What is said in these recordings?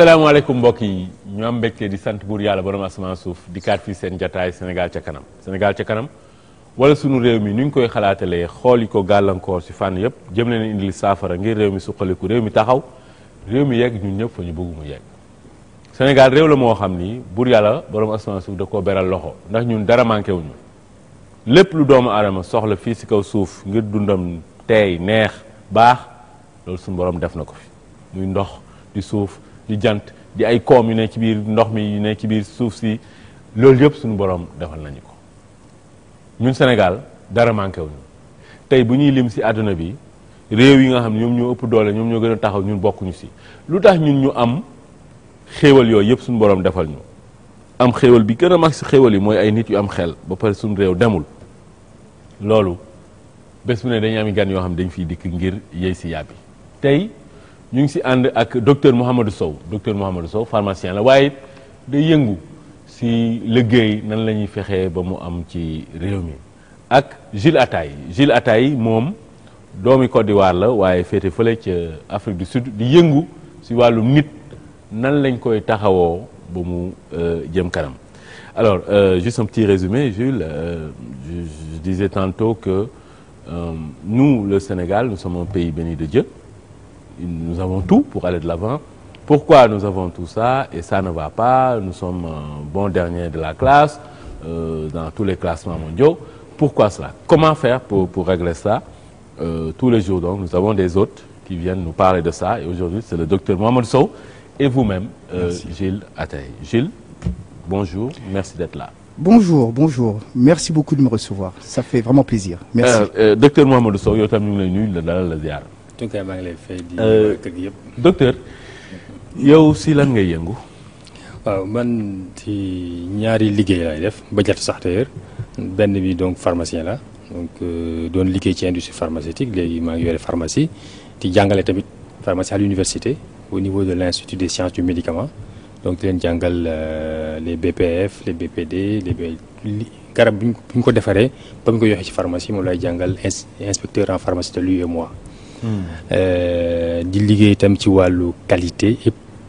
asalaamaaleykum mbokk yi ñu am mbégte di sant buur yàlla borom asamaan suuf di kaat fii seen jataay Sénégal ca kanam Sénégal ca kanam wala sunu réew mi nu ñu koy xalaatalee xool yi ko gàllankoor ci fànn yëpp jëm leen indil saafara ngir réew mi suqaliku réew mi taxaw réew mi yegg ñun ñëpp fa ñu bëgg mu yegg. Sénégal réew la moo xam ni buur yàlla borom asamaan suuf da koo beral loxo ndax ñun dara manqué wuñu lépp lu doomu aadama soxla fii ci kaw suuf ngir dundam teey neex baax loolu suñu borom def na ko fi muy ndox di suuf di jant di ay koom yu ne ci biir ndox mi yu ne ci biir suuf si loolu yëpp suñu borom defal nañu ko ñun Sénégal dara manqué wuñu tey bu ñuy lim ci àdduna bi réew yi nga xam ne ñoom ñoo ëpp doole ñoom ñoo gën a taxaw ñun bokkuñu ci lu tax ñun ñu am xéewal yooyu yëpp suñu borom defal ñu am xéewal bi gën a mag ci xéewal yi mooy ay nit yu am xel ba pare suñu réew demul loolu bés bu ne dañuy am gan yoo xam ne dañ fiy dikk ngir yey ci yàbbi tey ñu ngi ci ànd ak docteur Mouhamadou Sow pharmacien la waaye day yëngu ci liggéey nan la ñuy fexee ba mu am ci réew mi ak Jules Ataye moom doomi Côte d'Ivoire la waaye féete fële ca Afrique du Sud di yëngu ci wàllum nit nan lañ koy taxawoo ba mu jëm kanam alors juste un petit résumé Jules je disais tantôt que nous le Sénégal nous sommes un pays béni de Dieu. Nous avons tout pour aller de l'avant. Pourquoi nous avons tout ça et ça ne va pas? Nous sommes bon dernier de la classe dans tous les classements mondiaux. Pourquoi cela? Comment faire pour régler ça? Tous les jours donc nous avons des hôtes qui viennent nous parler de ça et aujourd'hui c'est le docteur Mouhamadou Sow et vous-même Jules Ataye. Jules, bonjour, merci d'être là. Bonjour. Merci beaucoup de me recevoir. Ça fait vraiment plaisir. Merci. Docteur Mouhamadou Sow yow tam ñu ngi lay nuyu la dalal la ziar. maa ngi lay fay di kër gi yëpp. Docteur yow si lan ngay yëngu. waaw man ci ñaari liggéey laay def ba jot sax d'ailleurs benn bi donc pharmacien la donc doon liggéey ci industrie pharmaceutique léegi maa ngi yore pharmacie di jàngale tamit pharmacie à l'université au niveau de l'Institut des sciences du médicament donc di leen jàngal les BPF les BPD garab bu ñu ko defaree ba mu ko yoxee ci pharmacie moom lay jàngal inspecteur en pharmacie de l'UEMOA. di liggéey itam ci wàllu qualité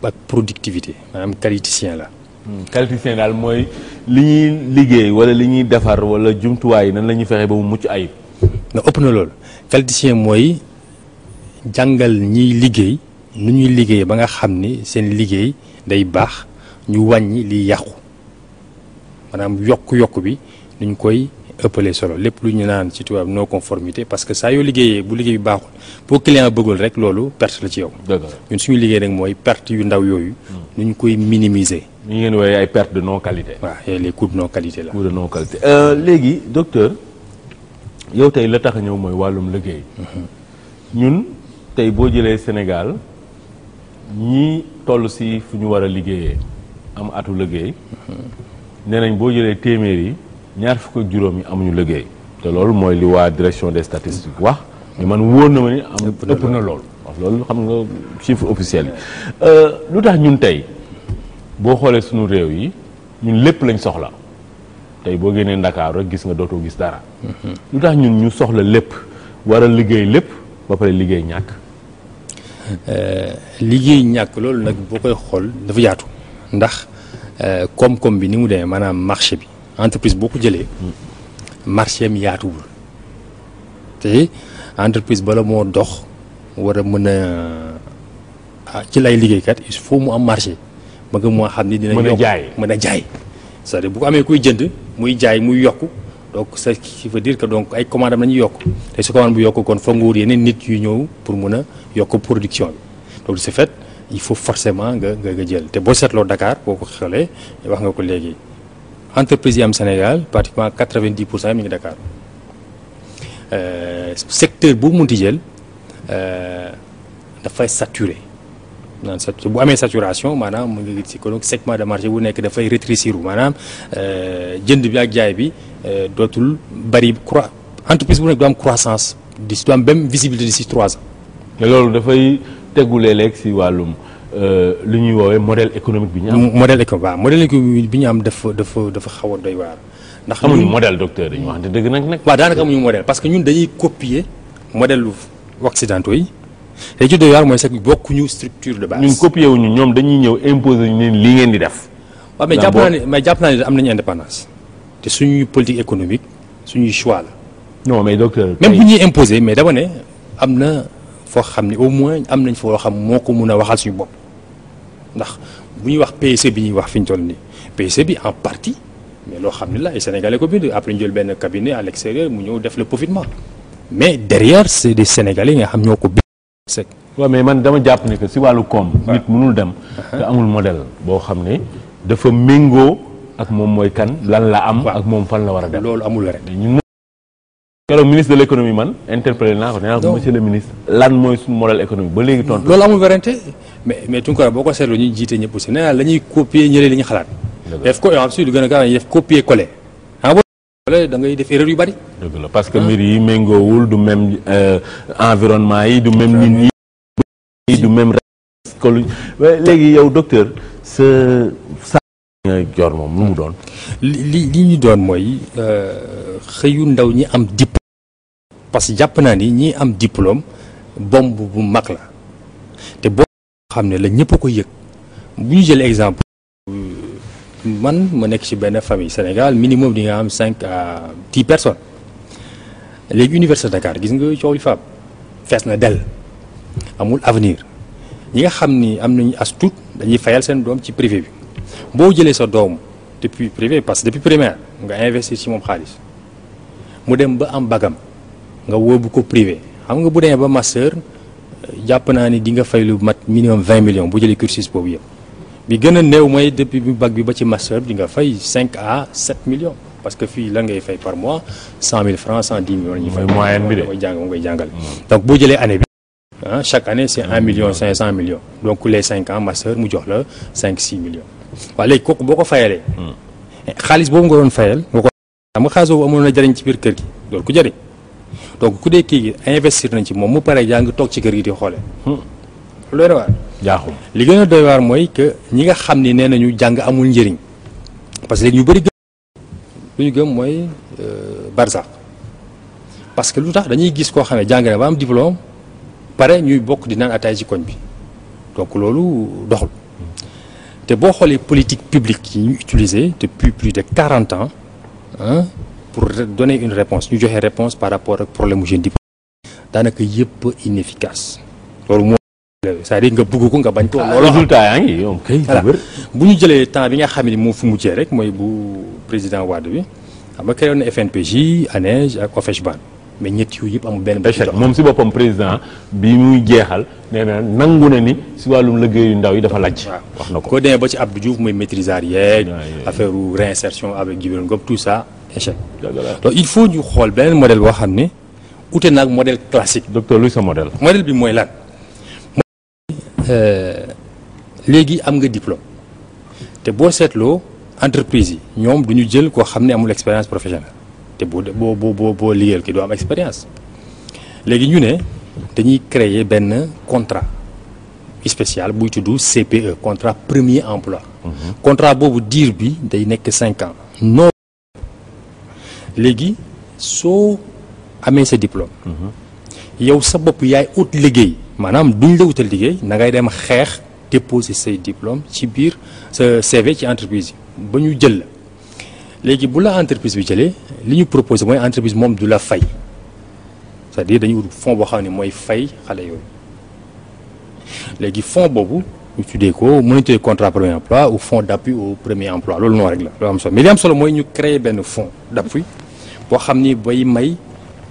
ak productivité maanaam qualiticien la. qualiticien daal mooy li ñuy liggéey wala li ñuy defar wala jumtuwaay nan la ñuy fexe ba mu mucc ayib. nga ëpp na loolu qualiticien mooy jàngal ñiy liggéey nu ñuy liggéey ba nga xam ni seen liggéey day baax ñu wàññi liy yàqu maanaam yokk bi nuñ koy ëppale solo lépp lu ñu naan ci tubaab non conformité parce que saa yoo liggéeyee bu liggéey bi baaxul boo client bëggul rek loolu perte la ci yow. ñun suñu liggéey rek mooy perte yu ndaw yooyu. nu ñu koy minimiser. ñu ngeen woowee ay perte de non qualité. waaw les coûts de non qualité la. coûts de non qualité léegi docteur yow tey la tax a ñëw mooy wàllum liggéey. ñun tey boo jëlee Sénégal ñii toll ci fu ñu war a liggéeyee am atu liggéey. nee nañ boo jëlee téeméer yi. ñaar fukk ak juróom yi amuñu liggéey te loolu mooy li waa direction des statistiques wax mais man wóor na ma ni am ëpp na loolu wax loolu xam nga chiffre officiel yi lu tax ñun tey boo xoolee suñu réew yi ñun lépp lañ soxla tey boo génnee Ndakaaru rek gis nga dootoo gis dara lu tax ñun ñu soxla lépp war a liggéey lépp ba pare liggéey ñàkk liggéey ñàkk loolu nag boo koy xool dafa yaatu ndax koom-koom bi ni mu demee maanaam marché bi entreprise boo ko jëlee marché am yaatuwul te entreprise bala moo dox war a mën a ci lay liggéeykat il faut mu am marché ba nga moo xam ni dina mën a jaay c'est-à-dire bu ko amee kuy jënd muy jaay muy yokk donc ça qui veut dire que donc ay commande am nañuy yokk te su commande bu yokk kon foog nga wut yeneen nit yu ñëw pour mën a yokk production bi donc de ce fait il faut forcément nga jël te boo seetloo Dakar boo ko xoolee wax nga ko léegi entreprise yi am Sénégal pratiquement 90% mi ngi Dakar secteur boobu munti jël dafay saturé naan bu amee saturation maanaam mu ngi ci kon segment de marché bu nekk dafay rétrécir maanaam jënd bi ak jaay bi dootul bari entreprise bu nekk du am croissance du am même visibilité d'ici 3 ans. te loolu dafay tegu léeg-léeg ci wàllum. lu ñuy woowee modèle économique bi ñu am. modèle économique bi ñu am dafa xaw a doy waar. ndax amuñu modèle docteur dañu wax dëgg nag. waaw daanaka amuñu modèle parce que ñun dañuy copier modèle occidentaux yi te ci doy waar mooy sax bokkuñu structure de base. ñun copié wuñu ñoom dañuy ñëw imposer ñu ne lii ngeen di def. waaw mais jàpp naa ne am nañu indépendance te suñuy politique économique suñuy choix la. non mais docteur. même bu ñuy imposer mais dama ne am na foo xam ne au moins am nañ foo xam moo ko mun a waxal suñu bopp ndax bu ñuy wax PSE bi ñuy wax fi ñu toll nii PSE bi en partie mais loo xam ne la ay Sénégalais ko bind après ñu jël benn cabinet à l'extérieur mu ñëw def le peaufinement mais derrière c'est des Sénégalais nga xam ñoo ko bind. waaw mais man dama jàpp ne que si wàllu koom. nit mënul dem. te amul modèle boo xam ne dafa méngoo ak moom mooy kan lan la am. ak moom fan la war a dem. loolu amul rek. keroog ministre de l'économie man interpellé naa ko nee naa ko monsieur le ministre lan mooy suñu modèle économique ba léegi tontu. loolu amul werante mais Tounkara boo ko seetloo ñuy jiite ñëpp aussi nee naa la ñuy copier ñële li ñu xalaat. def ko ensuite lu gën a gaaw def copier coller. da ngay def erreur yu bari. dëgg la parce que mbir yi méngoowul du même environnement yi du même nit ñi du même léegi yow docteur sa nga jor moom lu mu doon. li ñu doon mooy xëyu ndaw ñi am diplôme. parce que jàpp naa ni ñi am diplôme bomb bu mag la te boo xam ne la ñëpp a ko yëg bu ñu jëlee exemple man ma nekk ci benn famille Sénégal minimum di nga am 5 à 10 personnes léegi université Dakar gis nga coow li fa fees na del amul avenir ñi nga xam ni am nañu as tuut dañuy fayal seen doom ci privé bi boo jëlee sa doom depuis privé parce que depuis primaire nga investir ci moom xaalis mu dem ba am bagam nga wóobu ko privé xam nga bu demee ba master jàpp naa ni di nga fay lu mat minimum 20 millions bu jëlee cursus boobu yëpp bi gën a néew mooy depuis bi bac bi ba ci master di nga fay 5 à 7 millions parce que fii lan ngay fay par mois 100 000 francs 110 millions la ñuy fay moyenne bi de moom koy jàngal donc boo jëlee année bi chaque année c'est 1 million 500 millions donc les 5 ans master mu jox la 5-6 millions waaw léegi kooku boo ko fayalee xaalis boobu nga doon fayal nga ko xam nga xaalis boobu amoon na jëriñ ci biir kër gi loolu ku jëriñ donc ku dee kii gi investir nañ ci moom mu pare yaa ngi toog ci kër gi di xoolee lu doy waar jaaxul li gën a doy waar mooy que ñi nga xam ni nee nañu jàng amul njëriñ parce que léegi ñu bëri lu ñu gëm mooy barzak parce que lu tax dañuy gis koo xam ne jàng na ba am diplôme pare ñuy bokk di naan ataay ci koñ bi donc loolu doxul te boo xoolee politique publique yi ñu utilisé depuis plus de 40 ans pour donner une réponse ñu joxe réponse par rapport ak problème mu jeune diplôme daanaka yëpp inefficace loolu moo c'est-à-dire nga bëgg ko nga bañ ko loolu résultat yaa ngi yow kay bu ñu jëlee temps bi nga xam ne moo fu mujjee rek mooy bu président Wade bi xam nga créé na FNPJ ANEJ ak OFEJBAN mais ñett yooyu yëpp amul benn échec moom si boppam président bi muy jeexal nee na nangu na ni si wàllum liggéeyu ndaw yi dafa lajj wax na ko koo demee ba ci Abdou Diouf mooy maîtrisard yeeg affaire réinsertion avec Djibril Ngom tout ça échec donc il faut ñu xool beneen modèle boo xam ne ute naag modèle classique docteur luy sa modèle bi mooy lan léegi am nga diplôme te boo seetloo entreprise yi ñoom du ñu jël koo xam ne amul expérience professionnelle te boo liggéeyal ki doo am expérience léegi ñu ne dañuy créer benn contrat spécial buy tudd CPE contrat premier emploi contrat boobu diir bi day nekk 5 ans non léegi soo amee sa diplôme yow sa bopp yaay ut liggéey maanaam duñ la wutal liggéey na ngay dem xeex déposer say diplôme ci biir sa CV ci entreprise yi ba ñu jël la léegi bu la entreprise bi jëlee li ñu proposé mooy entreprise moom du la fay c'est-à-dire dañuy wut fonds boo xam ne mooy fay xale yooyu léegi fonds boobu ñu tuddee ko mën nañu tuddee contrat premier emploi ou fonds d'appui au premier emploi loolu noonu rek la loolu am solo mais li am solo mooy ñu créer benn fonds d'appui boo xam ni bay may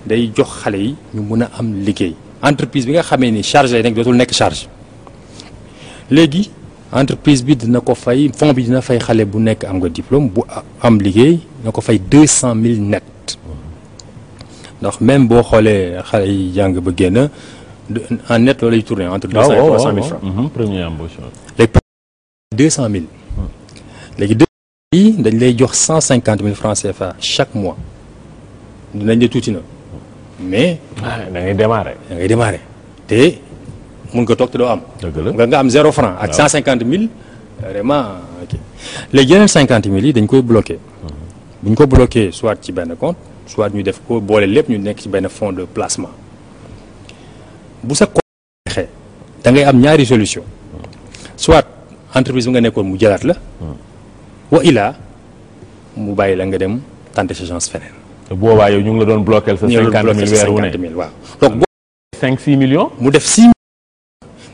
day jox xale yi ñu mën a am liggéey entreprise bi nga xamee ni charge lay nekk dootul nekk charge léegi entreprise bi dina ko fay fonds bi dina fay xale bu nekk am nga diplôme bu am liggéey dina ko fay 200 000 net ndax même boo xoolee xale yi jàng ba génn en net loolu lay tourner entre 200 et 300 000 francs. première embauche. léegi 200 000. léegi 200 000 yi dañ lay jox 150 000 francs CFA chaque mois dinañ de tuuti na mais. da ngay démarrer. te mun nga toog te doo am. dëgg la nga am 0 franc ak 150 000 vraiment ok léegi yeneen 50 000 yi dañ koy bloqué. bu ñu ko bloqué soit ci benn compte soit ñu def ko boole lépp ñu nekk ci benn fonds de placement bu sa compte da ngay am ñaari solution soit entreprise bi nga nekkoon mu jëlaat la wa ilaa mu bàyyi la nga dem tenter sa chance feneen. te boobaa yow ñu ngi la doon bloquer sa 50 000 weer wu ne waaw donc 5-6 millions. mu def 6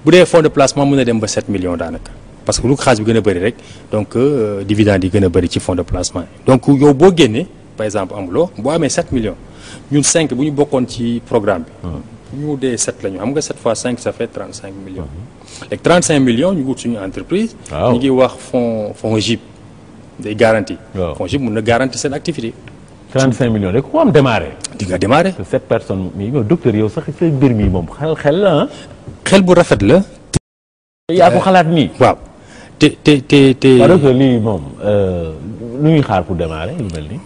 bu dee fonds de placement mën na dem ba 7 millions daanaka parce que lu xaalis bi gën a bëri rek donc dividende yi gën a bëri ci fonds de placement yi donc yow boo génnee par exemple amuloo boo amee 7 millions ñun 5 bu ñu bokkoon ci programme bi. ñu dee 7 la ñu xam nga 7 fois 5 ça fait 35 millions. léegi 35 millions ñu wut suñu entreprise. waaw ñu ngi wax fonds GIP day garantie. waaw fonds GIP mën na garantie seen activité. 35 millions rek ku am démarré. di nga démarré. te 7 personnes mais yow docteur yow sax sa mbir mi moom xel la ah. xel bu rafet la. yaa ko xalaat nii. waaw te. waaw docteur lii moom lu ñuy xaar pour démarrer lu mel nii.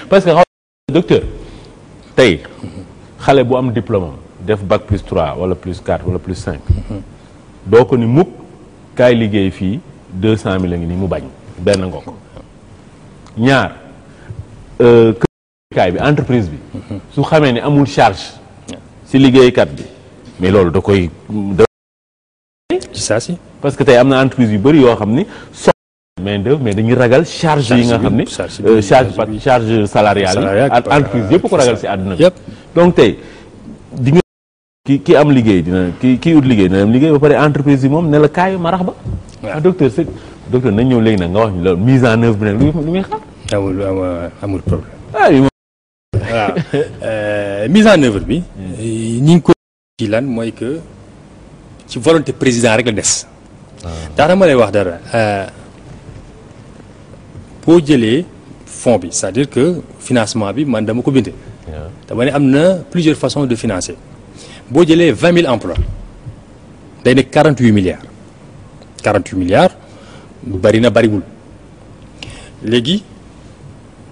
parce que docteur tey xale bu am diplôme am def bac plus 3 wala plus 4 wala plus 5 doo ko ni mukk kaay liggéey fii 200 000 a ngi nii mu bañ benn nga ko ñaar kaay bi entreprise bi su xamee ni amul charge si liggéeykat bi mais loolu da koy ci saa si parce que tey am na entreprise yu bëri yoo xam ni main d'œuvre mais dañuy ragal charge yi nga xam ni charge salariale yi entreprise yëpp ko ragal si àdduna bi donc tey di nga ki am liggéey dina ki ut liggéey dina am liggéey ba pare entreprise yi moom ne la kaayu marax ba docteur c'est docteur nañ ñëw léegi nag nga wax ñu loolu mise en œuvre bi nag lu muy xaar amul problème waaw mise en œuvre bi ñi ngi ko ci lan mooy que ci volonté président rek la des ndax dama lay wax dara boo jëlee fonds bi c'est-à-dire que financement bi man dama ko bindee dama ne am na plusieurs façons de financer boo jëlee 20 000 emplois day nekk 48 milliards 48 milliards bari na bariwul léegi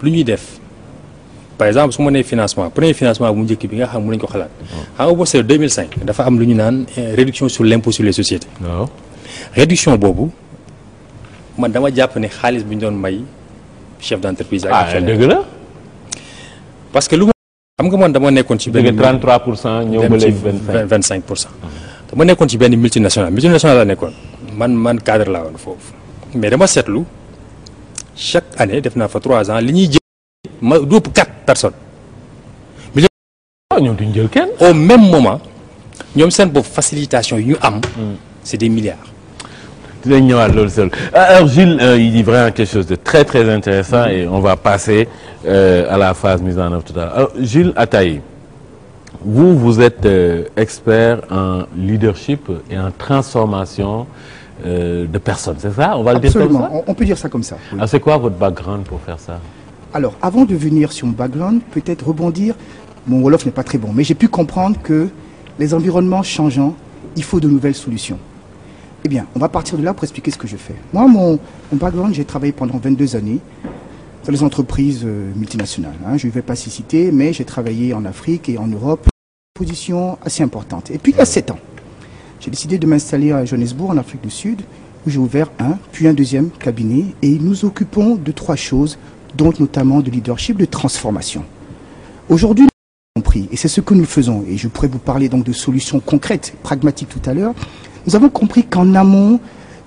lu ñuy def par exemple su ma nee financement premier financement bu njëkk bi nga xam mën nañu ko xalaat xam nga boo seetlu 2005 dafa am lu ñu naan réduction sur l'impôt sur les sociétés réduction boobu man dama jàpp ne xaalis bi ñu doon may chef d'entreprise ak dëgg la parce que lu ma xam nga man dama nekkoon ci benn 33% ñëw ba léegi 25%. dama nekkoon ci benn multinationale la nekkoon man cadre laa woon foofu mais dama seetlu chaque année def naa fa 3 ans li ñuy jël ma dóob 4 personnes. ñoom duñ jël kenn. au même moment ñoom seen bopp facilitation yi ñu am. c'est des milliards. dinañ ñëwaat loolu seul alors Gilles il dit vraiment quelque chose de très très intéressant et on va passer à la phase mise en œuvre tout à l'heure. Alors Gilles Attaï vous êtes expert en leadership et en transformation de personnes, c'est ça? On va le dire comme ça? On peut dire ça comme ça. Oui. Alors c'est quoi votre background pour faire ça? Alors avant de venir sur mon background, peut-être rebondir, mon Wolof n'est pas très bon, mais j'ai pu comprendre que les environnements changeant, il faut de nouvelles solutions. Eh bien, on va partir de là pour expliquer ce que je fais. Moi, mon background, j'ai travaillé pendant 22 années dans les entreprises multinationales. Je ne vais pas s'y citer, mais j'ai travaillé en Afrique et en Europe, une position assez importante. Et puis, il y a 7 ans, j'ai décidé de m'installer à Johannesburg, en Afrique du Sud, où j'ai ouvert puis un deuxième cabinet. Et nous occupons de 3 choses, dont notamment de leadership, de transformation. Aujourd'hui, nous avons compris, et c'est ce que nous faisons, et je pourrais vous parler donc de solutions concrètes, pragmatiques tout à l'heure. Nous avons compris qu'en amont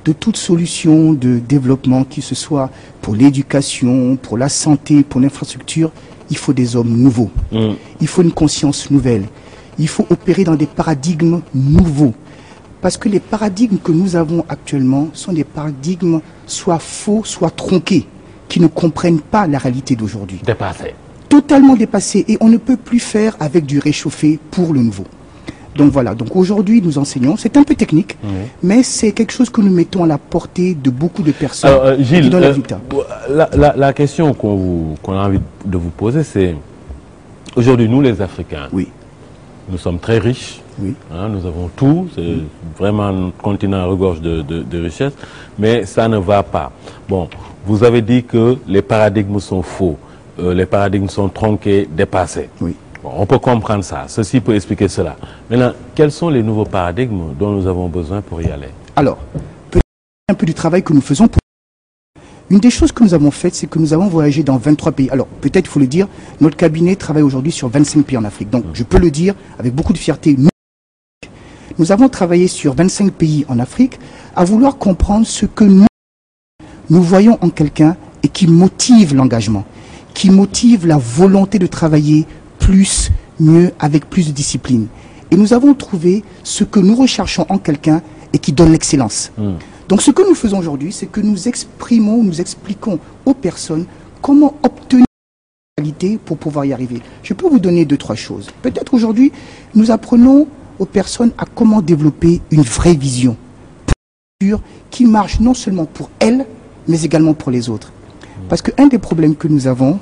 de toute solution de développement, que ce soit pour l'éducation, pour la santé, pour l'infrastructure, il faut des hommes nouveaux. Il faut une conscience nouvelle. Il faut opérer dans des paradigmes nouveaux. Parce que les paradigmes que nous avons actuellement sont des paradigmes soit faux, soit tronqués, qui ne comprennent pas la réalité d'aujourd'hui. Dépassés. Totalement dépassés. Et on ne peut plus faire avec du réchauffé pour le nouveau. Donc voilà, donc aujourd'hui nous enseignons, c'est un peu technique, mais c'est quelque chose que nous mettons à la portée de beaucoup de personnes. Alors, Gilles, qui donnent le résultat. La question qu'on a envie de vous poser, c'est aujourd'hui nous les Africains, nous sommes très riches, nous avons tout, c'est vraiment un continent regorge de richesses, mais ça ne va pas. Bon, vous avez dit que les paradigmes sont faux, les paradigmes sont tronqués, dépassés. Bon, on peut comprendre ça. Ceci peut expliquer cela. Maintenant, quels sont les nouveaux paradigmes dont nous avons besoin pour y aller? Alors, peut-être un peu du travail que nous faisons pour Une des choses que nous avons faites, c'est que nous avons voyagé dans 23 pays. Alors, peut-être, il faut le dire, notre cabinet travaille aujourd'hui sur 25 pays en Afrique. Donc, je peux le dire avec beaucoup de fierté. Nous avons travaillé sur 25 pays en Afrique à vouloir comprendre ce que nous voyons en quelqu'un et qui motive l'engagement, qui motive la volonté de travailler plus, mieux, avec plus de discipline. Et nous avons trouvé ce que nous recherchons en quelqu'un et qui donne l'excellence. Donc ce que nous faisons aujourd'hui, c'est que nous exprimons, nous expliquons aux personnes comment obtenir la qualité pour pouvoir y arriver. Je peux vous donner 2-3 choses. Peut-être aujourd'hui, nous apprenons aux personnes à comment développer une vraie vision qui marche non seulement pour elles, mais également pour les autres. Parce qu'un des problèmes que nous avons,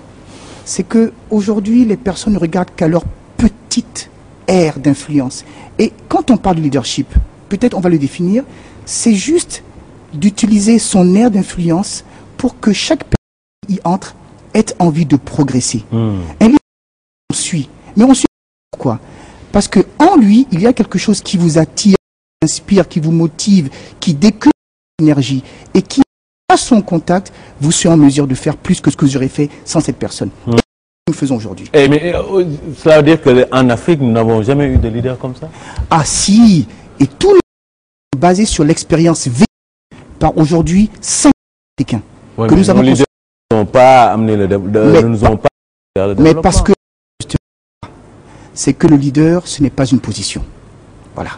c'est qu'aujourd'hui, les personnes ne regardent qu'à leur petite aire d'influence. Et quand on parle de leadership, peut-être on va le définir, c'est juste d'utiliser son aire d'influence pour que chaque personne qui y entre ait envie de progresser. Un leader, on suit. Mais on suit pourquoi? Parce qu'en lui, il y a quelque chose qui vous attire, qui vous inspire, qui vous motive, qui décuple l'énergie et qui, à son contact, vous serez en mesure de faire plus que ce que vous aurez fait sans cette personne. Et nous faisons aujourd'hui. Mais cela veut dire qu'en Afrique, nous n'avons jamais eu de leader comme ça? Ah si, et tout est basé sur l'expérience vécue par aujourd'hui 5 Africains. Que nous avons n'ont pas amené le développement. Mais parce que c'est que le leader, ce n'est pas une position. Voilà.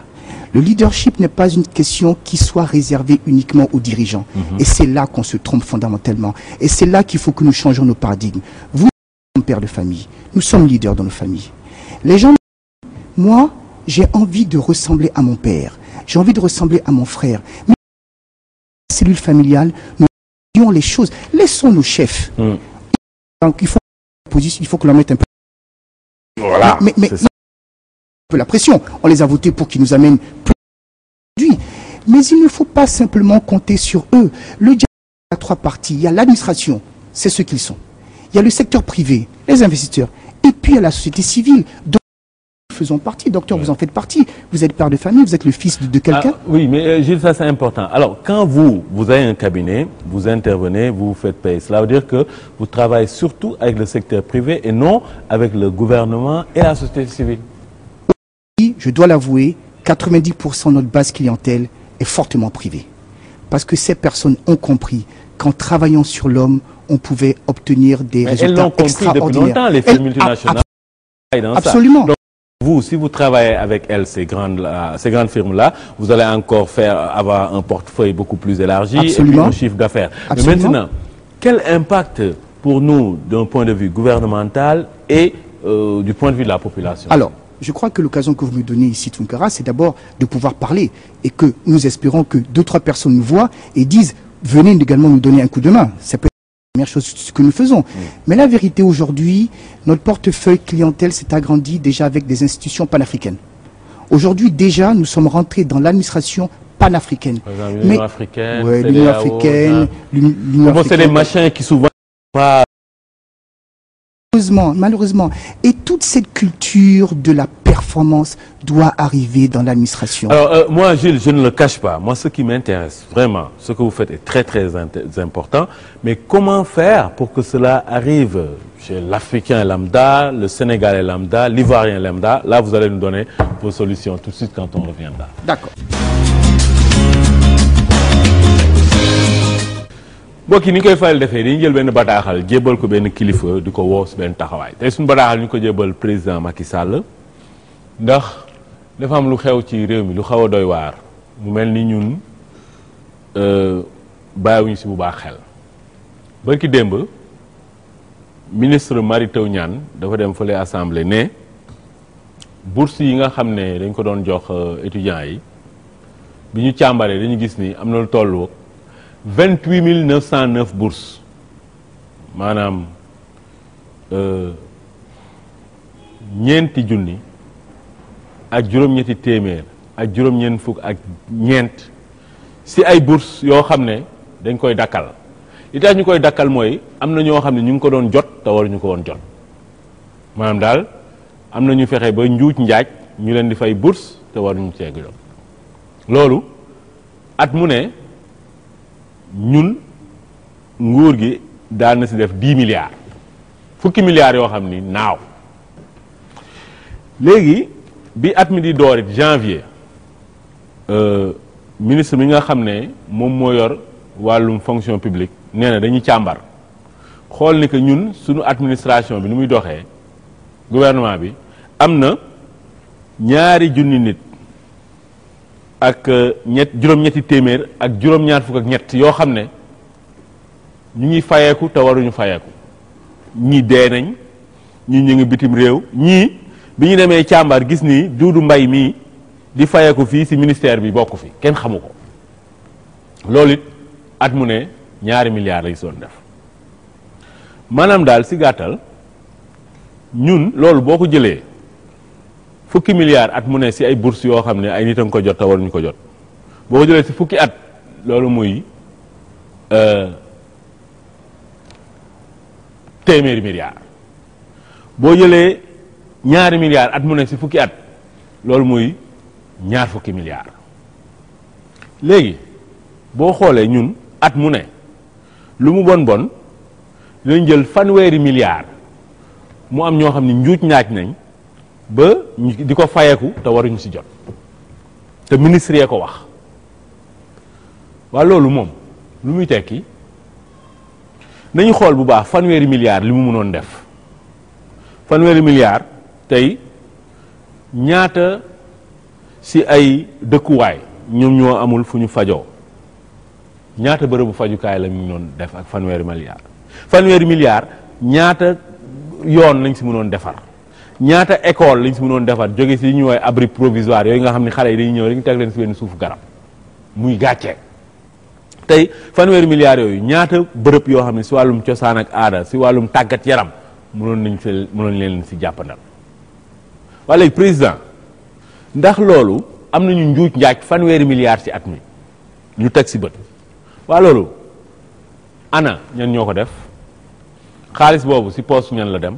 Le leadership n'est pas une question qui soit réservée uniquement aux dirigeants. Et c'est là qu'on se trompe fondamentalement. Et c'est là qu'il faut que nous changeons nos paradigmes. Vous, père de famille, nous sommes leaders dans nos familles. Les gens, moi, j'ai envie de ressembler à mon père. J'ai envie de ressembler à mon frère. Mais dans la cellule familiale, nous voyons les choses. Laissons nos chefs. Donc, il faut que l'on mette un peu. Voilà. Mais un peu la pression. On les a votés pour qu'ils nous amènent plus aujourd'hui. Mais il ne faut pas simplement compter sur eux. Le dialogue a 3 parties. Il y a l'administration, c'est ce qu'ils sont. Il y a le secteur privé, les investisseurs. Et puis il y a la société civile. Donc, nous faisons partie. Docteur, vous en faites partie. Vous êtes père de famille, vous êtes le fils de quelqu'un. Oui, mais Gilles, ça c'est important. Alors, quand vous avez un cabinet, vous intervenez, vous faites payer. Cela veut dire que vous travaillez surtout avec le secteur privé et non avec le gouvernement et la société civile. Je dois l'avouer, 90% de notre base clientèle est fortement privée. Parce que ces personnes ont compris qu'en travaillant sur l'homme, on pouvait obtenir des résultats extraordinaires. Depuis longtemps, les firmes multinationales. Absolument. Donc, vous, si vous travaillez avec elles, ces grandes firmes-là, vous allez encore avoir un portefeuille beaucoup plus élargi et puis un chiffre d'affaires. Mais maintenant, quel impact pour nous, d'un point de vue gouvernemental et du point de vue de la population? Alors, je crois que l'occasion que vous me donnez ici, Tunkara, c'est d'abord de pouvoir parler et que nous espérons que 2-3 personnes nous voient et disent « Venez également nous donner un coup de main ». Ça peut être la première chose que nous faisons. Mais la vérité aujourd'hui, notre portefeuille clientèle s'est agrandi déjà avec des institutions panafricaines. Aujourd'hui déjà, nous sommes rentrés dans l'administration panafricaine. L'Union africaine, l'Union africaine, c'est des machins qui souvent pas... Malheureusement. Et toute cette culture de la performance doit arriver dans l'administration. Alors, moi, Gilles, je ne le cache pas. Moi, ce qui m'intéresse vraiment, ce que vous faites est très, très important. Mais comment faire pour que cela arrive chez l'Africain lambda, le Sénégalais lambda, l'Ivoirien lambda? Là, vous allez nous donner vos solutions tout de suite quand on reviendra. D'accord. mbokk yi ni koy faral defee dañuy jël benn bataaxal jébal ko benn kilifa di ko woo si benn taxawaay tey suñu bataaxal ñu ko jébal président Macky Sall ndax dafa am lu xew ci réew mi lu xaw a doy waar mu mel ni ñun bàyyiwuñu si bu baax xel. barki démb ministre Mary Teuw Niane dafa dem fële assemblée ne bourse yi nga xam ne dañ ko doon jox étudiants yi bi ñu càmbaree dañu gis ni am na lu tollu 28 909 bourses maanaam ñeenti junni ak juróom-ñetti téeméer ak juróom-ñeent fukk ak ñeent si ay bourses yoo xam ne dañ koy dakkal li tax ñu koy dakkal mooy am na ñoo xam ne ñu ngi ko doon jot te waruñu ko woon jot maanaam daal am na ñu fexe ba njuuj njaaj ñu leen di fay bourse te waruñu cee jot loolu at mu ne ñun nguur gi daan na si def 10 milliards fukki milliards yoo xam ni naaw léegi bi at mi di doorit janvier ministre bi nga xam ne moom moo yor wàllum fonction publique nee na dañuy càmbar xool ni que ñun suñu administration bi ni muy doxee gouvernement bi am na 2,000 nit ak juróom-ñetti téeméer ak juróom-ñaar fukk ak ñett yoo xam ne ñu ngi fayeeku te waruñu fayeeku ñii dee nañ ñii ñu ngi bitim réew ñii bi ñu demee càmbar gis ni Doudou Mbaye mii di fayeeku fii ci ministère bi bokk fi kenn xamu ko loolu it at mu ne 2 milliards lay soon def maanaam daal ci gàttal ñun loolu boo ko jëlee fukki milliards at mu ne ci ay bourses yoo xam ne ay nit a nga ko jot te waruñu ko jot boo ko jëlee ci fukki at loolu muy téeméeri milliards boo jëlee 2 milliards at mu ne ci fukki at loolu muy 2 fukki milliards léegi boo xoolee ñun at mu ne lu mu bon bon dinañ jël 1,000 milliards mu am ñoo xam ne njuuj njaaj nañ ba di ko fayeku te waruñu ci jot te ministre yee ko wax waa loolu moom lu muy tekki nañu xool bu baax 1,000 milliards li mu mënoon def 1,000 milliards tey ñaata ci ay dëkkuwaay ñoom ñoo amul fu ñu fajoo ñaata bërëbu fajukaay la ñu doon def ak 1,000 milliards 1,000 milliards ñaata yoon lañ ci mënoon defar ñaata école lañ ci mënoon defar jóge ci ñu woy abri provisoire yooyu nga xam ne xale yi dañuy ñëw rek ñu teg leen ci benn suufu garab muy gàcce tey 1,000 milliards yooyu ñaata bërëb yoo xam ne ci wàllum cosaan ak aada ci wàllum tàggat yaram mënoon leen ci jàppandal waa léegi président ndax loolu am nañu njuuj njaaj 1,000 milliards ci at mi ñu teg ci bët waa loolu ana ñan ñoo ko def xaalis boobu ci poste ñan la dem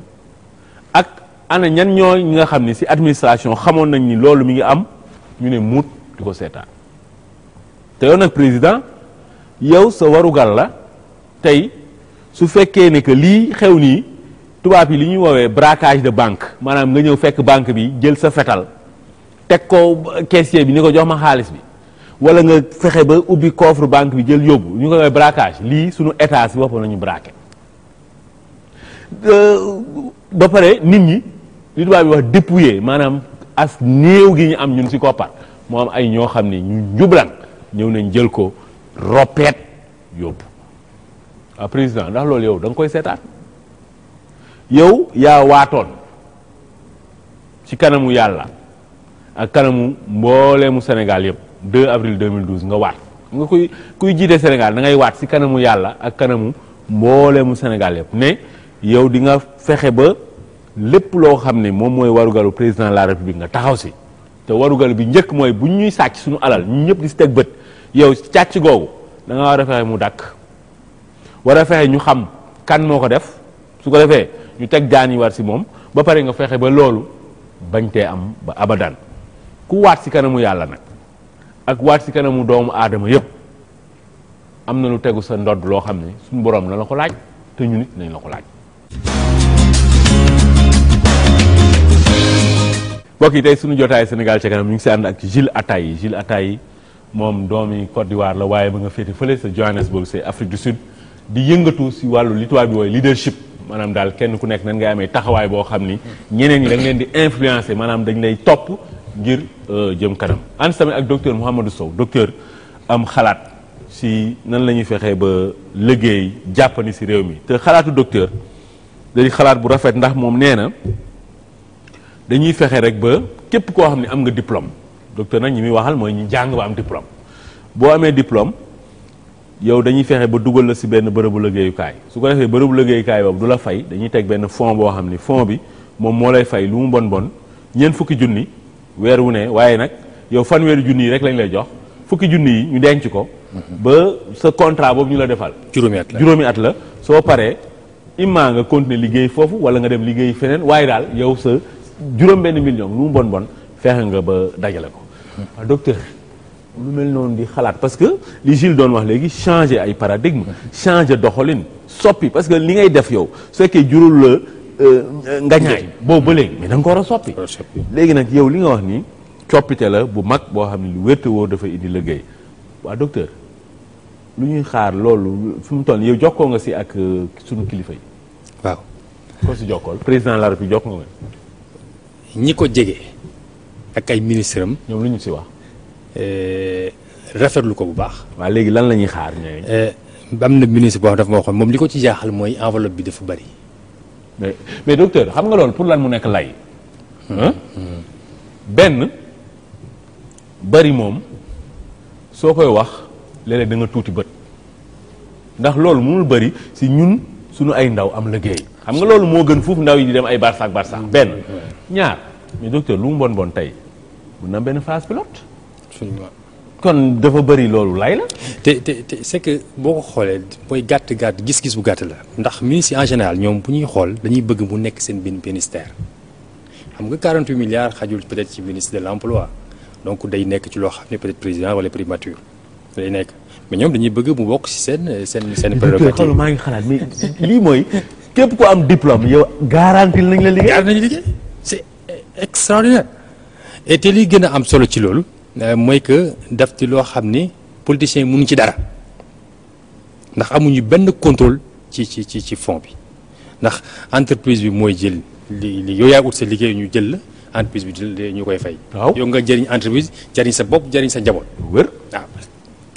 ak ana ñan ñoo ñi nga xam ni ci administration xamoon nañ ni loolu mi ngi am ñu ne muut di ko seetaan te yow nag président yow sa warugal la tey su fekkee ne que lii xew nii tubaab yi li ñuy woowee braquage de banque maanaam nga ñëw fekk banque bi jël sa fetal teg ko caissier bi ni ko jox ma xaalis bi wala nga fexe ba ubbi coffre banque bi jël yóbbu ñu ko woowee braquage lii suñu état ci boppam la ñu braqué ba pare nit ñi li tubaab bi wax dépouillé maanaam as néew gi ñu am ñun ci koppar moo am ay ñoo xam ne ñu njublan ñëw nañ jël ko roppeet yóbbu waaw président ndax loolu yow da nga koy seetaan yow yaa waatoon ci kanamu yàlla ak kanamu mbooleemu Sénégal yëpp 2 avril 2012 nga waat nga kuy jiite Sénégal da ngay waat ci kanamu yàlla ak kanamu mbooleemu Sénégal yëpp ne yow di nga fexe ba lépp loo xam ne moom mooy warugalu président de la République nga taxaw ci te warugal bi njëkk mooy bu ñuy sàcc suñu alal ñu ñëpp di ci teg bët yow càcc googu da nga war a fexe mu dakk war a fexe ñu xam kan moo ko def su ko defee ñu teg jaan yi war ci moom ba pare nga fexe ba loolu bañ tee am ba abadan ku waat ci kanamu yàlla nag ak waat ci kanamu doomu aadama yëpp am na lu tegu sa ndodd loo xam ne suñu borom na la ko laaj te ñu nit nañ la ko laaj. mbokk yi tey suñu jotaay Sénégal ca kanam ñu ngi si ànd ak Jules Attaï moom doomi Côte d'Ivoire la waaye ba nga féete fële sa Johannesburg c'est Afrique du Sud di yëngatu si wàllu li tubaab bi woowe leadership maanaam daal kenn ku nekk nan ngay amee taxawaay boo xam ni ñeneen ñi da nga leen di influencer maanaam dañ lay topp ngir jëm kanam ànd tamit ak docteur Mouhamadou Sow docteur am xalaat si nan la ñuy fexee ba liggéey jàppani si réew mi te xalaatu docteur day xalaat bu rafet ndax moom nee na dañuy fexe rek ba képp koo xam ne am nga diplôme docteur nag ñi muy waxal mooy ñi jàng ba am diplôme boo amee diplôme yow dañuy fexe ba dugal la si benn bërëbu liggéeyukaay su ko defee bërëbu liggéeyukaay boobu du la fay dañuy teg benn fond boo xam ni fond bi moom moo lay fay lu mu bon bon ñeent fukki junni weer wu ne waaye nag yow fanweeri junni yi rek lañ lay jox fukki junni yi ñu denc ko ba sa contrat boobu ñu la defal juróomi at la soo paree imma nga continuer liggéey foofu wala nga dem liggéey feneen waaye daal yow sa juróom benn million lu mu bon bon fexe nga ba dajale ko waaw docteur lu mel noonu di xalaat parce que li Gilles doon wax léegi changer ay paradigme changer doxalin soppi parce que li ngay def yow su fekkee jurul la ngañaay boobu ba léegi mais da nga ko war a soppi léegi nag yow li nga wax nii coppite la bu mag boo xam ne lu wérte woo dafa indi liggéey waa docteur lu ñuy xaar loolu fi mu toll yow jokkoo nga si ak sunu kilifa yi. waaw. ko si jokkool président de la République jokkoo nga. ñi ko jege ak ay ministre am. ñoom lu ñu si wax. rafetlu ko bu baax. waaw léegi lan la ñuy xaar ñooy. am na ministre boo xam dafa ma waxoon moom li ko ci jaaxal mooy enveloppe bi dafa bari. mais docteur xam nga loolu pour lan mu nekk lay. benn bari moom soo koy wax. léeg-léeg da nga tuuti bët ndax loolu mënul bëri si ñun suñu ay ndaw am liggéey xam nga loolu moo gën foofu ndaw yi di dem ay barsaak benn ñaar mais docteur lu mu bon tey mun na benn phase pilote kon dafa bëri loolu lay la te c'est que boo ko xoolee mooy gàtt gis-gis bu gàtt la ndax ministre en général ñoom bu ñuy xool dañuy bëgg mu nekk seen benn ministère xam nga 48 milliards xajul peut-être ci ministre de l'emploi donc day nekk ci loo xam ne peut-être président wala primature lay nekk mais ñoom dañuy bëgg mu bokk ci seen prérogative. maa ngi xalaat mais lii mooy képp ko am diplôme yow garantil nañ la liggéey. garantil nañ liggéey c'est extraordinaire et te li gën a am solo ci loolu mooy que daf ci loo xam ni politiciens yi mënuñ ci dara ndax amuñu benn contrôle ci fond bi ndax entreprise bi mooy jël li yow yaa ut sa liggéey ñu jël la entreprise bi ñu koy fay. waaw yow nga jëriñ entreprise jëriñ sa bopp jëriñ sa njaboot. wër waaw.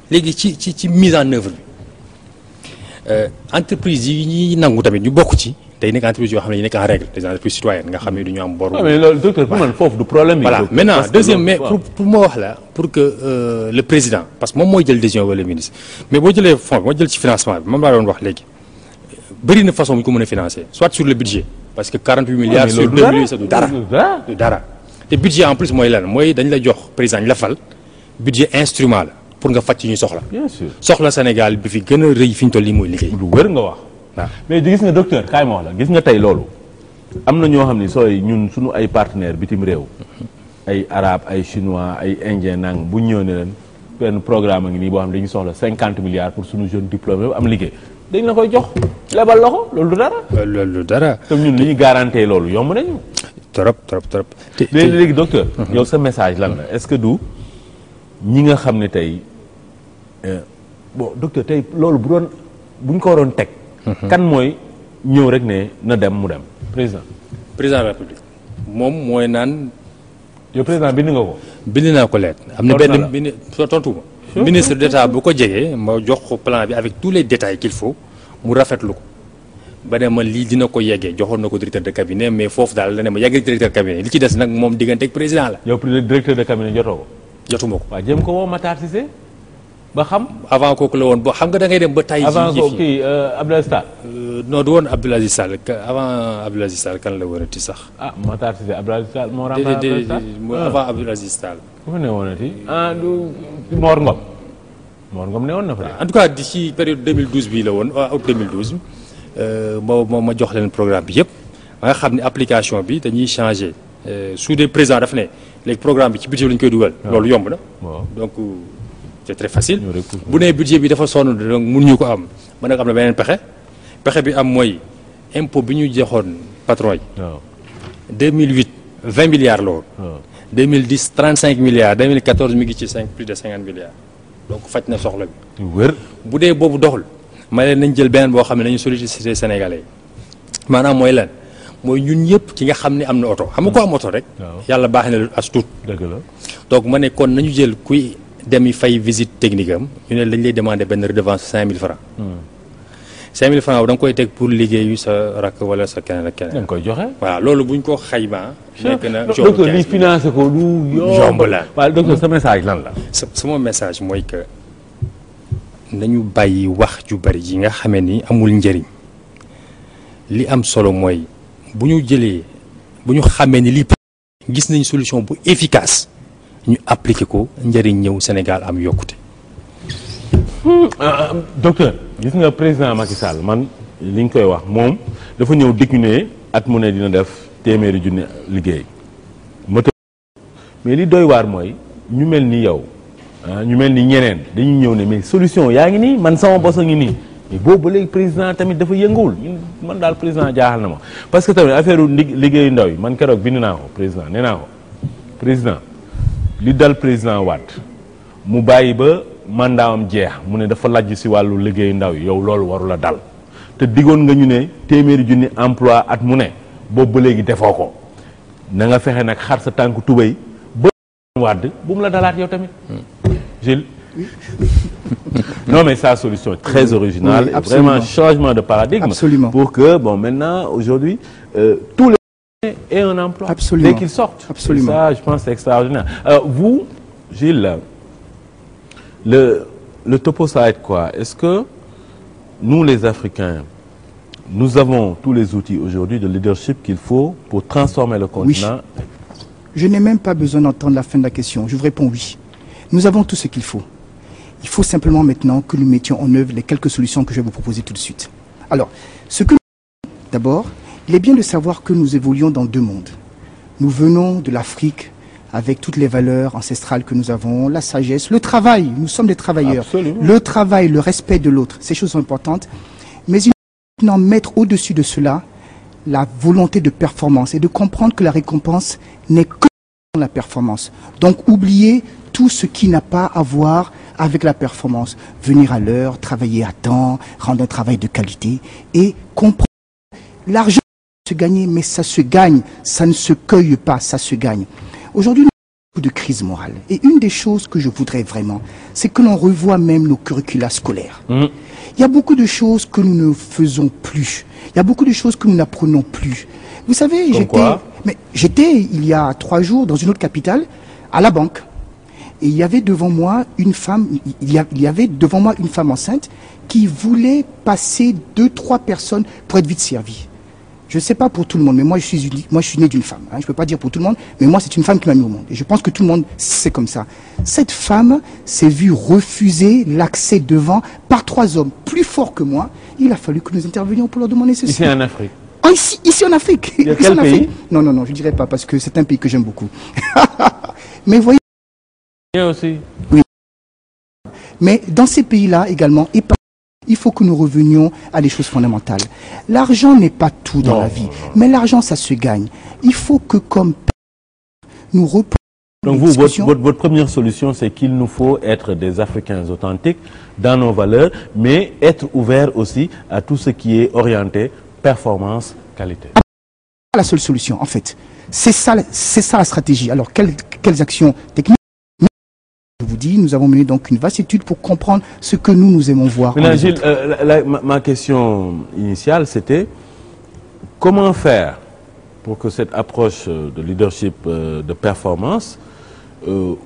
léegi ci mise en œuvre bi entreprise yi ñuy nangu tamit ñu bokk ci day nekk entreprise yoo xam ne ñu nekk en règle des entreprises citoyennes nga xam ne du ñu am bor. mais loolu docteur pour man foofu du problème. voilà maintenant deuxième mais pour ma wax la pour que le président parce que moom mooy jël décision wala le ministre mais boo jëlee fonds bi moo jël ci financement bi moom laa doon wax léegi bëri na façon bu ñu ko mën a financer soit sur le budget parce que 48 milliards sur 2 milliards du dara te budget en plus mooy lan mooy dañ la jox président ñu la fal budget instrument la pour nga faj ci ñu soxla. bien sûr soxla Sénégal bi fi gën a rëy fi ñu toll nii mooy liggéey. lu wër nga wax. waaw mais gis nga docteur kaay ma wax la gis nga tey loolu am na ñoo xam ne sooy ñun suñu ay partenaires bitim réew. ay arabe ay chinois ay indien nang bu ñu ñëw ne leen benn programme a ngi nii boo xam ne dañu soxla 50 milliards pour suñu jeune diplômé am liggéey dañ la koy jox lebal la ko loolu du dara. loolu du dara. te ñun li ñu garanté loolu yomb nañu. trop. léegi docteur. yow sa message lan la est-ce que du. ñi nga xam ne tey bon docteur tey loolu buñ ko waroon teg. kan mooy ñëw rek ne na dem mu dem président. président de la République moom mooy naan. yow président bind nga ko. bind naa ko leet am na benn tontu ma. ministre d'État bu ko jegee ma jox ko plan bi avec tous les détails qu'il faut mu rafetlu ko ba ne ma lii dina ko yeggee joxoon na ko directeur de cabinet mais foofu daal la ne ma yeggee directeur de cabinet li ci des nag moom diggante ak président la. yow directeur de cabinet jotoo ko. jotuma ko. waaw jéem ko woo Matar Cissé ba xam. avant kooku la woon ba xam nga da ngay dem ba tay avant kooku kii Abdoulaye Sall. non du woon Abdoul Aziz Sall avant Abdoul Aziz Sall kan la woonati sax. Matar Cissé Abdoul Aziz Sall moo remplacé avant Abdoul Aziz Sall. ku fa ne woonati du Mor Ngom. Mor Ngom ne woon na fa. en tout cas d'ici période 2012 bii la woon août 2012 ma jox leen programme bi yëpp ba nga xam ne application bi dañuy changer su dee président dafa ne. léegi programme bi ci budget bi lañu koy dugal. loolu yomb na. donc c'est très facile. bu nee budget bi dafa sonn donc mënuñu ko am ba nag am na beneen pexe bi am mooy impôt bi ñu joxoon patron yi. 2008 20 milliards la woon. 2010 35 milliards 2014 mi ngi ci plus de 50 milliards donc faj na soxla bi. wër bu dee boobu doxul ma leen nañ jël beneen boo xam ne nañu solliciter sénégalais maanaam mooy lan. mooy ñun ñëpp ki nga xam ne am na oto xam nga ko am oto rek. yàlla baax na as tuut. dëgg la donc ma ne kon nañu jël kuy dem fay visite technique am ñu ne lañ lay demander benn redevance 5000 francs. 5000 francs da nga koy teg pour liggéeyu sa rakk wala sa keneen ak keneen. da nga koy joxe. voilà loolu buñ ko xaymaa. nekk na docteur li financé ko du yomb la. waaw docteur sa message lan la. sama message mooy que nañu bàyyi wax ju bari yi nga xamee ni amul njëriñ li am solo mooy. bu ñu xamee ni lii gis nañ solution bu efficace ñu appliquer ko njëriñ ñëw Sénégal am yokkute. docteur gis nga président Macky Sall man li ñu koy wax moom dafa ñëw dikk ne at mu ne dina def téeméeri junni liggéey mais li doy waar mooy ñu mel ni yow ñu mel ni ñeneen dañuy ñëw ne mais solution yaa ngi nii man sama bos a ngi nii mais boobu ba léegi président tamit dafa yënguwul man daal président jaaxal na ma parce que tamit affaire liggéeyu ndaw yi man keroog bind naa ko président nee naa ko président li dal président Wade mu bàyyi ba mandat am jeex mu ne dafa lajj si wàllu liggéeyu ndaw yi yow loolu waru la dal te diggoon nga ñu ne téeméeri junni emploi at mu ne boobu ba léegi defoo ko na nga fexe nag xar sa tànk tubéy ba Wade bu mu la dalaat yow tamit Gilles. Non mais sa solution est très originale, oui, vraiment changement de paradigme. Absolument. Pour que bon maintenant aujourd'hui tous les aient un emploi dès qu'ils sortent. Absolument. Et ça je pense c'est extraordinaire. Vous Gilles, le topo ça va être quoi? Est-ce que nous les Africains nous avons tous les outils aujourd'hui de leadership qu'il faut pour transformer le continent? Oui. Je n'ai même pas besoin d'entendre la fin de la question. Je vous réponds oui. Nous avons tout ce qu'il faut. Il faut simplement maintenant que nous mettions en œuvre les quelques solutions que je vais vous proposer tout de suite. Alors, d'abord, il est bien de savoir que nous évoluons dans deux mondes. Nous venons de l'Afrique avec toutes les valeurs ancestrales que nous avons, la sagesse, le travail. Nous sommes des travailleurs. Absolument. Le travail, le respect de l'autre, ces choses sont importantes. Mais il faut maintenant mettre au-dessus de cela la volonté de performance et de comprendre que la récompense n'est que la performance. Donc, oubliez tout ce qui n'a pas à voir avec la performance. Venir à l'heure, travailler à temps, rendre un travail de qualité et comprendre. L'argent se gagne, mais ça se gagne. Ça ne se cueille pas, ça se gagne. Aujourd'hui, nous avons beaucoup de crise morale. Et une des choses que je voudrais vraiment, c'est que l'on revoie même nos curricula scolaires. Il y a beaucoup de choses que nous ne faisons plus. Il y a beaucoup de choses que nous n'apprenons plus. Vous savez, j'étais il y a 3 jours dans une autre capitale, à la banque. Et il y avait devant moi une femme, il y avait devant moi une femme enceinte qui voulait passer 2-3 personnes pour être vite servie. Je ne sais pas pour tout le monde, mais moi je suis né d'une femme. Hein, je ne peux pas dire pour tout le monde, mais moi c'est une femme qui m'a mis au monde. Et je pense que tout le monde c'est comme ça. Cette femme s'est vue refuser l'accès devant par 3 hommes plus forts que moi. Il a fallu que nous intervenions pour leur demander ceci. Ici en Afrique. Ah, ici en Afrique. Il y a quel pays? Non, je ne dirais pas parce que c'est un pays que j'aime beaucoup. Mais voyez. Aussi. Oui. Mais dans ces pays-là également, il faut que nous revenions à des choses fondamentales. L'argent n'est pas tout dans la vie, mais l'argent, ça se gagne. Il faut que comme nous reprenions. Donc vous, votre première solution, c'est qu'il nous faut être des Africains authentiques dans nos valeurs, mais être ouverts aussi à tout ce qui est orienté performance, qualité. C'est la seule solution, en fait. C'est ça la stratégie. Alors, quelles actions techniques? Je vous dis, nous avons mené donc une vaste étude pour comprendre ce que nous aimons voir. Maintenant, Gilles, ma question initiale, c'était comment faire pour que cette approche de leadership de performance, vous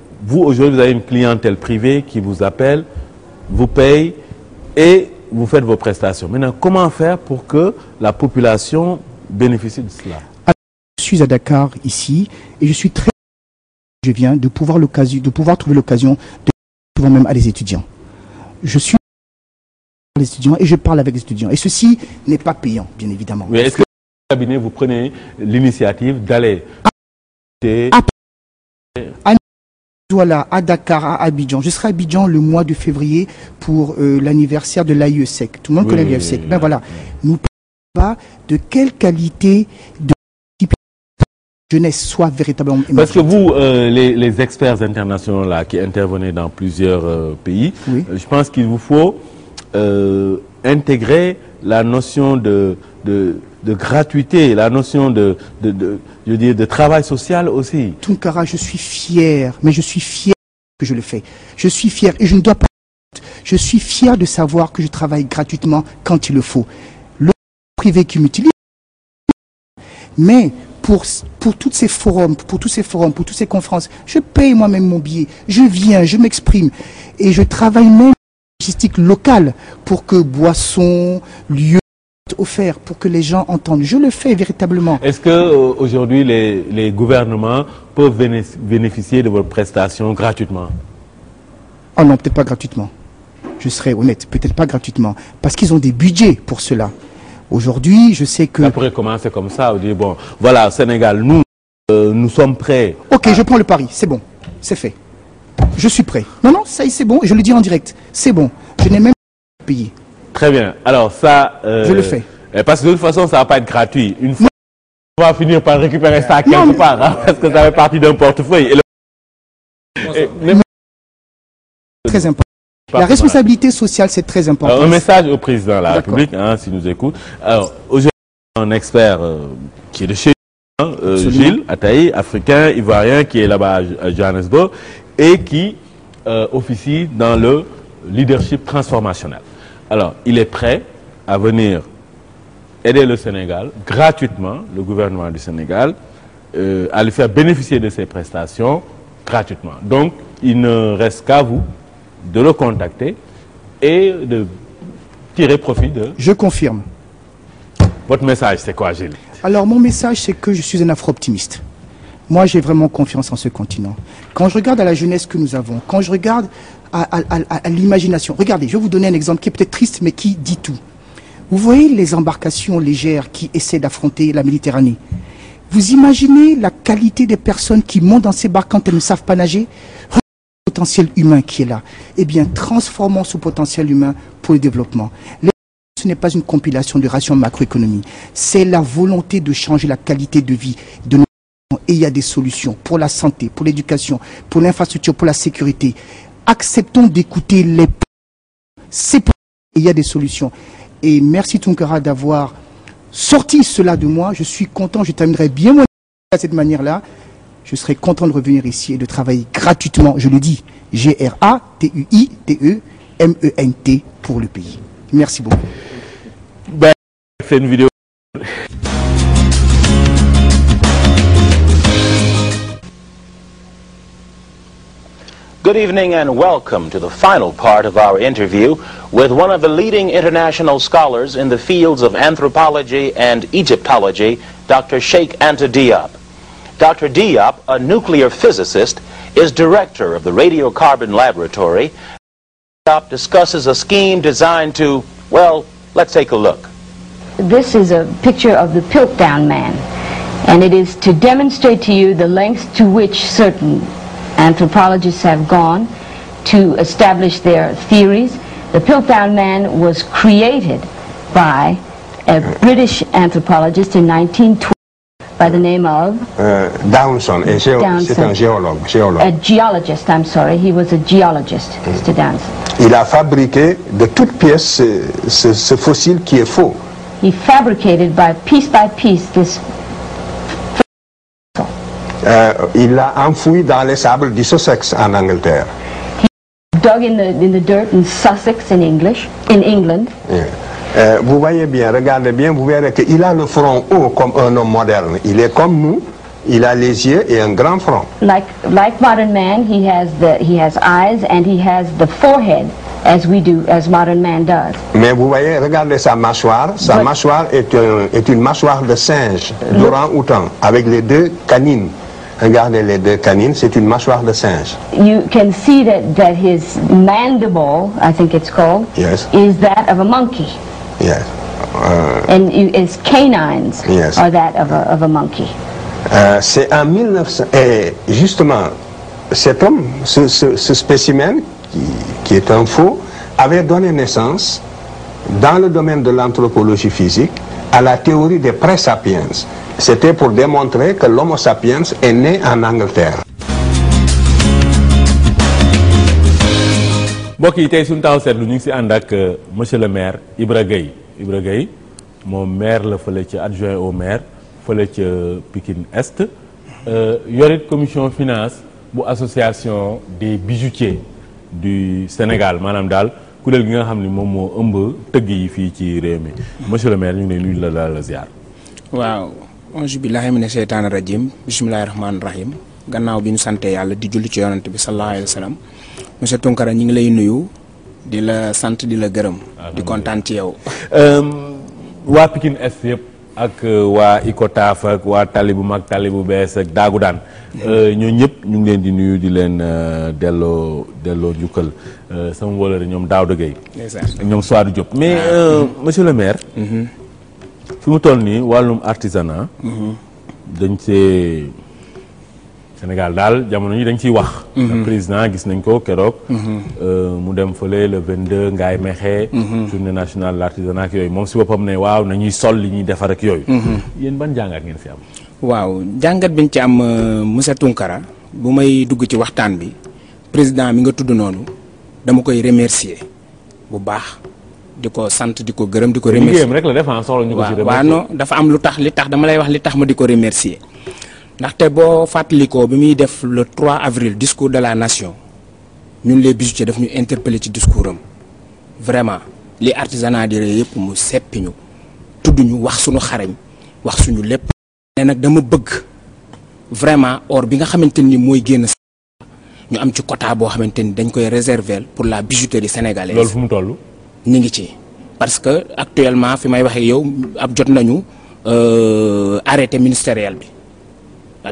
aujourd'hui, vous avez une clientèle privée qui vous appelle, vous paye et vous faites vos prestations. Maintenant, comment faire pour que la population bénéficie de cela? Je suis à Dakar ici et je suis très je viens de pouvoir trouver l'occasion de souvent même à des étudiants. Je suis les étudiants et je parle avec les étudiants. Et ceci n'est pas payant, bien évidemment. Mais est-ce que le cabinet, vous prenez l'initiative d'aller voilà, à Dakar, à Abidjan. Je serai à Abidjan le mois de février pour l'anniversaire de l'AIESEC. Tout le monde connaît l'AIESEC. Ben voilà, nous parlons pas de quelle qualité de jeunesse soit véritablement émergente. Parce que vous, les experts internationaux là, qui intervenaient dans plusieurs pays, oui. Je pense qu'il vous faut intégrer la notion de gratuité, la notion je veux dire, de travail social aussi. Tunkara, je suis fier, mais je suis fier que je le fais. Je suis fier et je ne dois pas... Je suis fier de savoir que je travaille gratuitement quand il le faut. Le privé qui m'utilise, mais... Pour tous ces forums, pour toutes ces conférences, je paye moi-même mon billet, je viens, je m'exprime et je travaille même la logistique locale pour que boissons, lieux soient offerts, pour que les gens entendent. Je le fais véritablement. Est-ce que aujourd'hui les gouvernements peuvent bénéficier de vos prestations gratuitement? Oh non, peut-être pas gratuitement. Je serai honnête, peut-être pas gratuitement, parce qu'ils ont des budgets pour cela. Aujourd'hui, je sais que... Ça pourrait commencer comme ça, on dit, bon, voilà, Sénégal, nous sommes prêts. Ok, je prends le pari, c'est bon, c'est fait. Je suis prêt. Non, non, ça c'est bon, je le dis en direct. C'est bon. Je n'ai même pas payé. Très bien. Alors ça... Je le fais. Parce que de toute façon, ça va pas être gratuit. Une fois, on va finir par récupérer ça quelque part, hein, parce que ça fait partie d'un portefeuille. Très important. La responsabilité sociale, c'est très important. Alors, un message au président de la République, hein, s'il nous écoute. Alors, aujourd'hui, un expert qui est de chez nous, Gilles Attaï, africain, ivoirien, qui est là-bas à Johannesburg, et qui officie dans le leadership transformationnel. Alors, il est prêt à venir aider le Sénégal gratuitement, le gouvernement du Sénégal, à le faire bénéficier de ses prestations gratuitement. Donc, il ne reste qu'à vous de le contacter et de tirer profit de... Je confirme. Votre message, c'est quoi, Gilles? Alors, mon message, c'est que je suis un afro-optimiste. Moi, j'ai vraiment confiance en ce continent. Quand je regarde à la jeunesse que nous avons, quand je regarde à l'imagination, regardez, je vais vous donner un exemple qui est peut-être triste, mais qui dit tout. Vous voyez les embarcations légères qui essaient d'affronter la Méditerranée. Vous imaginez la qualité des personnes qui montent dans ces barques quand elles ne savent pas nager? Le potentiel humain qui est là. Eh bien, transformons ce potentiel humain pour le développement. Ce n'est pas une compilation de rations macroéconomie. C'est la volonté de changer la qualité de vie de nos gens. Et il y a des solutions pour la santé, pour l'éducation, pour l'infrastructure, pour la sécurité. Acceptons d'écouter les... C'est pour... Il y a des solutions. Et merci Tunkara d'avoir sorti cela de moi. Je suis content, je terminerai bien mon de cette manière-là. Je serai content de revenir ici et de travailler gratuitement, je le dis, G-R-A-T-U-I-T-E-M-E-N-T pour le pays. Merci beaucoup. Ben, c'est une vidéo. Good evening and welcome to the final part of our interview with one of the leading international scholars in the fields of anthropology and Egyptology, Dr. Sheikh Anta Diop. Dr. Diop, a nuclear physicist, is director of the Radiocarbon Laboratory. Diop discusses a scheme designed to, well, let's take a look. This is a picture of the Piltdown Man, and it is to demonstrate to you the lengths to which certain anthropologists have gone to establish their theories. The Piltdown Man was created by a British anthropologist in 1920 by the name of Downson. C'est un géologue. A geologist, I'm sorry. He was a geologist, Mr. Downson. Il a fabriqué de toutes pièces ce fossile qui est faux. He fabricated by piece this. Il l'a enfoui dans les sables du Sussex en Angleterre. He dug in the dirt in Sussex in England. Yeah. Vous voyez bien, regardez bien, vous verrez qu'il a le front haut comme un homme moderne. Il est comme nous, il a les yeux et un grand front. Like modern man, he has eyes and he has the forehead as modern man does. Mais vous voyez, regardez sa mâchoire. Sa mâchoire est une mâchoire de singe, d'orang-outan, avec les deux canines. Regardez les deux canines, c'est une mâchoire de singe. You can see that his mandible, I think it's called, yes, is that of a monkey. Yes. And his canines, yes, are that of a monkey. C'est en 1900, et justement, cet homme, ce spécimen, qui est un faux, avait donné naissance, dans le domaine de l'anthropologie physique, à la théorie des pré-sapiens. C'était pour démontrer que l'Homo sapiens est né en Angleterre. mbokk yi tey suñu taxaw seetlu ñu ngi si ànd ak monsieur le maire Ibra Gueye moom maire la fële ca adjoint au maire fële ca Pikine Est yorit commission finance bu association des bijoutiers du Sénégal maanaam daal kuréel gi nga xam ni moom moo ëmb tëgg yi fii ci réew mi monsieur le maire ñu ngi lay nuyu la ziar. waaw auzu billaahi mina seytaani rajiim bismillaahi rahmaani rahiim gannaaw bi ñu sante yàlla di julli ci yonante bi sallallaahu alayhi wa sallam monsieur Tunkara ñu ngi lay nuyu di la sant di la gërëm di kontaan ci yow. waa Pikine Est yëpp ak waa Icotaf ak waa tali bu mag tali bu bees ak daagu daan ñoo ñëpp ñu ngi leen di nuyu di leen delloo njukkal sama wóolare ñoom Daouda Gueye ak ñoom Souadou Diop mais monsieur le maire fi mu toll nii wàllum artisanat dañ see Sénégal daal jamono yi dañ ciy wax. président gis nañ ko keroog. mu dem fële le 22 Ngaye Mékhé. journée nationale de l'artisanat ak yooyu moom si boppam ne waaw nañuy sol li ñuy defar ak yooyu. yéen ban jàngat ngeen fi am. waaw jàngat biñ ci am monsieur Tounkara bu may dugg ci waxtaan bi président mi nga tudd noonu dama koy remercier bu baax di ko sant di ko gërëm di ko remercier liggéeyam rek la def soxla ñu ko ci remercier. waaw non dafa am lu tax dama lay wax li tax ma di ko remercier ndaxte boo fàttalikoo bi muy def le 3 avril discours de la nation ñun les bijoutiers daf ñu interpeller ci discours am vraiment li artisanat di ree yëpp mu seppi ñu tudd ñu wax suñu xarañ wax suñu lépp. ne nag dama bëgg vraiment or bi nga xamante ni mooy génn ñu am ci quota boo xamante ni dañ koy réserver pour la bijouterie sénégalaise. loolu fu mu toll. ñu ngi ci parce que actuellement fi may waxee yow ab jot nañu arrêté ministériel bi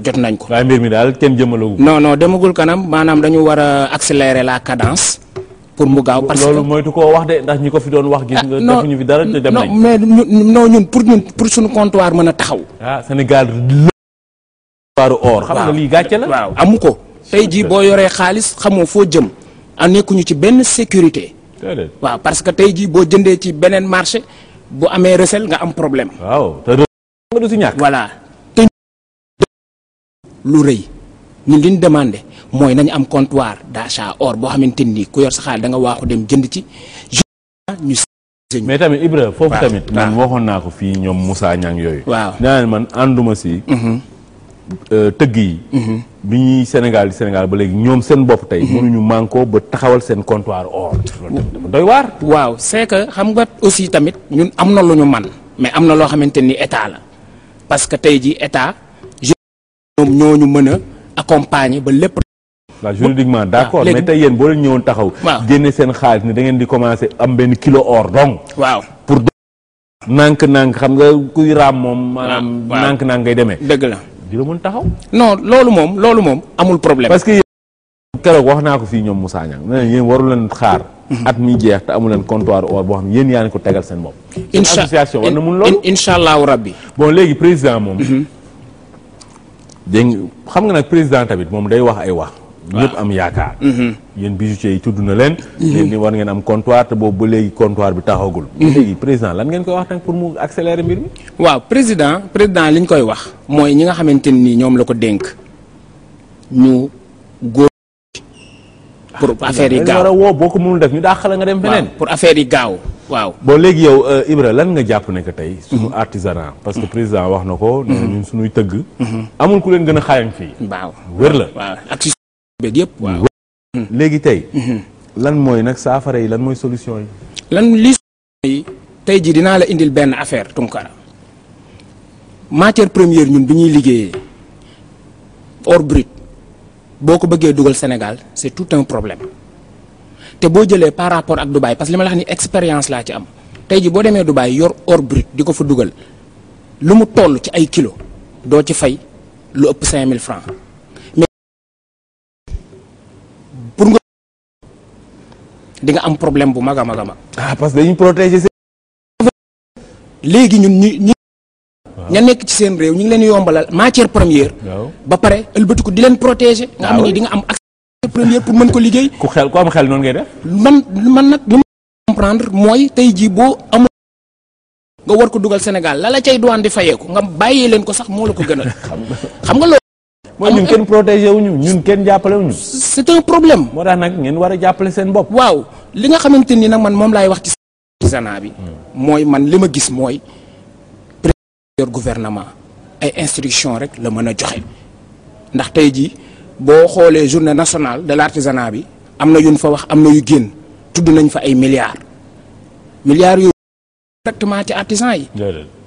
jot nañ ko. waaye mbir mi daal kenn jëmalagu. non demagul kanam maanaam dañu war a accélérer la cadence pour mu gaaw. parce que loolu moytu koo wax de ndax ñi ko fi doon wax. gis nga defuñu fi dara te dem nañ. non mais ñun pour suñu comptoir mën a taxaw. Sénégal or xam nga lii gàcce la. waaw amu ko. tey jii boo yoree xaalis xamoo foo jëm. nekkuñu ci benn sécurité. waaw parce que tey jii boo jëndee ci beneen marché bu amee recel nga am problème. waaw te nga du si ñàkk. voilà te lu rëy ñun li ñu demandé mooy nañu am comptoir d'achat or boo xamante ni ku yor sa xaalis da nga waaxu dem jënd ci. ñu mais tamit Ibra foofu tamit. man waxoon naa ko fii ñoom Moussa Niang yooyu. waaw nee man ànduma si. tëgg yi. bi ñuy Sénégal ba léegi ñoom seen bopp tey. mënuñu manko ba taxawal seen comptoir or. loolu dafa doy waar. waaw c'est que xam nga aussi tamit ñun am na lu ñu man mais am na loo xamante ni état la parce que tey jii état ñoom ñooñu mën a accompagner ba lépp. waaw juridiquement d'accord mais tey yéen boo leen ñëwoon taxaw. génne seen xaalis ne da ngeen di commencer am benn kilo or donc. waaw pour nànk-nànk xam nga kuy raam moom. maanaam nànk-nànk ngay demee. dëgg la. dina mën taxaw. non loolu moom amul problème. parce que keroog wax naa ko fii ñoom Moussa Niang nee na yéen waru leen xaar. at mi jeex te amu leen comptoir or boo xam ne yéen yaa ngi ko tegal seen bopp. association war na mun loolu incha allahu rabbi. bon léegi président moom. dégg xam nga nag président tamit moom day wax ay wax. ñëpp am yaakaar. yéen bijoutiers yi tudd na leen. yéen ni war ngeen am comptoir te boobu ba léegi comptoir bi taxawagul. léegi président lan ngeen koy wax nag pour mu accélérer mbir mi. waaw président li ñu koy wax. mooy ñi nga xamante ni ñoom la ko dénk ñu góor. pour affaire yi gaaw woo boo ko mënul def ñu dàq la nga dem feneen. pour affaire yi gaaw waaw. bon léegi yow Ibra lan nga jàpp ne que tey. suñu artisanat parce que président wax na ko. nee na ñun suñuy tëgg. amul ku leen gën a xarañ fii. waaw wér la waaw ak si yëpp waaw. léegi tey. lan mooy nag saafara yi lan mooy solution yi. lan li yi tey jii dinaa la indil benn affaire Tounkara matière première ñun bi ñuy liggéeyee or brut boo ko bëggee dugal Sénégal c'est tout un problème te boo jëlee par rapport ak Dubaï parce que li ma la wax ni expérience laa ci am tey jii boo demee Dubaï yor or brut di ko fa dugal lu mu toll ci ay kilo doo ci fay lu ëpp 5000 francs mais pour nga di nga am problème bu mag a mag a mag. parce que dañuy protéger léegi ñun ñi ña nekk ci seen réew ñu ngi leen yombalal matière première. ba pare ëlbatiku di leen protéger. nga xam ni di nga am accès première pour mën ko liggéey. ku am xel noonu ngay def. man nag li ma comprendre mooy tey jii boo amul nga war ko dugal Sénégal la cay douane di fayeeku nga bàyyee leen ko sax moo la ko gënal. xam nga loolu. mooy ñun kenn protégé wuñu ñun kenn jàppale wuñu. c'est un problème. moo tax nag ngeen war a jàppale seen bopp. waaw li nga xamante ni nag man moom laay wax ci artisanat bi. mooy man li ma gis mooy. gouvernement ay instruction rek la mën a joxe ndax tey jii boo xoolee journée nationale de l'artisanat bi am na yuñ fa wax am na yu génn tudd nañ fa ay milliards yooyu directement ci artisan yi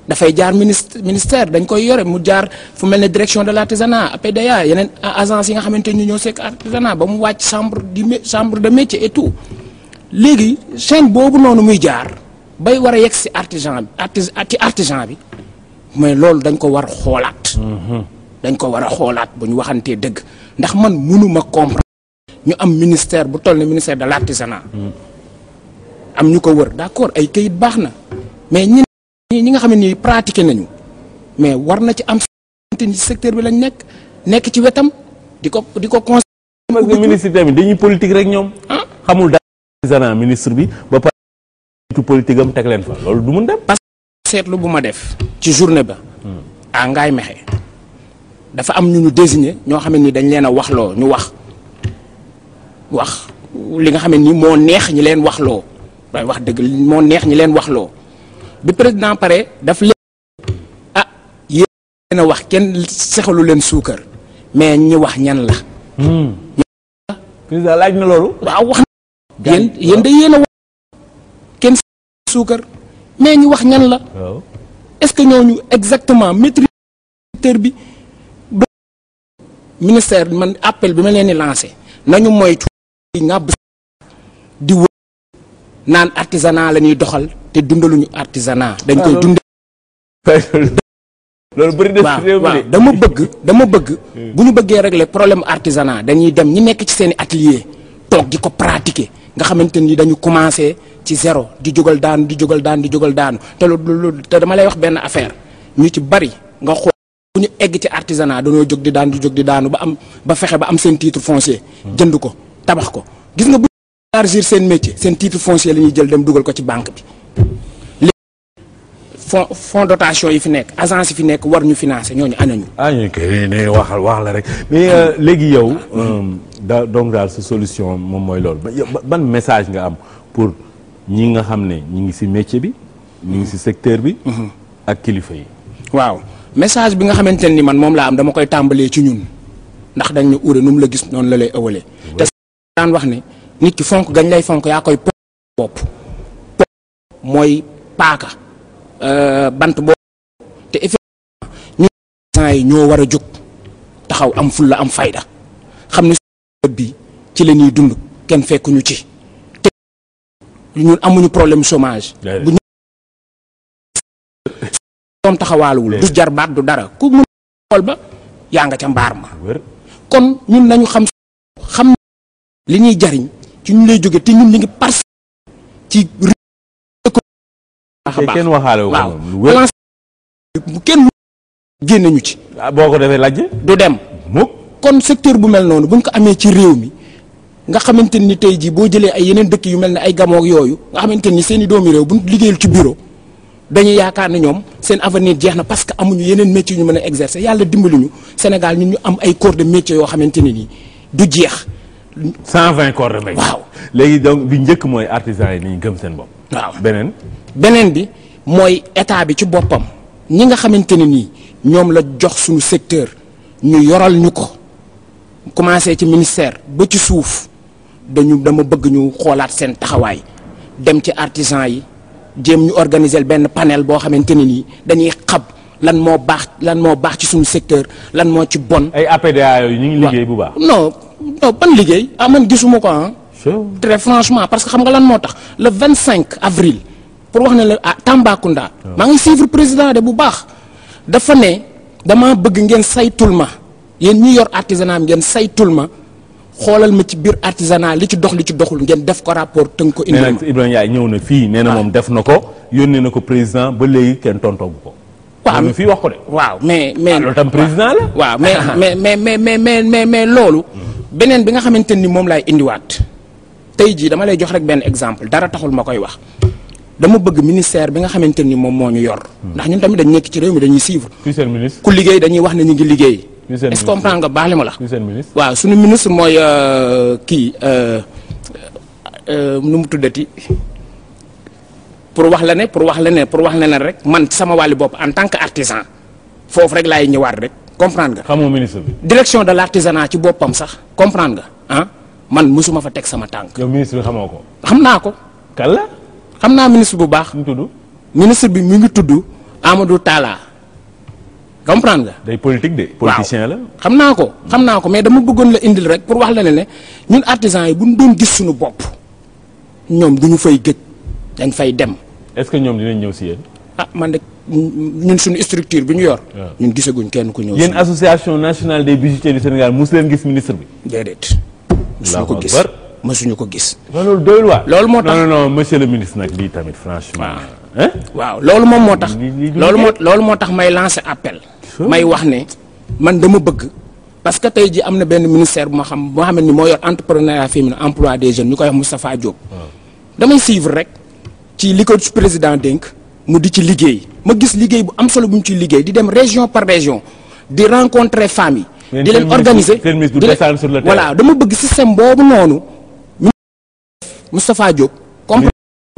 dafay jaar ministère dañ koy yore mu jaar fu mel ne direction de l'artisanat APDA yeneen agence yi nga xamante ni ñoo sekk artisanat ba mu wàcc chambre de métier et tout léegi chaîne boobu noonu muy jaar bay war a yegg si artisan bi mais loolu dañ ko war xoolaat. dañ ko war a xoolaat bu ñu waxantee dëgg ndax man mënuma comprendre ñu am ministère bu toll ne ministère de l'artisanat am ñu ko wër d'accord ay kayit baax na mais ñi nga xam ne nii pratiquer nañu mais war na ci am ni secteur bi lañ nekk ci wetam di ko conseil. parce que ministre bi tamit dañuy politique rek ñoom. xamul daal artisanat ministre bi ba pare tu politique am teg leen fa loolu du mun dem. parce que seetlu bu ma def ci journée ba. à Ngaye Mékhé dafa am ñu désigné ñoo xam ne ni dañ leen a waxloo ñu wax li nga xam ne ni moo neex ñi leen waxloo waaye wax dëgg moo neex ñi leen waxloo bi président pare daf leen yéen a wax kenn sexalu leen suukar mais ñi wax ñan la. président laaj na loolu. waaw wax na yéen da yéen a wax kenn suukar mais ñi wax ñan la. waaw est-ce que ñooñu exactement maîtrise secteur bi. ministère man appel bi ma leen di lancé nañu moytu ngàbb di wër naan artisanat la ñuy doxal te dundaluñu artisanat dañ koy dund. loolu bëri na ci réew mi waaw dama bëgg bu ñu bëggee régler problème artisanat dañuy dem ñi nekk ci seeni atelier toog di ko pratiquer nga xamante ni dañu commencé ci zéro di jógal daanu te loolu te dama lay wax benn affaire ñu ci bari nga xool bu ñu egg ci artisanat dañoo jóg di daanu ba fexe ba am seen titre foncier jënd ko tabax ko gis nga bu élargir seen métier seen titre foncier la ñuy jël dem dugal ko ci banque bi fonds dotation yi fi nekk agence yi fi nekk war ñu financer ñooñu anañu. ñu kay ne wax la rek mais léegi yow donc daal sa solution moom mooy loolu ban message nga am pour ñi nga xam ne ñi ngi ci métier bi ñi ngi ci secteur bi ak kilifa yi. waaw message bi nga xamante ni man moom laa am dama koy tàmbalee ci ñun ndax dañ ne urée nu mu la gis noonu la lay ëwalee te daan wax ne nit ki fonk gañ lay fonk yaa koy bopp mooy paaka bant boo te effectivement ñun yi ñoo war a jóg taxaw am fulla am fayda xam ne bi ci la ñuy dund kenn fekkuñu ci te ñun amuñu problème chômage bu ñu doom taxawaaluwul du jar baat du dara ku mun xool ba yaa nga ca mbaar ma kon ñun nañu xam li ñuy jariñ ci ñu lay jóge te ñun li ngi parce ci kenn waxaale waaw bu kenn génne ñu ci boo ko defee laaj du dem mukk kon secteur bu mel noonu bu ñu ko amee ci réew mi nga xamante ni tey jii boo jëlee ay yeneen dëkk yu mel ne ay gamoog yooyu nga xamante ni seen i doomi réew bu ñu liggéeyal ci bureau dañuy yaakaar ne ñoom seen avenir jeex na parce que amuñu yeneen métier ñu mën a exercer yàlla dimbali ñu Sénégal ñun ñu am ay corps de métier yoo xamante ne nii du jeex 120 corps de métier waaw léegi donc bi njëkk mooy artisan yi ni ñu gëm seen bopp waaw beneen bi mooy état bi ci boppam ñi nga xamante ne nii ñoom la jox suñu secteur ñu yoral ñu ko commencé ci ministère ba ci suuf dama bëgg ñu xoolaat seen taxawaay dem ci artisan yi jéem ñu organiser benn panel boo xamante ne nii dañuy xam lan moo baax ci suñu secteur lan moo ci bon. ay APDA yooyu ñu ngi liggéey bu baax. non ban liggéey man gisuma ko très franchement parce que xam nga lan moo tax le 25 avril pour wax ne la Tambacounda. maa ngi suivre président de bu baax dafa ne dama bëgg ngeen saytul ma yéen ñi yor artisanat ngeen saytul ma xoolal ma ci biir artisanat li ci dox li ci doxul ngeen def ko rapport tënk ko. indi ma Ibrahima Ndiaye ñëw na fii nee na moom def na ko yónnee na ko président ba léegi kenn tontoogu ko. waaw fii wax ko de. waaw mais loolu tam président la. waaw mais loolu. beneen bi nga xamante ni moom laay indiwaat. tey jii dama lay jox rek benn exemple dara taxul ma koy wax dama bëgg ministère bi nga xamante ni moom moo ñu yor. ndax ñun tamit dañ nekk ci réew mi dañuy suivre. kuy seen ministre. ku liggéey dañuy wax ne ñu ngi liggéey. est-ce que comprendre nga baax li ma la. kuy seen ministre. waaw suñu ministre mooy nu mu tuddati pour wax la ne rek man sama wàlli bopp en tant que artisan foofu rek laay ñëwaat rek comprendre nga. xamoo ministre bi. direction de l'artisanat ci boppam sax comprendre nga man mësuma fa teg sama tànk. yow ministre bi xamoo ko. xam naa ko. kan la. xam naa ministre bu baax. mu tudd. ministre bi mi ngi tudd Amadou Talla comprendre nga. day politique de. politicien la. xam naa ko mais dama bëggoon la indil rek pour wax la ne ñun artisans yi bu ñu doon gis suñu bopp ñoom du ñu fay gëj dañ fay dem. est-ce que ñoom dinañ ñëw si yéen. man de ñun suñu structure bi ñu yor. ñun gisaguñ kenn ku ñëw. yéen association nationale des bijoutiers du Sénégal mosu leen gis ministre bi. déedéet. mësuñu ko gis. loolu doyul waa. loolu moo tax non monsieur le ministre nag lii tamit franchement. waaw loolu moom moo tax. loolu moo tax may lancer appel. may wax ne man dama bëgg parce que tey ji am na benn ministère bu ma xam boo xam ne ni moo yor entrepreneuriat féminin emploi des jeunes ñu koy wax Moustapha Diop. damay suivre rek ci li ko président dénk mu di ci liggéey ma gis liggéey bu am solo bu ñu ciy liggéey di dem région par région di rencontrer femmes yi. di leen organiser voilà dama bëgg système boobu noonu. Moustapha Diop.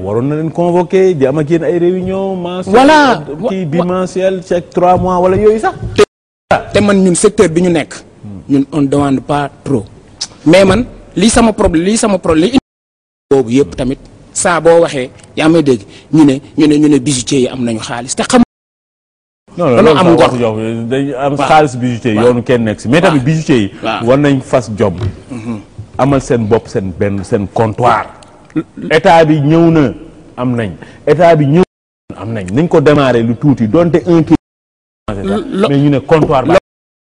waroon na leen convoqué di am ak yéen ay réunion mensuelle. voilà kii bimensuel chaque 3 mois wala yooyu sax. te man ñun secteur bi ñu nekk. ñun on demande pas trop. mais man lii sama problème li boobu yëpp tamit saa boo waxee yaa may dégg ñu ne bijoutier yi am nañu xaalis te xam. non dañoo am ngor dañu am xaalis bijoutier yoonu kenn nekk si mais tamit bijoutier yi. war nañ fas jom. amal seen bopp seen comptoir. état bi ñëw na am nañ état bi ñëw am nañ ko démarrer lu tuuti donte un kii. mais ñu ne comptoir ba.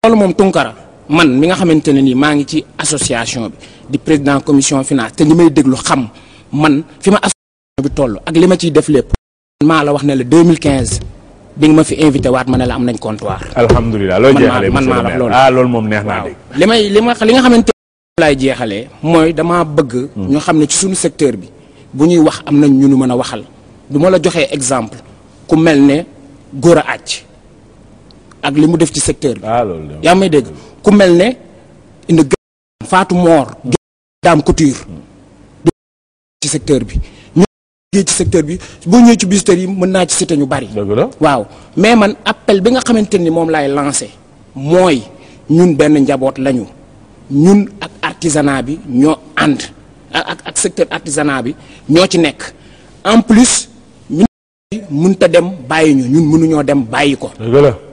loolu moom Tunkara man mi nga xamante ne nii maa ngi ci association bi di président commission finance te li may déglu xam man fi ma association bi toll ak li ma ciy def lépp. maa la wax ne la 2015 bi nga ma fi invité waat ma ne la am nañ comptoir. alhamdulilah looy jeexalee man maa la loolu loolu moom neex naa dégg. li nga xamante laay jeexalee mooy damaa bëgg. ñu xam ne ci suñu secteur bi bu ñuy wax am nañ ñu nu mën a waxal du ma la joxee exemple ku mel ne góor a àcc ak li mu def ci secteur bi. yaa may dégg ku mel ne indi Fatou Mor Dame Couture ci secteur bi ñu liggéey ci secteur bi boo ñëwee ci bijouterie yi mën naa ci citer ñu bari. waaw mais man appel bi nga xamante ni moom laay lancé mooy ñun benn njaboot lañu ñun ak artisanat bi ñoo ànd ak secteur artisanat bi ñoo ci nekk en plus mënta dem bàyyi ñu ñun mënuñoo dem bàyyi ko.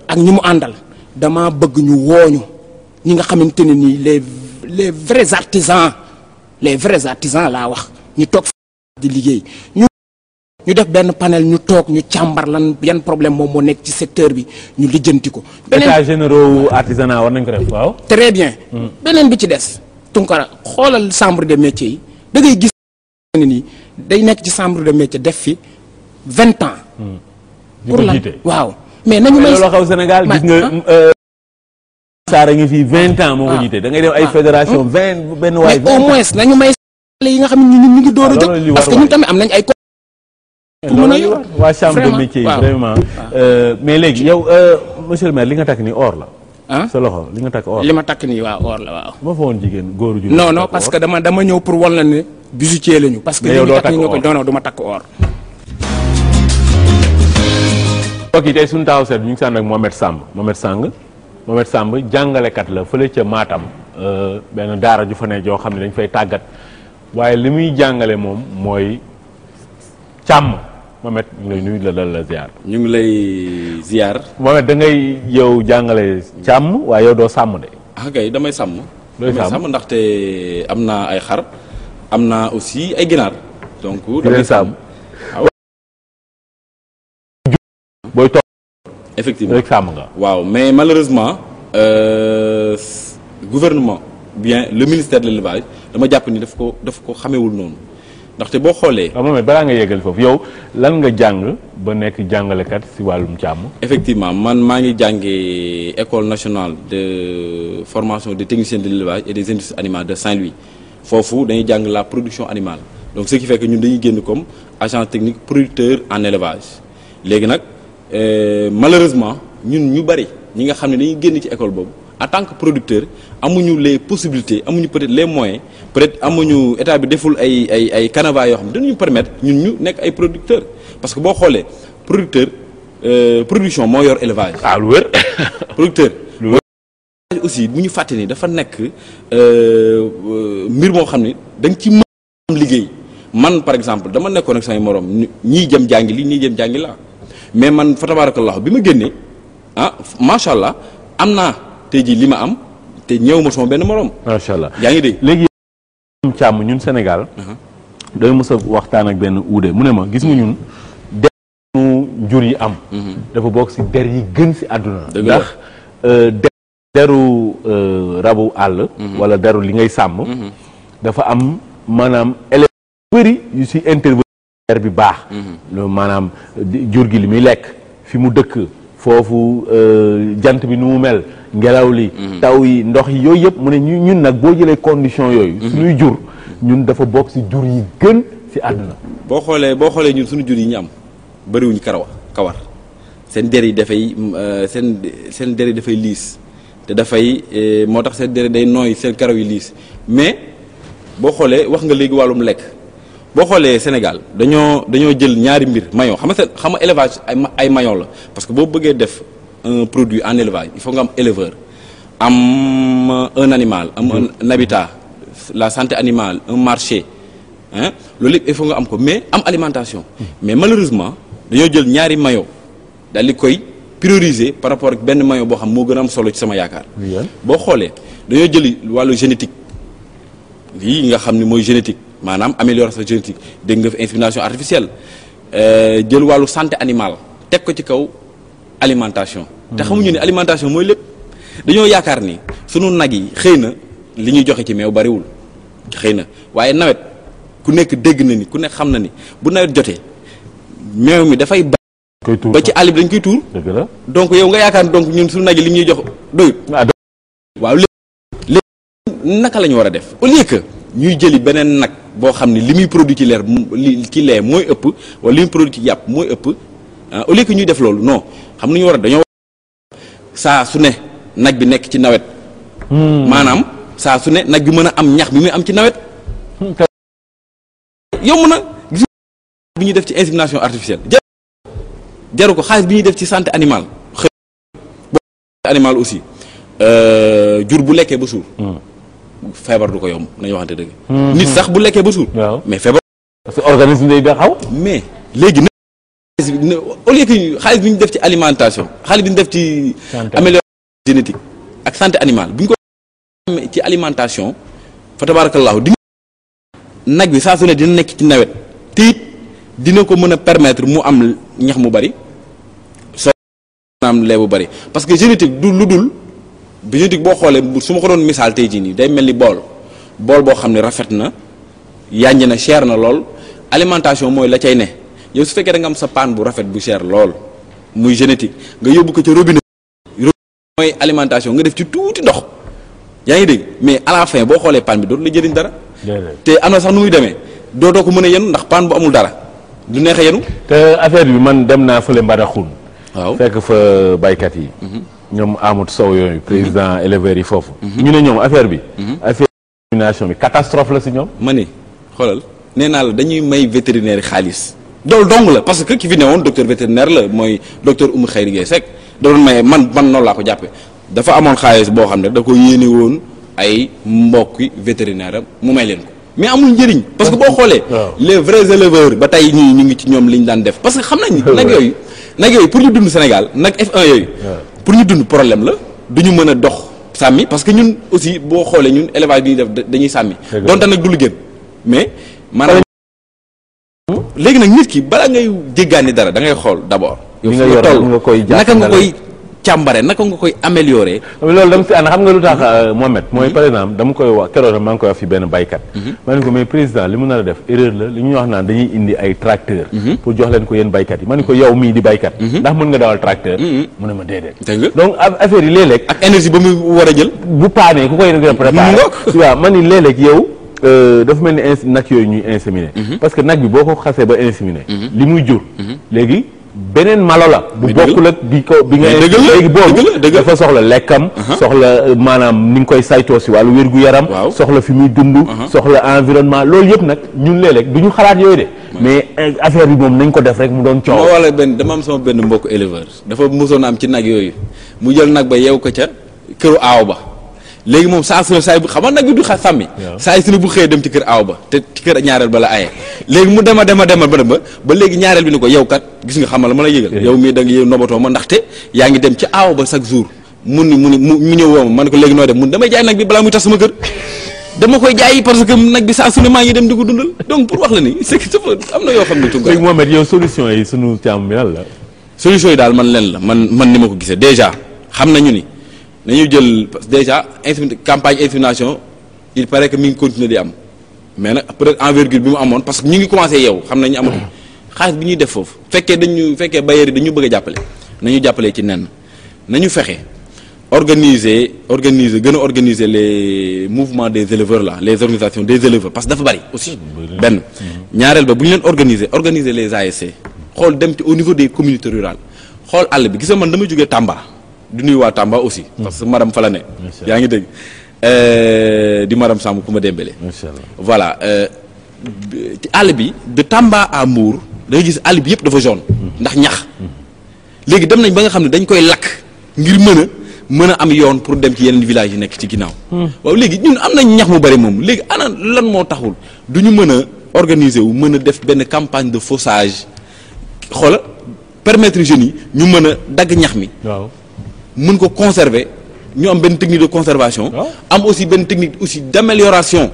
ak ñi mu àndal dama bëgg ñu wooñu ñi nga xamante ne nii les vrais artisans laa wax ñu toog di liggéey ñu def benn panel ñu toog ñu càmbar lan yan problème moom moo nekk ci secteur bi ñu lijjanti ko. état généraux artisanat war nañ ko def waaw. très bien. beneen bi ci des. Tunkara xoolal chambre de métiers yi da ngay gis ne nii day nekk ci chambre de métier def fi 20 ans. pour lan waaw. mais nañu may loolu xaw Sénégal gis nga. Saara ngi fii 20 ans moo ko jiite da ngay def ay fédération 20 benn waay. mais au moins nañu may yi nga xam ne ñun ñu ngi door a jóg parce que ñun tamit am nañ ay. waa chambre de métier yi vraiment. mais léegi yow monsieur le maire li nga takk nii or la. sa loxo li nga takk or. li ma takk nii waaw or la waaw. ma fa woon jigéen góoru ju. non parce que dama ñëw pour wan la ne bijoutier lañu. parce que li ñu takk ñoo ko non du ma takk or. mbokk yi tey suñu taxaw seet ñu ngi sànn ak Mohamed Samb jàngalekat la fële ca Matam benn daara ju fa ne joo xam ne dañ fay tàggat waaye li muy jàngale moom mooy càmm. Mohamed ñu ngi lay nuyu la ziar. ñu ngi lay ziar. Mohamed da ngay yow jàngale càmm waaye yow doo sàmm de. kay damay sàmm. damay sàmm ndaxte am naa ay xar am naa aussi ay ginaar. donc damay sàmm. booy toog effectivement rek sàmm nga. waaw mais malheureusement gouvernement bien le ministère de l'élevage dama jàpp ni daf ko xamewul noonu. ndaxte boo xoolee. waaw moom balaa nga yeggal foofu yow lan nga jàng ba nekk jàngalekat ci wàllum càmm. effectivement man maa ngi jàngee école nationale de formation des techniciens de l'élevage et des industries animales de Saint-Louis foofu dañuy jàng la production animale donc ce qui fait que ñun dañuy génn comme agent technique producteur en élevage léegi nag malheureusement ñun ñu bari ñi nga xam ne dañuy génn ci école boobu. en tant que producteur amuñu les possibilités amuñu peut-être les moyens peut-être amuñu état bi deful ay canevas yoo xam ne dañuy permettre ñun ñu nekk ay producteurs parce que boo xoolee production moo yor élevage. lu wér. producteur. lu wér aussi bu ñu fàtte ni dafa nekk mbir moo xam ne da nga ci mën am liggéey man par exemple dama nekkoon ak samay morom ñii jëm jàngi lii ñii jëm jàngi laa mais man fa tabarakallah bi ma génnee macha allah am naa. tey jii li ma am te ñëw ma sama benn morom. macha allah yaa ngi dégg. léegi càmm ñun Sénégal. dañu mës a waxtaan ak benn uude mu ne ma gis nga ñun der mu jur yi am. dafa bokk ci der yi gën ci àdduna. ndax deru rabu àll. wala deru li ngay sàmm. dafa am maanaam élèves yu bëri yu ci intervenir der bi baax. loolu maanaam jur gi li muy lekk fi mu dëkk foofu jant bi nu mu mel ngelaw li taw yi ndox yi yooyu yëpp mu ne ñun nag boo jëlee condition yooyu suñuy jur ñun dafa bokk ci jur yi gën ci àdduna. boo xoolee ñun suñu jur yi ñu am bëriwuñu kawar seen der yi dafay seen der yi dafay liis te dafay moo tax seen der day nooy seen karaw yi liis mais boo xoolee wax nga léegi wàllum lekk boo xoolee Sénégal dañoo jël ñaari mbir maillon xam nga élevage ay maillon la parce que boo bëggee def un produit en élevage il faut nga am éleveur am un animal am un habitat la santé animale un marché hein loolu lépp il faut nga am ko mais am alimentation mais malheureusement dañoo jël ñaari maillon daal di koy prioriser par rapport ak benn maillon boo xam moo gën a am solo ci sama yaakaar boo xoolee dañoo jël wàllu génétique lii nga xam ne mooy génétique maanaam amélioration génétique dégg nga fi insémination artificielle jël wàllu santé animale teg ko ci kaw alimentation te xamuñu ne alimentation mooy lépp dañoo yaakaar ni sunu nag yi xëy na li ñuy joxe ci meew bariwul xëy na waaye nawet ku nekk dégg na ni ku nekk xam na ni bu nawet jotee meew mi dafay ba ci àll bi dañ koy tuur donc yow nga yaakaar ni donc ñun sunu nag yi li ñuy jox doyut waaw léegi naka la ñu war a def au lieu que ñuy jëli beneen nag boo xam ne li muy produit ci leer ci lait mooy ëpp wala li muy produit ci yàpp mooy ëpp au lieu que ñuy def loolu non xam nañu war a dañoo saa su ne nag bi nekk ci nawet maanaam saa su ne nag bi mën a am ñax bi muy am ci nawet yomb na gis bi ñuy def ci insémination artificielle jaru ko xaalis bi ñuy def ci santé animale xëy animal aussi jur bu lekkee ba suur feebar du ko yomb nañu waxante dëgg nit sax bu lekkee ba suur mais feebar parce que organisme day taxaw mais léegi au lieu que xaalis bi ñu def ci alimentation xaalis bi ñu def ci amélioration génétique ak santé animale bu ñu ko ci alimentation fa tabarakallahu di nag bi saa su ne dina nekk ci nawet te it dina ko mën a permettre mu am ñax mu bari soo am lee bu bari parce que génétique du lu dul génétique boo xoolee su ma ko doon misaal tey jii nii day mel ni bool boo xam ne rafet na yànj na cher na lool alimentation mooy la cay ne yow su fekkee da nga am sa paan bu rafet bu cher lool muy génétique nga yóbbu ko ca robinet mooy alimentation nga def ci tuuti ndox yaa ngi dégg mais à la fin boo xoolee paan bi dootu la jëriñ dara te am na sax nu muy demee dootoo ko mën a yenu ndax paan bu amul dara du neex a yenu te affaire bi man dem naa fële Mbadakhoune waaw fekk fa baykat yi ñoom Amadou Sow yooyu président éleveurs yi foofu ñu ne ñoom affaire bi affaire insémination bi catastrophe la si ñoom ma ni xoolal nee naa la dañuy may vétérinaire yi xaalis loolu dong la parce que ki fi ne woon docteur vétérinaire la mooy docteur Oumou Khayri Gueye Seck da doon maye man noonu laa ko jàppee dafa amoon xaalis boo xam ne da ko yéene woon ay mbokki vétérinaire am mu may leen ko mais amul njëriñ parce que boo xoolee les vrais éleveurs ba tey ñii ñu ngi ci ñoom li ñu daan def parce que xam nañ ni nag yooyu pour ñu dund Sénégal nag F1 yooyu pour ñu dund problème la du ñu mën a dox sàmmi parce que ñun aussi boo xoolee ñun élevage bi ñuy def dañuy sàmmi donte nag du lu gën mais maanaam léegi nag nit ki bala ngay jéggaani dara da ngay xool d'abord yow fi nga toll naka nga koy càmbare naka nga koy améliorer loolu dama si ànd xam nga lu tax Mohamed mooy par exemple dama koy wax keroog maa ngi koy wax fi benn baykat ma ne ko mais président li mu nar a def erreur la li ñuy wax naan dañuy indi ay tracteur pour jox leen ko yéen baykat yi ma ne ko yow mii di baykat ndax mën nga dawal tracteur mu ne ma déedéet donc affaire yi léeg-léeg ak énergie ba mu war a jël bu paanee ku koy préparer waaw man ni léeg-léeg yow dafa mel ni nag yooyu ñuy inséminer parce que nag bi boo ko xasee ba inséminer li muy jur léegi beneen malo la bu bokkul ak bi nga léegi boobu dafa soxla lekkam soxla maanaam ni nga koy saytoo si wàllu wér-gu-yaram soxla fi muy dund soxla environnement loolu yëpp nag ñun léeg-léeg du ñu xalaat yooyu de mais affaire bi moom nañ ko def rek mu doon coow wala dama am sama benn mbokk éleveur dafa mosoon am ci nag yooyu mu jël nag ba yeew ko ca këru aaw ba léegi moom saa su ne saa bu xam nga nag bi du xa sàmmi saa su ne bu xëyee dem ci kër aaw ba te ci kër ñaareel ba la aye léegi mu dema ba léegi ñaareel bi ni ko yow kat gis nga xamal la ma la yëgal yow mii da nga yow nobatoo ma ndaxte yaa ngi dem ci aaw ba chaque jour mu ñëw woo ma ne ko léegi noo dem mun damay jaay nag bi balaa muy tas sama kër dama koy jaay parce que nag bi saa su ne maa ngi dem di ko dundal donc pour wax la ni c'est que dafa am na yoo xam ne tunga léegi Mohamed yow solution yi sunu càmm bi lan la solution yi daal man leen la man ni ma ko gisee déjà xam nañu ni nañu jël déjà campagne insémination il paraît que mi ngi continuer di am mais nag peut-être envergure bi mu amoon parce que ñu ngi commencé yeewu xam nañu amatul xaalis bi ñuy def foofu fekkee bailleurs yi dañu bëgg a jàppale nañu jàppalee ci nen nañu fexe organiser gën a organiser les mouvements des éleveurs là les organisations des éleveurs parce que dafa bari aussi benn ñaareel ba bu ñu leen organiser les ASC xool dem ci au niveau des communautés rurales xool àll bi gis nga man dama jógee Tamba di nuyu waa Tamba aussi parce que madame fa la ne yaa ngi dégg di madame Samb ku ma dembele voilà ci àll bi de Tamba à Mbour da ngay gis àll bi yëpp dafa jaune ndax ñax léegi dem nañ ba nga xam ne dañ koy lakk ngir mën a am yoon pour dem ci yeneen village yi nekk ci ginnaaw waaw léegi ñun am nañ ñax mu bari moom léegi ana lan moo taxul du ñu mën a organiser wu mën a def benn campagne de faussage xoola permettre jeunes yi ñu mën a dagg ñax mi waaw mën ko conserver ñu am benn technique de conservation am aussi benn technique aussi d'amélioration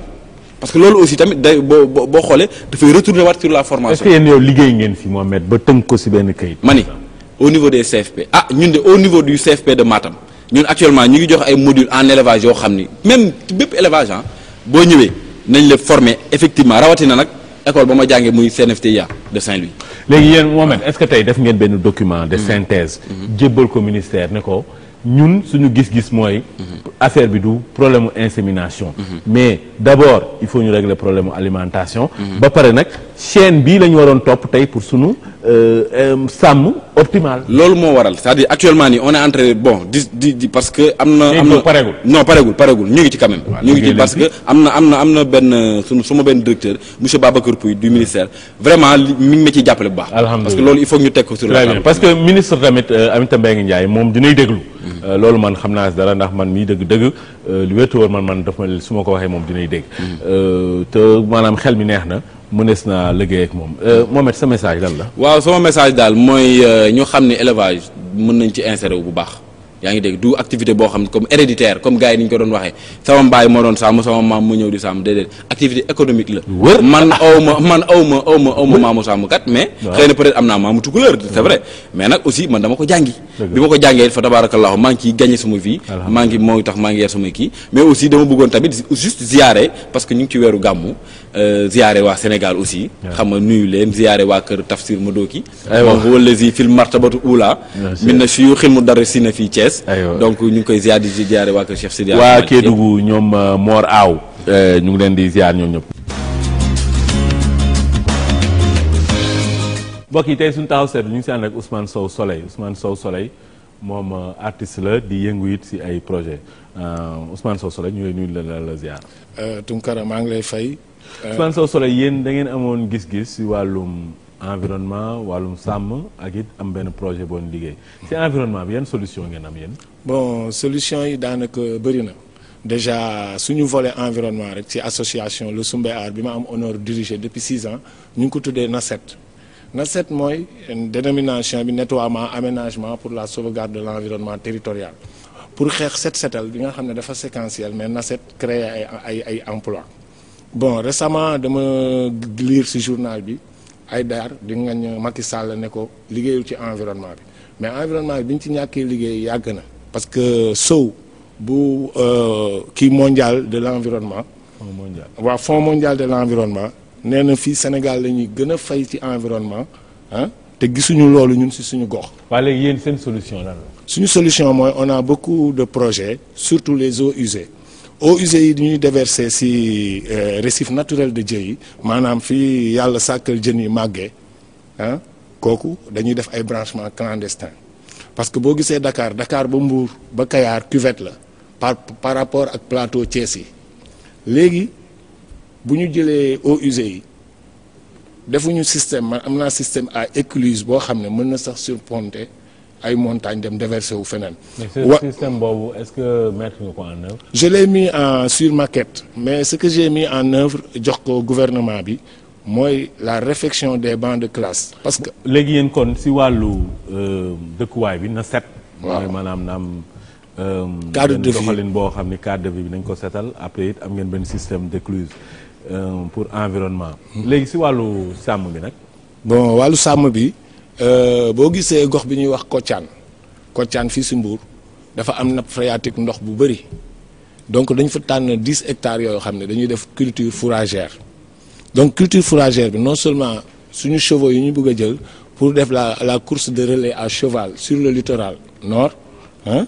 parce que loolu aussi tamit day boo xoolee dafay retourner waat sur la formation. est-ce que yéen yow liggéey ngeen fi Mohamed ba tënk ko ci benn kayit. ma ni au niveau des CFP ñun de au niveau du CFP de Matam ñun actuellement ñu ngi jox ay modules en élevage yoo xam ni même bépp élevage boo ñëwee nañ la former effectivement rawatina nag école ba ma jàngee muy CNFTIA de Saint-Louis. léegi yéen Mohamed est-ce que tey def ngeen benn document de synthèse. jébbal ko ministère ne ko ñun suñu gis-gis mooy. affaire bi du problème mu insémination. mais d'abord il faut ñu régler problème mu alimentation. ba pare nag chaîne bii la ñu waroon topp tey pour sunu sàmm optimal. loolu moo waral c'est-à-dire actuellement nii on est entré bon di parce que am na paregul non paregul ñu ngi ci quand même. ñu ngi ci parce que am na benn suma benn directeur monsieur Babacar Pouy du ministère vraiment mi ngi ma ciy jàppale bu baax. alhamdulilah parce que loolu il faut que ñu teg ko sur la table. parce que ministre tamit Aminata Mbengue Ndiaye moom dinay déglu. loolu man xam naa si dara ndax man mii dëgg li wétu woon man daf ma su ma ko waxee moom dinay dégg. te maanaam xel mi neex na mënees naa liggéey ak moom Mohamed sa message lan la. waaw sama message daal mooy ñu xam ne élevage mën nañ ci insérer wu bu baax. yaa ngi dégg du activité boo xam ne comme héréditaire comme gars yi ni ñu ko doon waxee sama mbaay moo doon sàmm sama maam mu ñëw di sàmm déedéet activité économique la. man awma maamu sàmm kat mais. xëy na peut-être am naa maamu tukulóor c'est vrai mais nag aussi man dama ko jàngi. bi ma ko jàngee fa tabarakallahu maa ngi ciy gagné sama vie. maa ngi moo tax maa ngi yer sama kii mais aussi dama bëggoon tamit juste ziyaare parce que ñu ngi ci weeru gàmmu ziyaare waa Sénégal aussi. xam nga nuyu leen ziyaare waa kër Tafsir Madoki. aywa moom wala zi fil martabatu ula min na siyu xil mu dara si na fii Thiès. donc ñu ngi koy ziar di ziare waa kër Cheikh Sidi. waa Kédougou ñoom Mor Aw ñu ngi leen di ziar ñoom ñëpp. mbokk yi tey suñu taxaw seetlu ñu ngi si ànd ak Ousmane Sow Soleil moom artiste la di yëngu it si ay projet Ousmane Sow Soleil ñu ngi lay nuyu la ziar. Tunkara maa ngi lay fay. Ousmane Sow Soleil yéen da ngeen amoon gis-gis si wàllum environnement wàllum sàmm ak it am benn projet boo liggéey ci environnement bi yan solution ngeen am yéen. bon solution yi daanaka bëri na déjà suñu volet environnement rek ci association Le Soumbé Art bi ma am honneur diriger depuis 6 ans ñu ngi ko tuddee NASET mooy dénomination bi nettoiement aménagement pour la sauvegarde de l'environnement territorial pour xeex setal bi nga xam ne dafa séquentiel mais NASET créer ay emploi bon récemment dama lire ci journal bi. ay daar di ngañ Macky Sall ne ko liggéeyul ci environnement bi mais environnement bi ñu ci ñàkkee liggéey yàgg na parce que sow bu kii mondial de l'environnement waaw fonds mondial de l'environnement nee na fii Sénégal la ñuy gën a fay ci environnement te gisuñu loolu ñun ci suñu gox. waaye léegi yéen seen solution lan la. suñu solution mooy on a beaucoup de projets surtout les eaux usées eaux usées yi ñuy déverser ci récif naturel de Dieu yi maanaam fii yàlla sàkkal jën yi màggee kooku dañuy def ay branchements clandestins parce que boo gisee Dakar ba Mbour ba Kayar cuvette la par rapport ak plateau Thiès yi léegi bu ñu jëlee eaux usées yi defuñu système man am naa système à écluse boo xam ne mën na sax surmonter ay montagnes dem déverser wu feneen. mais ce système boobu est-ce que mettre nga ko en œuvre. je l'ai mis sur maquette mais ce que j'ai mis en œuvre jox ko gouvernement bi mooy la réfection des bancs de classe. parce que léegi yéen kon si wàllu dëkkuwaay bi na set. waaw mooy maanaam na am. cadre de vie doxalin boo xam ni cadre de vie bi nañ ko setal après it am ngeen benn système d'écluse pour environnement. léegi si wàllu sàmm bi nag. bon wàllu sàmm bi. boo gisee gox bi ñuy wax Kotiane fii ci Mbour dafa am nappe phréatique ndox bu bëri donc dañ fa tànn 10 hectares yoo xam ne dañuy def culture fourragère donc culture fourragère bi non seulement suñu chevaux yi ñu bëgg a jël pour def la course de relais à cheval sur le littoral nord, hein,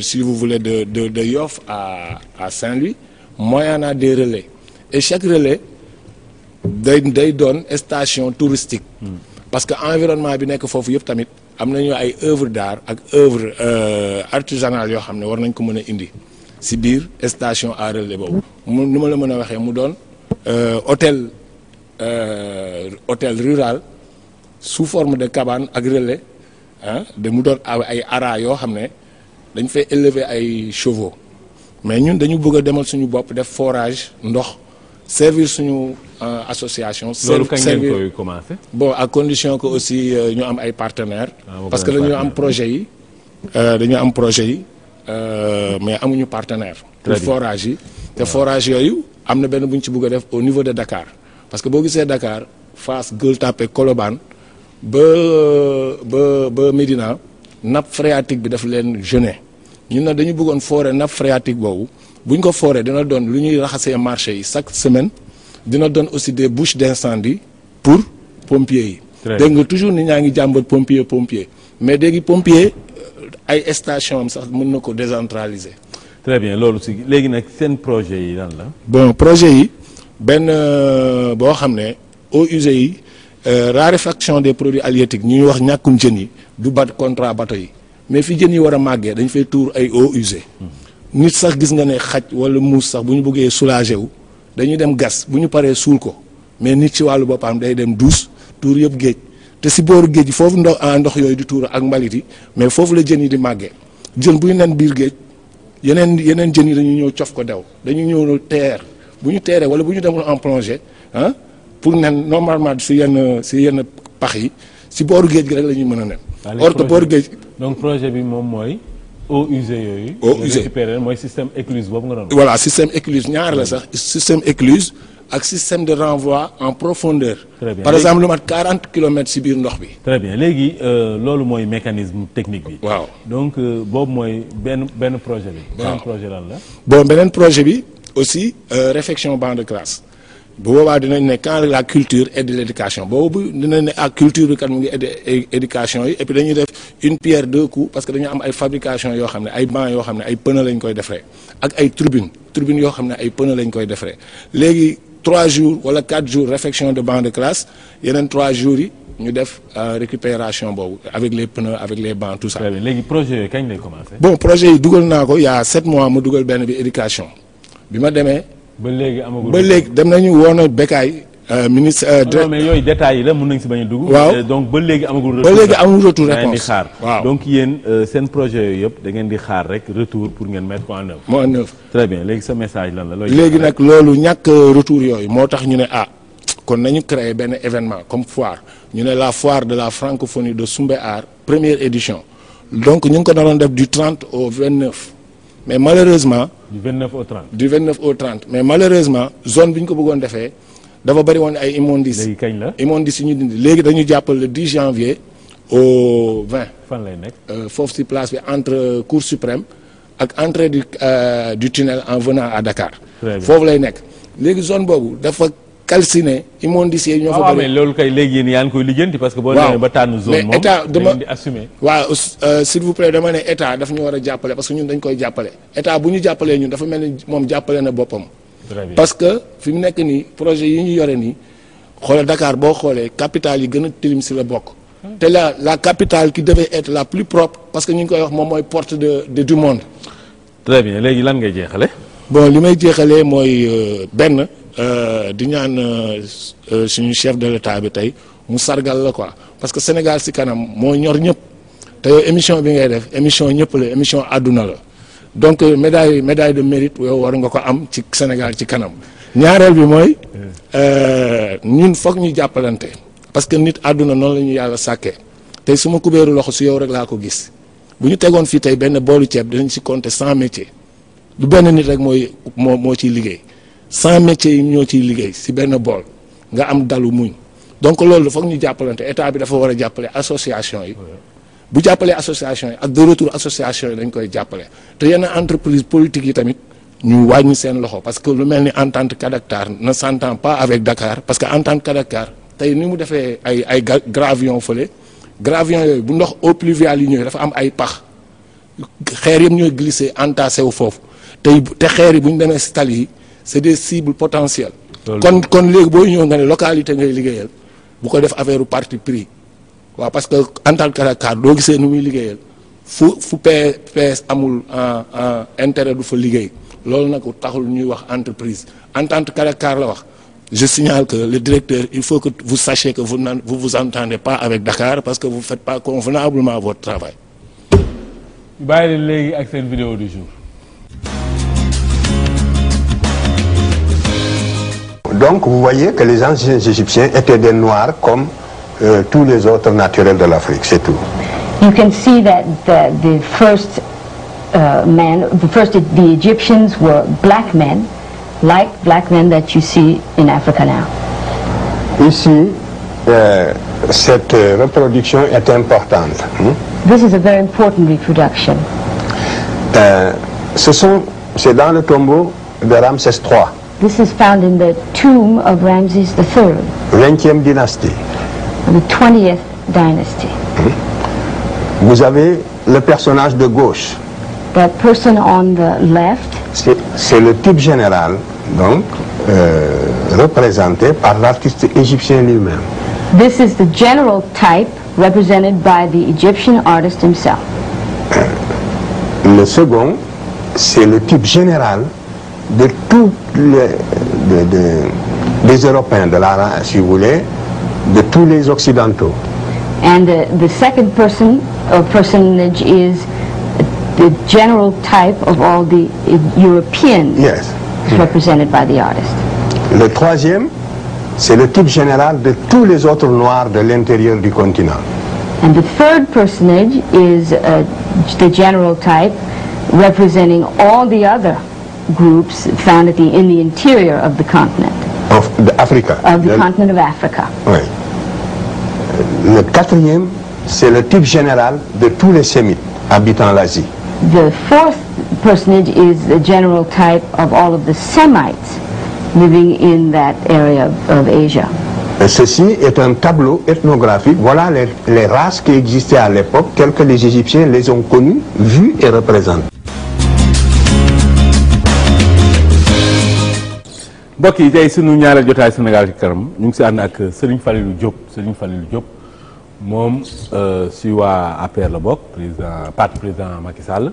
si vous voulez de Yoff à Saint-Louis, moyennant des relais. Et chaque relais day doon station touristique. Parce que environnement bi nekk foofu yëpp tamit am nañu ay œuvre d'art ak œuvre artisanale yoo xam ne war nañ ko mën a indi si biir station à relais boobu. mu nu ma la mën a waxee mu doon hôtel rural sous forme de cabane ak relais ah de mu doon ay ara yoo xam ne dañ fay élever ay chevaux mais ñun dañu bëgg a demal suñu bopp def forage ndox servir suñu association. loolu kañ ngeen koy commencé. bon à condition que aussi ñu am ay partenaires. parce que dañu am projet yi. Mais amuñu partenaire. pour forage yi. te forage yooyu am na benn bu ñu ci bëgg a def au niveau de Dakar parce que boo gisee Dakar Fass Gueule Tapée Colobane ba Médina nappe phréatique bi daf leen gener ñun nag dañu bëggoon forer nappe phréatique boobu. bu ñu ko fooree dina doon lu ñuy raxasee marché yi chaque semaine dina doon aussi des bouches d'incendie pour pompiers yi. dégg nga toujours ni ñaa ngi jàmbat pompier mais léegi pompier ay station am sax mën na ko décentraliser. très bien loolu si léegi nag seen projet yi lan la. bon projet yi benn boo xam ne eaux usées yi raréfaction des produits halieutiques ñuy wax ñàkkum jën yi du contrat bateau yi mais fi jën yi war a màggee dañ fay tuur ay eaux usées. nit sax gis nga ne xaj wala muus sax bu ñu bëggee soulager wu dañuy dem gas bu ñu paree suul ko mais nit ci wàllu boppam day dem duus tuur yëpp géej te si booru géej gi foofu ndox yooyu di tuur ak mbalit yi mais foofu la jën yi di màggee jën buy nen biir géej yeneen jën yi dañuy ñëw cof ko dew dañuy ñëw teer bu ñu teeree wala bu ñu demul en plongée ah pour nen normalement si yenn pax yi si booru géej gi rek la ñuy mën a nen. or que booru géej. donc projet bi moom mooy. eaux usées yooyu. eaux usées récupéré mooy système écluse boobu nga doon. voilà système écluse ñaar la sax système écluse ak système de renvoi en profondeur. très bien par exemple lu mat 40 kilomètres si biir ndox bi. très bien léegi loolu mooy mécanisme technique bi. waaw donc boobu mooy benn projet bi. beneen projet lan la. bon beneen projet bi aussi réfection banc de classe bu boobaa dinañ ne quand la culture aide l'éducation boobu dinañ ne ak culture bi kat mu ngi aide éducation yi et puis dañuy def une pierre deux coups parce que dañu am ay fabrication yoo xam ne ay bancs yoo xam ne ay pneus lañ koy defaree ak ay tribune yoo xam ne ay pneus lañ koy defaree léegi 3 jours wala 4 jours réfection de banc de classe yeneen 3 jours yi ñu def récupération boobu avec les pneus avec les bancs tout ça. très bien léegi projet yooyu kañ lay commencer. bon projet yi dugal naa ko il y a 7 mois mu dugal benn bi éducation bi ma demee. ba léegi dem nañu woon Bécaye ministre. non mais yooyu détails yi la mën nañ si bañ a dugg. waaw donc ba léegi amagul. retour da ngeen réponse di xaar. waaw donc yéen seen projet yooyu yëpp da ngeen di xaar rek retour pour ngeen mettre ko en œuvre. en œuvre. très bien léegi sa message lan la. léegi nag loolu ñàkk retour yooyu moo tax ñu ne kon nañu créer benn événement comme foire ñu ne la foire de la francophonie de Soumbéar première édition donc ñu ngi ko doon def du 30 au 29 mais malheureusement. du 29 au 30. du 29 au 30 mais malheureusement zone bi ñu ko bëggoon defee dafa bëri woon ay immondices. léegi kañ la immondices yi ñu dindi léegi dañu jàppal le 10 janvier au 20. fan lay nekk. foofu ci place bi entre Cour suprême ak entrée du tunnel en venant à Dakar. foofu lay nekk léegi zone boobu dafa calciné immondices yi ñoo fa bëri. mais loolu kay léegi yéen yaa ngi koy lijjanti parce que boo demee ba tànn zone moom état dama di assumer. waaw s'il vous plaît dama ne état daf ñu war a jàppale parce que ñun dañ koy jàppale état bu ñu jàppalee ñun dafa mel ni moom jàppale na boppam. parce que fi mu nekk nii projet yi ñu yore nii xoolal Dakar boo xoolee capitale yi gën a tilim si la bokk. te la capitale qui devait être la plus propre parce que ñu ngi koy wax moom mooy porte du monde. très bien léegi lan ngay jeexale. bon li may jeexalee mooy benn di ñaan suñu chef de l'état bi tey mu sargal la quoi parce que Sénégal si kanam moo ñor ñëpp te yow émission bi ngay def émission ñëpp la émission àdduna la donc médaille de mérite yow war nga ko am ci Sénégal ci kanam ñaareel bi mooy ñun foog ñu jàppalante parce que nit àdduna noonu la ñu yàlla sàkkee tey su ma kubéeru loxo si yow rek laa ko gis bu ñu tegoon fii tey benn boolu ceeb dinañ si compter 100 métiers du benn nit rek moo ciy liggéey 100 métiers yi ñoo ciy liggéey si benn bool nga am dalu muñ donc loolu foog ñu jàppalante état bi dafa war a jàppale association yi bu jàppalee association yi ak de retour association yi dañ koy jàppale te yenn entreprise politique yi tamit ñu wàññi seen loxo parce que lu mel ni entente Kadakar ne s'entend pas avec Dakar parce que entente Kadakar tey ni mu defee ay gravion fële gravion yooyu bu ndox eaux pluviales yi ñëwee dafa am ay pax xeer yëpp ñooy glisser entassé wu foofu te xeer yi bu ñu demee si tali yi c'est des cibles potentielles. kon léegi booy ñëw nga ne localité ngay liggéeyal bu ko def affaire parti pris waaw parce que en tant que Dakar doo gisee nu muy liggéeyal fu PS amul intérêt du fa liggéey loolu nag taxul ñuy wax entreprise en tant que Dakar la wax. Je signale que le directeur, il faut que vous sachiez que vous ne vous entendez pas avec Dakar parce que vous ne faites pas convenablement votre travail. bàyyi leen léegi ak seen vidéo du jour. Donc vous voyez que les anciens Égyptiens étaient des Noirs comme tous les autres naturels de l'Afrique, c'est tout. You can see that the first the Egyptians were black men, like black men that you see in Africa now. Ici, cette reproduction est importante. This is a very important reproduction. C'est dans le tombeau de Ramsès III. This is found in the tomb of Ramses III. 20e dynastie. The 20th dynasty. Vous avez le personnage de gauche. That person on the left. C'est le type général, donc, représenté par l'artiste égyptien lui-même. This is the general type represented by the Egyptian artist himself. Le second, c'est le type général de tous les Européens, si vous voulez, de tous les Occidentaux. And the second personage is the general type of all the Europeans represented by the artist. Le troisième, c'est le type général de tous les autres Noirs de l'intérieur du continent. And the third personage is the general type representing all the other groups found in the interior of the continent. Of the continent of Africa. Oui. Le quatrième, c'est le type général de tous les Sémites habitant l'Asie. The fourth personage is the general type of all of the Semites living in that area of Asia. Et ceci est un tableau ethnographique. Voilà les races qui existaient à l'époque, telles que les Égyptiens les ont connues, vues et représentées. mbokk yi tey sunu ñaareel jotaay Sénégal ci kanam ñu ngi si ànd ak Serigne Falilou Diop moom si waa APR la bokk président Macky Sall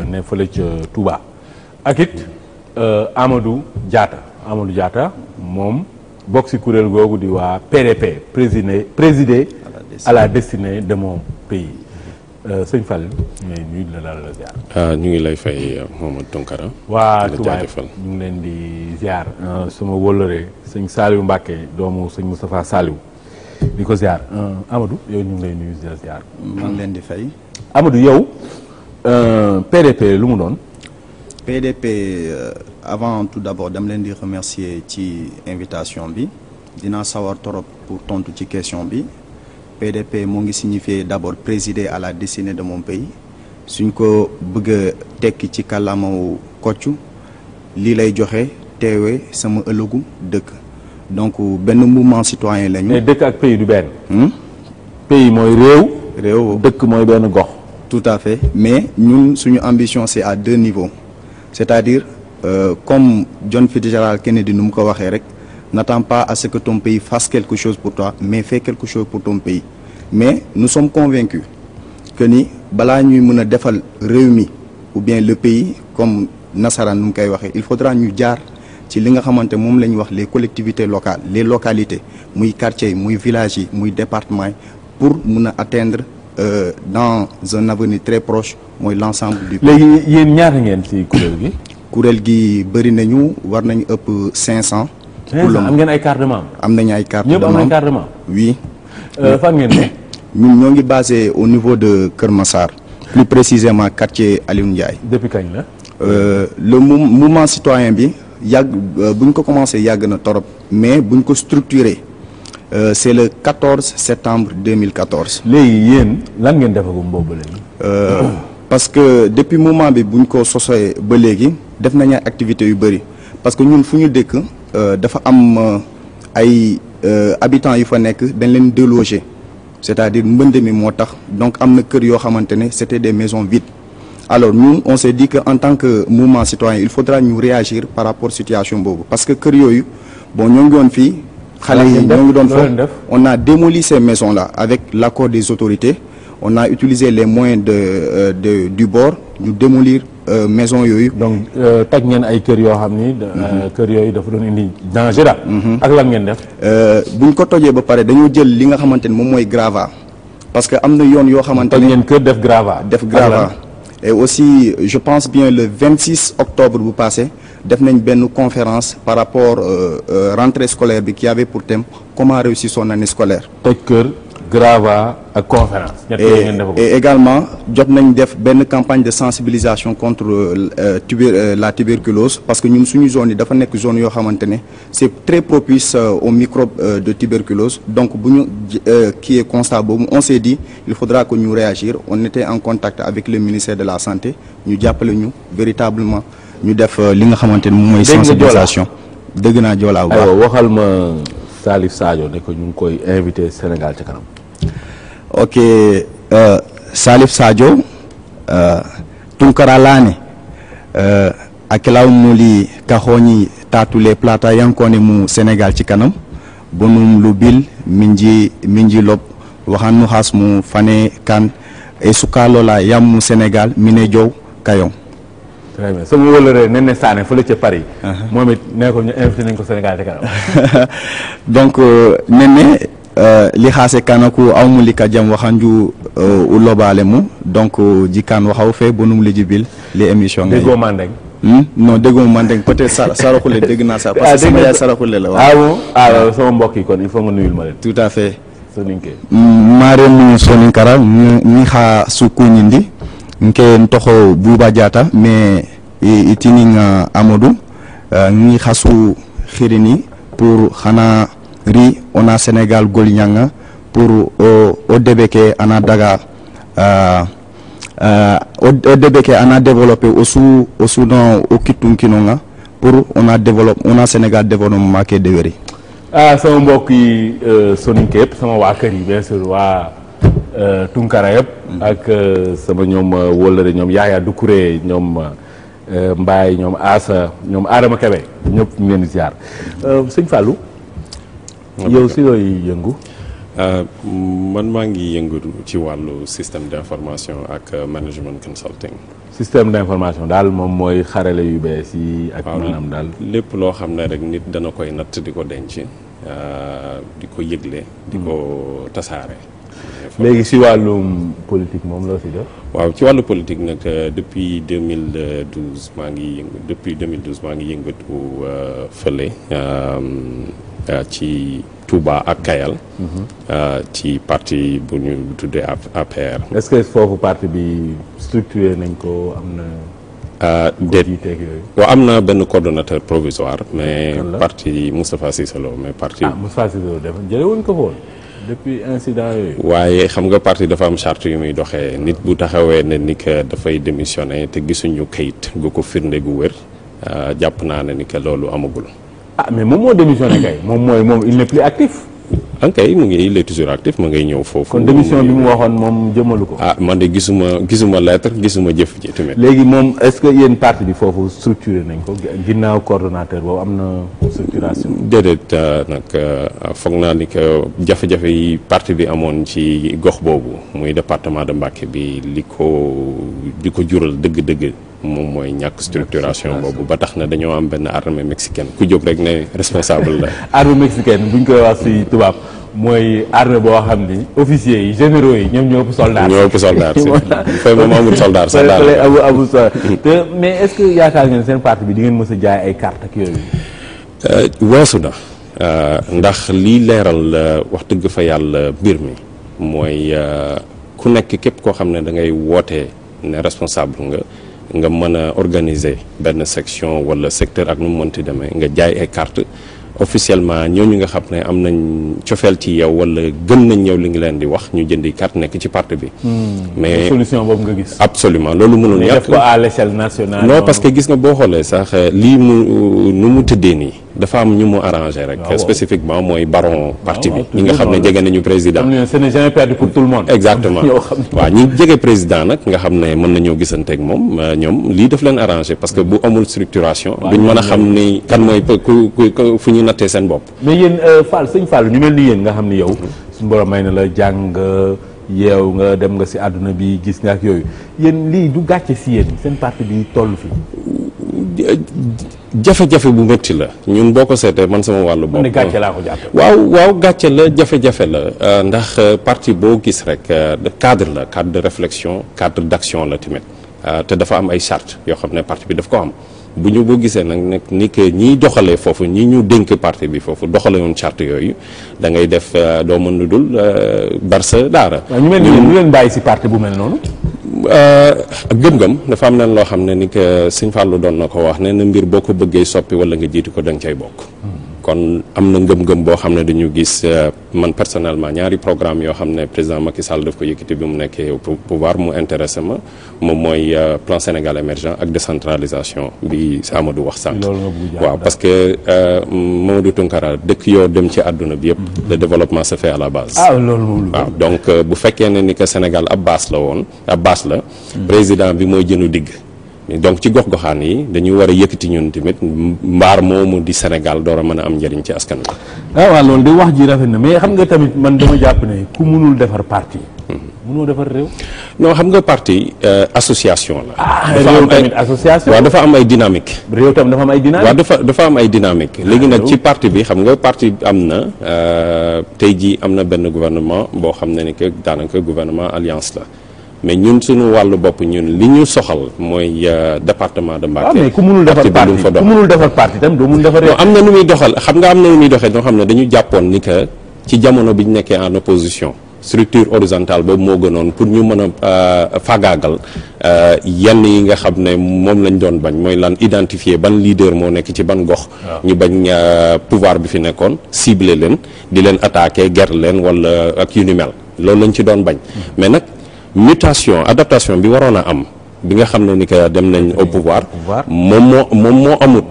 ne fële ca Touba ak it Amadou Diatta moom bokk si kuréel googu di waa PDP présidé à la destinée de mon pays sëñ Fall ñu ngi nuyu la ziar. ñu ngi lay fay Mohamed Tonkara. waa Touba ñu ngi leen di ziar sama wóllëre sëñ Saliou Mbacké doomu sëñ Moustapha Saliou di ko ziar Amadou yow ñu ngi lay nuyu ziar. maa ngi leen di fay. Amadou yow PDP lu mu doon. PDP avant tout d'abord dama leen di remercier ci invitation bi dinaa sawar torop pour tontu ci question bi. PDP moo ngi signifier d'abord présider à la destinée de mon pays suñ ko bëgg a tekki ci kàllaamaw kocc lii lay joxe teewe sama ëllëgu dëkk donc benn mouvement citoyen lañu. mais dëkk ak pays du benn. pays mooy réew. dëkk mooy benn gox. tout à fait mais ñun suñu ambition c'est à deux niveaux c'est-à-dire comme John Fitzgerald Kennedy nu mu ko waxee rek. N'attends pas à ce que ton pays fasse quelque chose pour toi, mais fais quelque chose pour ton pays. Mais nous sommes convaincus que ni balaa ñuy mën a defal réew mi ou bien le pays comme nasaraan nu mu koy waxee il faudra ñu jaar ci li nga xamante moom la ñuy wax les collectivités locales les localités muy quartiers yi muy villages yi muy départements yi pour mën a atteindre dans un avenir très proche mooy l'ensemble du pays. léegi yéen ñaata ngeen ci kuréel gi. kuréel gi bëri nañu war nañu ëpp 500. am ngeen ay carte de membre. am nañu ay carte de membre ñëpp am nañu carte de membre. oui. fan ngeen ne. ñun ñoo ngi basé au niveau de Kër Massar. plus précisément quartier Aliou Ndiaye. depuis kañ la. le mouvement citoyen bi yàgg bu ñu ko commencé yàgg na torop mais bu ñu ko structuré c'est le 14 septembre 2014. léegi yéen lan ngeen defagum boobu léegi. parce que depuis moment bi bu ñu ko sosee ba léegi def nañu ay activités yu bëri parce que ñun fu ñu dëkk. dafa am ay habitants yi fa nekk dañ leen déloger c'est-à-dire mbënd mi moo tax donc am na kër yoo xamante ne c'était des maisons vides. Alors nous on s'est dit que en tant que mouvement citoyen il faudra ñu réagir par rapport situation boobu parce que kër yooyu bon ñoo ngi woon fii xale yi ñoo ngi doon fa on a démoli ces maisons là avec l'accord des autorités on a utilisé les moyens du bord ñu démolir maison yooyu. donc toj ngeen ay kër yoo xam ni. kër yooyu dafa doon indi danger daal. ak lan ngeen def. buñ ko tojee ba pare dañoo jël li nga xamante ne moom mooy grava parce que am na yoon yoo xamante ne. toj ngeen kër def grava. def grava et aussi je pense bien le 26 octobre bu passé def nañ benn conférence par rapport rentrée scolaire bi qui avait pour thème comment réussir son année scolaire. toj kër grava ak conférence. et également jot nañ def benn campagne de sensibilisation contre la tuberculose parce que ñun suñu zone yi dafa nekk zone yoo xamante ne c'est très propice aux microbes de tuberculose donc bu ñu qui est constat boobu on s'est dit il faudra que ñu réagir on était en contact avec le ministère de la santé ñu jàppale ñu véritablement ñu def li nga xamante ne moom mooy sensibilisation dëgg naa joolaa bu baax. waxal ma Salif Sadio ne ko ñu ngi koy invité Sénégal ca kanam. Ok, Salif Sadio Tunkara lane akilaw muli kahoni tatule plata yankone mu Sénégal ci kanam bonum lubil minji lob waxanu has mu fane kan e sukalo la yam mu Sénégal mine jow kayon. Très bien sama wëlëre Néné Sané fële ca Paris. moom it nee ko ñu invité nañ ko Sénégal ca kanam. Donc Néné li xaase kanaku awmuli ka jam waxanju ulobale mu donc jikan waxaw fe bonum li jibil les émissions ngay déggoo Mandeng non déggoo Mandeng peut-être saraxule dégg naa ça parce que sama yaay saraxule la waaw sama mbokk yi kon il faut nga nuyul ma leen tout à fait soninke mare mu soninkara ni xa sukuñindi nke ntoxo Bouba Diatta mais itininga Amadou ni xasu xirini pour xana ri on a Sénégal golignanga pour au débeke ana daga au débeke ana développé au Soudan au Kitunkinonga pour on a Sénégal développement ke deweri sama mbokk yi soninke yëpp sama waa kër yi bien sûr waa Tunkara yëpp ak sama ñoom wóllëre ñoom Yaaya Doucouré ñoom Mbaye ñoom Asa ñoom Adama Kebe ñëpp ñu leen di ziar sëñ Fallou yow si looy yëngu. man maa ngi yëngu ci wàllu système d'information ak management consulting. système d'information daal moom mooy xarale yu bees yi. ak maanaam daal lépp loo xam ne rek nit dana koy natt di ko denc di ko yëgle. di ko tasaare. léegi si wàllum politique moom loo si def. waaw ci wàllu politique nag depuis 2012 maa ngi yëngatu fële. ci Touba ak Kayal. ci parti bu ñu tuddee APR. est-ce que foofu parti bi structuré nañ ko am na. déet waaw am na benn coordonnateur provisoire mais parti Moustapha Cissé Lo mais parti. Moustapha Cissé Lo dafa jëlee woon ko woon depuis incident yooyu. waaye xam nga parti dafa am charte yu muy doxee nit bu taxawee ne ni que dafay démissionner te gisuñu kayit gu ko firnde gu wér jàpp naa ne ni que loolu amagul. mais moom moo démissionné kay moom il n'est plus actif. il est toujours actif ma ngay ñëw foofu. kon démission bi mu waxoon moom jëmalu ko. man de gisuma lettre gisuma jëf ji tamit. léegi moom est-ce que yéen parti bi foofu structuré nañ ko ginnaaw coordonnateur boobu am na structuration. déedéet nag foog naa ni que jafe-jafe yi parti bi amoon ci gox boobu muy département de Mbacké bi li ko jural dëgg-dëgg. moom mooy ñàkk structuration boobu ba tax na dañoo am benn armée mexicaine ku jóg rek ne responsable la. armée mexicaine buñ koy wax ci tubaab mooy armée boo xam ni officiers yi généraux yi ñoom ñoo ëpp soldat. ñoo ëpp soldat si fay moom amul soldat sax daal amul te mais est-ce que yaakaar ngeen seen parti bi di ngeen mës a jaay ay carte ak yooyu. weesu na ndax lii leeral wax dëgg fa yàlla mbir mi mooy ku nekk képp koo xam ne da ngay wootee ne responsable nga mën a organiser benn section wala secteur ak nu mu mënti demee nga jaay ay carte officiellement ñooñu nga xam ne am nañ cofeel ci yow wala gën nañ yow li ngi leen di wax ñu jëndi carte nekk ci parti bi. mais solution boobu nga gis. absolument loolu mënul ñàkk def ko à l'échelle nationale. non parce que gis nga boo xoolee sax lii nu mu tëddee nii dafa am ñu mu arrangé rek. spécifiquement mooy baron parti bi. ñi nga xam ne jege nañu président. ce n'est jamais perdu pour tout le monde. exactement waaw ñi jege président nag nga xam ne mën nañoo gisanteeg moom ñoom lii daf leen arrangé parce que bu amul structuration. duñ mën a xam ni kan mooy fu ñuy nattee seen bopp. mais yéen sëñ Fall ñu mel ni yéen nga xam ni yow. suñu borom may na la jàng yeew nga dem nga ci àdduna bi gis nga ak yooyu yéen lii du gàcce ci yéen seen parti bi toll fii. jafe-jafe bu métti la ñun boo ko seetee man sama wàllu bopp. gàcce laa ko jàppe. waaw gàcce la jafe-jafe la ndax parti boo gis rek cadre la cadre de réflexion cadre d'action la tamit te dafa am ay charte yoo xam ne parti bi daf ko am boo gisee nag ni que ñiy doxalee foofu ñi ñu dénk parti bi foofu doxalee woon charte yooyu da ngay def doo mën lu dul bar sa daara. ñu mel ni ñu leen bàyyi ci parti bu mel noonu. gëm-gëm dafa am leen loo xam ne ni que Sëñ Fallou doon na ko wax ne na mbir boo ko bëggee soppi wala nga jiitu ko da nga cay bokk. kon am na ngëm-ngëm boo xam ne dañu gis man personnellement ñaari programme yoo xam ne président Macky Sall daf ko yëkkati bi mu nekkee pouvoir mu intéressé ma moom mooy plan Sénégal émergent ak décentralisation bi Amadou wax sànq. waaw parce que Mamadou Tounkara dëkk yoo dem ci àdduna bi yëpp. le développement se fait à la base. loolu waaw donc bu fekkee ne ni que Sénégal ab base la président bi mooy jënu digg. donc ci gox-goxaan yi dañuy war a yëkkati ñun tamit mbaar moomu di Sénégal door a mën a am njëriñ ci askan wi. waaw loolu de wax ji rafet na mais xam nga tamit man dama jàpp ne ku mënul defar parti. mënoo defar réew. non xam nga parti association la. réew tamit association. waaw dafa am ay dynamique. réew tamit dafa am ay dynamique. waaw dafa am ay dynamique. léegi nag ci parti bi xam nga parti am na tey jii am na benn gouvernement boo xam ne ni que daanaka gouvernement alliance la. mais ñun suñu wàllu bopp ñun li ñu soxal mooy département de Mbacké. mais ku mënul defar parti ku mënul defar parti tam doo mun defar. non am na nu muy doxal xam nga am na nu muy doxee ñoo xam ne dañu jàppoon ni que ci jamono bi ñu nekkee en opposition structure horizontale boobu moo gënoon pour ñu mën a fagaagal yenn yi nga xam ne moom lañ doon bañ mooy lan identifier ban leader moo nekk ci ban gox. ñu bañ pouvoir bi fi nekkoon cibler leen di leen attaquer ger leen wala ak yu ni mel loolu lañ ci doon bañ mais nag. mutation adaptation bi waroon a am bi nga xam ne ni que dem nañ au pouvoir moom moo amut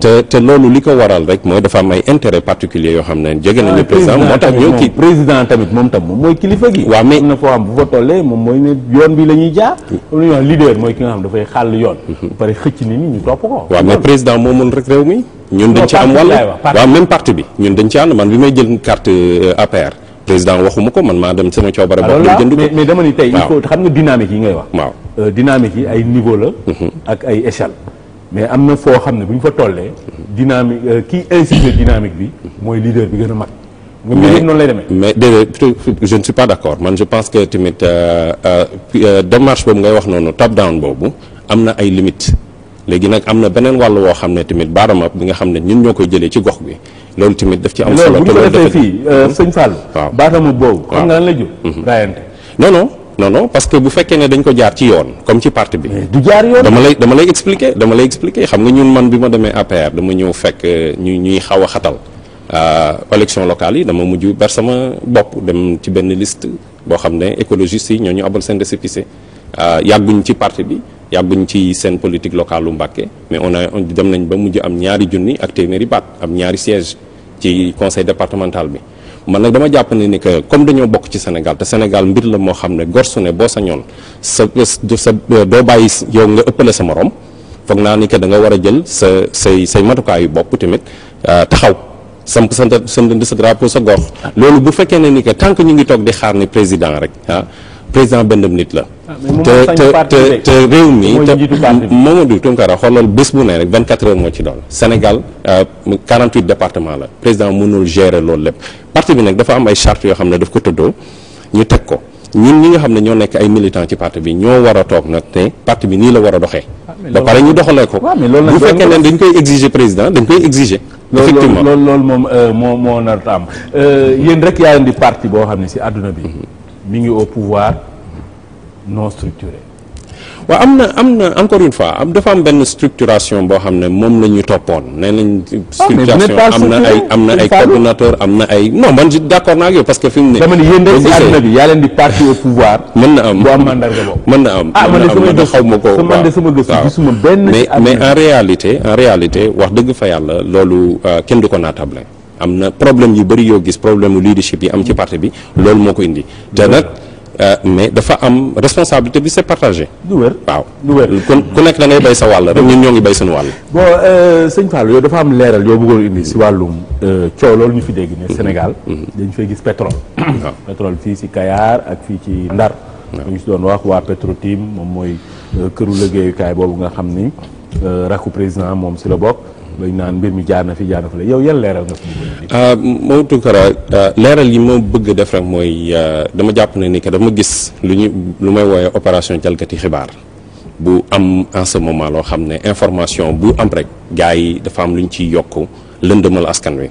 te loolu li ko waral rek mooy dafa am ay intérêt particulier yoo xam ne jege nañu président moo tax ñëw kii président tamit moom tam moom mooy kilifa gi. waaw mais am na foo xam bu fa tollee moom mooy ne yoon bi la ñuy jaar lu ñuy wax leader mooy ki nga xam dafay xàll yoon pare xëcc nit ñi ñu topp ko. waaw mais président moo mën rek réew mi ñun dañ ci am wàll waaw même parti bi ñun dañ ci ànd man bi may jël carte APR président waxuma ko man maa dem sama coobare bopp la jënd ko mais dama ni tey il faut xam nga dynamique yi ngay wax. waaw dynamique yi ay niveau la. ak ay échelle. mais am na foo xam ne bu ñu fa tollee. dynamique kii insufflé dynamique bi mooy leader bi gën a mag. nga noonu lay demee. mais déedéet je ne suis pas d'accord man je pense que tamit démarche boobu ngay wax noonu top down boobu am na ay limites. léegi nag am na beneen wàll woo xam ne tamit baaramab bi nga xam ne ñun ñoo koy jëlee ci gox bi loolu tamit daf ci am solo. te loolu defee fii sëñ Fall. waaw baaramab boobu. xam nga lan la jóg. raayante. non parce que bu fekkee ne dañ ko jaar ci yoon comme ci parti bi. du jaar yoon dama lay expliquer xam nga ñun man bi ma demee APR dama ñëw fekk ñuy xaw a xatal élection locale yi dama mujj ber sama bopp dem ci benn liste boo xam ne écologistes yi ñoo ñu abal seen récépissé yàgguñ ci parti bi. yàgguñ ci seen politique locale lu Mbacké mais on dem nañ ba mujj am ñaari junni ak téeméeri baat am ñaari siège ci conseil départemental bi man nag dama jàpp ne ni que comme dañoo bokk ci Sénégal te Sénégal mbir la moo xam ne gor su ne boo sañoon sa doo bàyyi yow nga ëppale sa morom foog naa ni que da nga war a jël say matukaayu bopp tamit taxaw samp sa drapeau sa gox loolu bu fekkee ne ni que tant que ñu ngi toog di xaar ni président rek président benn nit la. te réew mi te Mamadou Tounkara xoolal bés bu ne rek 24 heures moo ci doon Sénégal 48 départements la président mënul gérer loolu lépp parti bi nag dafa am ay chartes yoo xam ne daf ko tëddoo ñu teg ko ñun ñi nga xam ne ñoo nekk ay militants ci parti bi ñoo war a toog nag te parti bi nii la war a doxee. ba pare ñu doxalee ko. bu fekkee ne dañ koy exiger président dañ koy exiger. effectivement loolu moom moo nar a am yéen rek yaa indi parti boo xam ne si àdduna bi. mi ngi au pouvoir non structuré. waaw am na encore une fois dafa am benn structuration boo xam ne moom la ñu toppoon nee nañ structuration am na ay coordonnateur am na ay non man d'accord naa ak yow parce que fi mu ne dama ne yéen rek ci àdduna bi yaa leen di parti au pouvoir mën na am bu am mandarga boobu mën na am xaw ma ko man de sama gëstu gisuma benn mais en réalité wax dëgg fa yàlla loolu kenn du ko naatable am na problème yu bëri yoo gis problème leadership yi am ci parti bi loolu moo ko indi te nag mais dafa am responsabilité bi c'est partagé. du wér waaw du wér ku nekk da ngay bay sa wàll rek ñun ñoo ngi bay suñu wàll. bon sëñ Fallou yow dafa am leeral yoo bëggoon indi si wàllum coow loolu ñu fi dégg ne Sénégal. dañ fay gis pétrole. waaw pétrole fii si Kayar ak fii ci Ndar. waaw ñu si doon wax waa Petrotim moom mooy këru liggéeyukaay boobu nga xam ni rakku président moom si la bokk. lañ naan mbir mi jaar na fi jaar na fa la yow yan leeral nga fi Maodo Tounkara leeral yi ma bëgg def rek mooy dama jàpp ne ni que dama gis lu may wooye opération jalgati xibaar bu am en ce moment loo xam ne information bu am rek gars yi dafa am lu ñu ciy yokk lëndëmal askan wi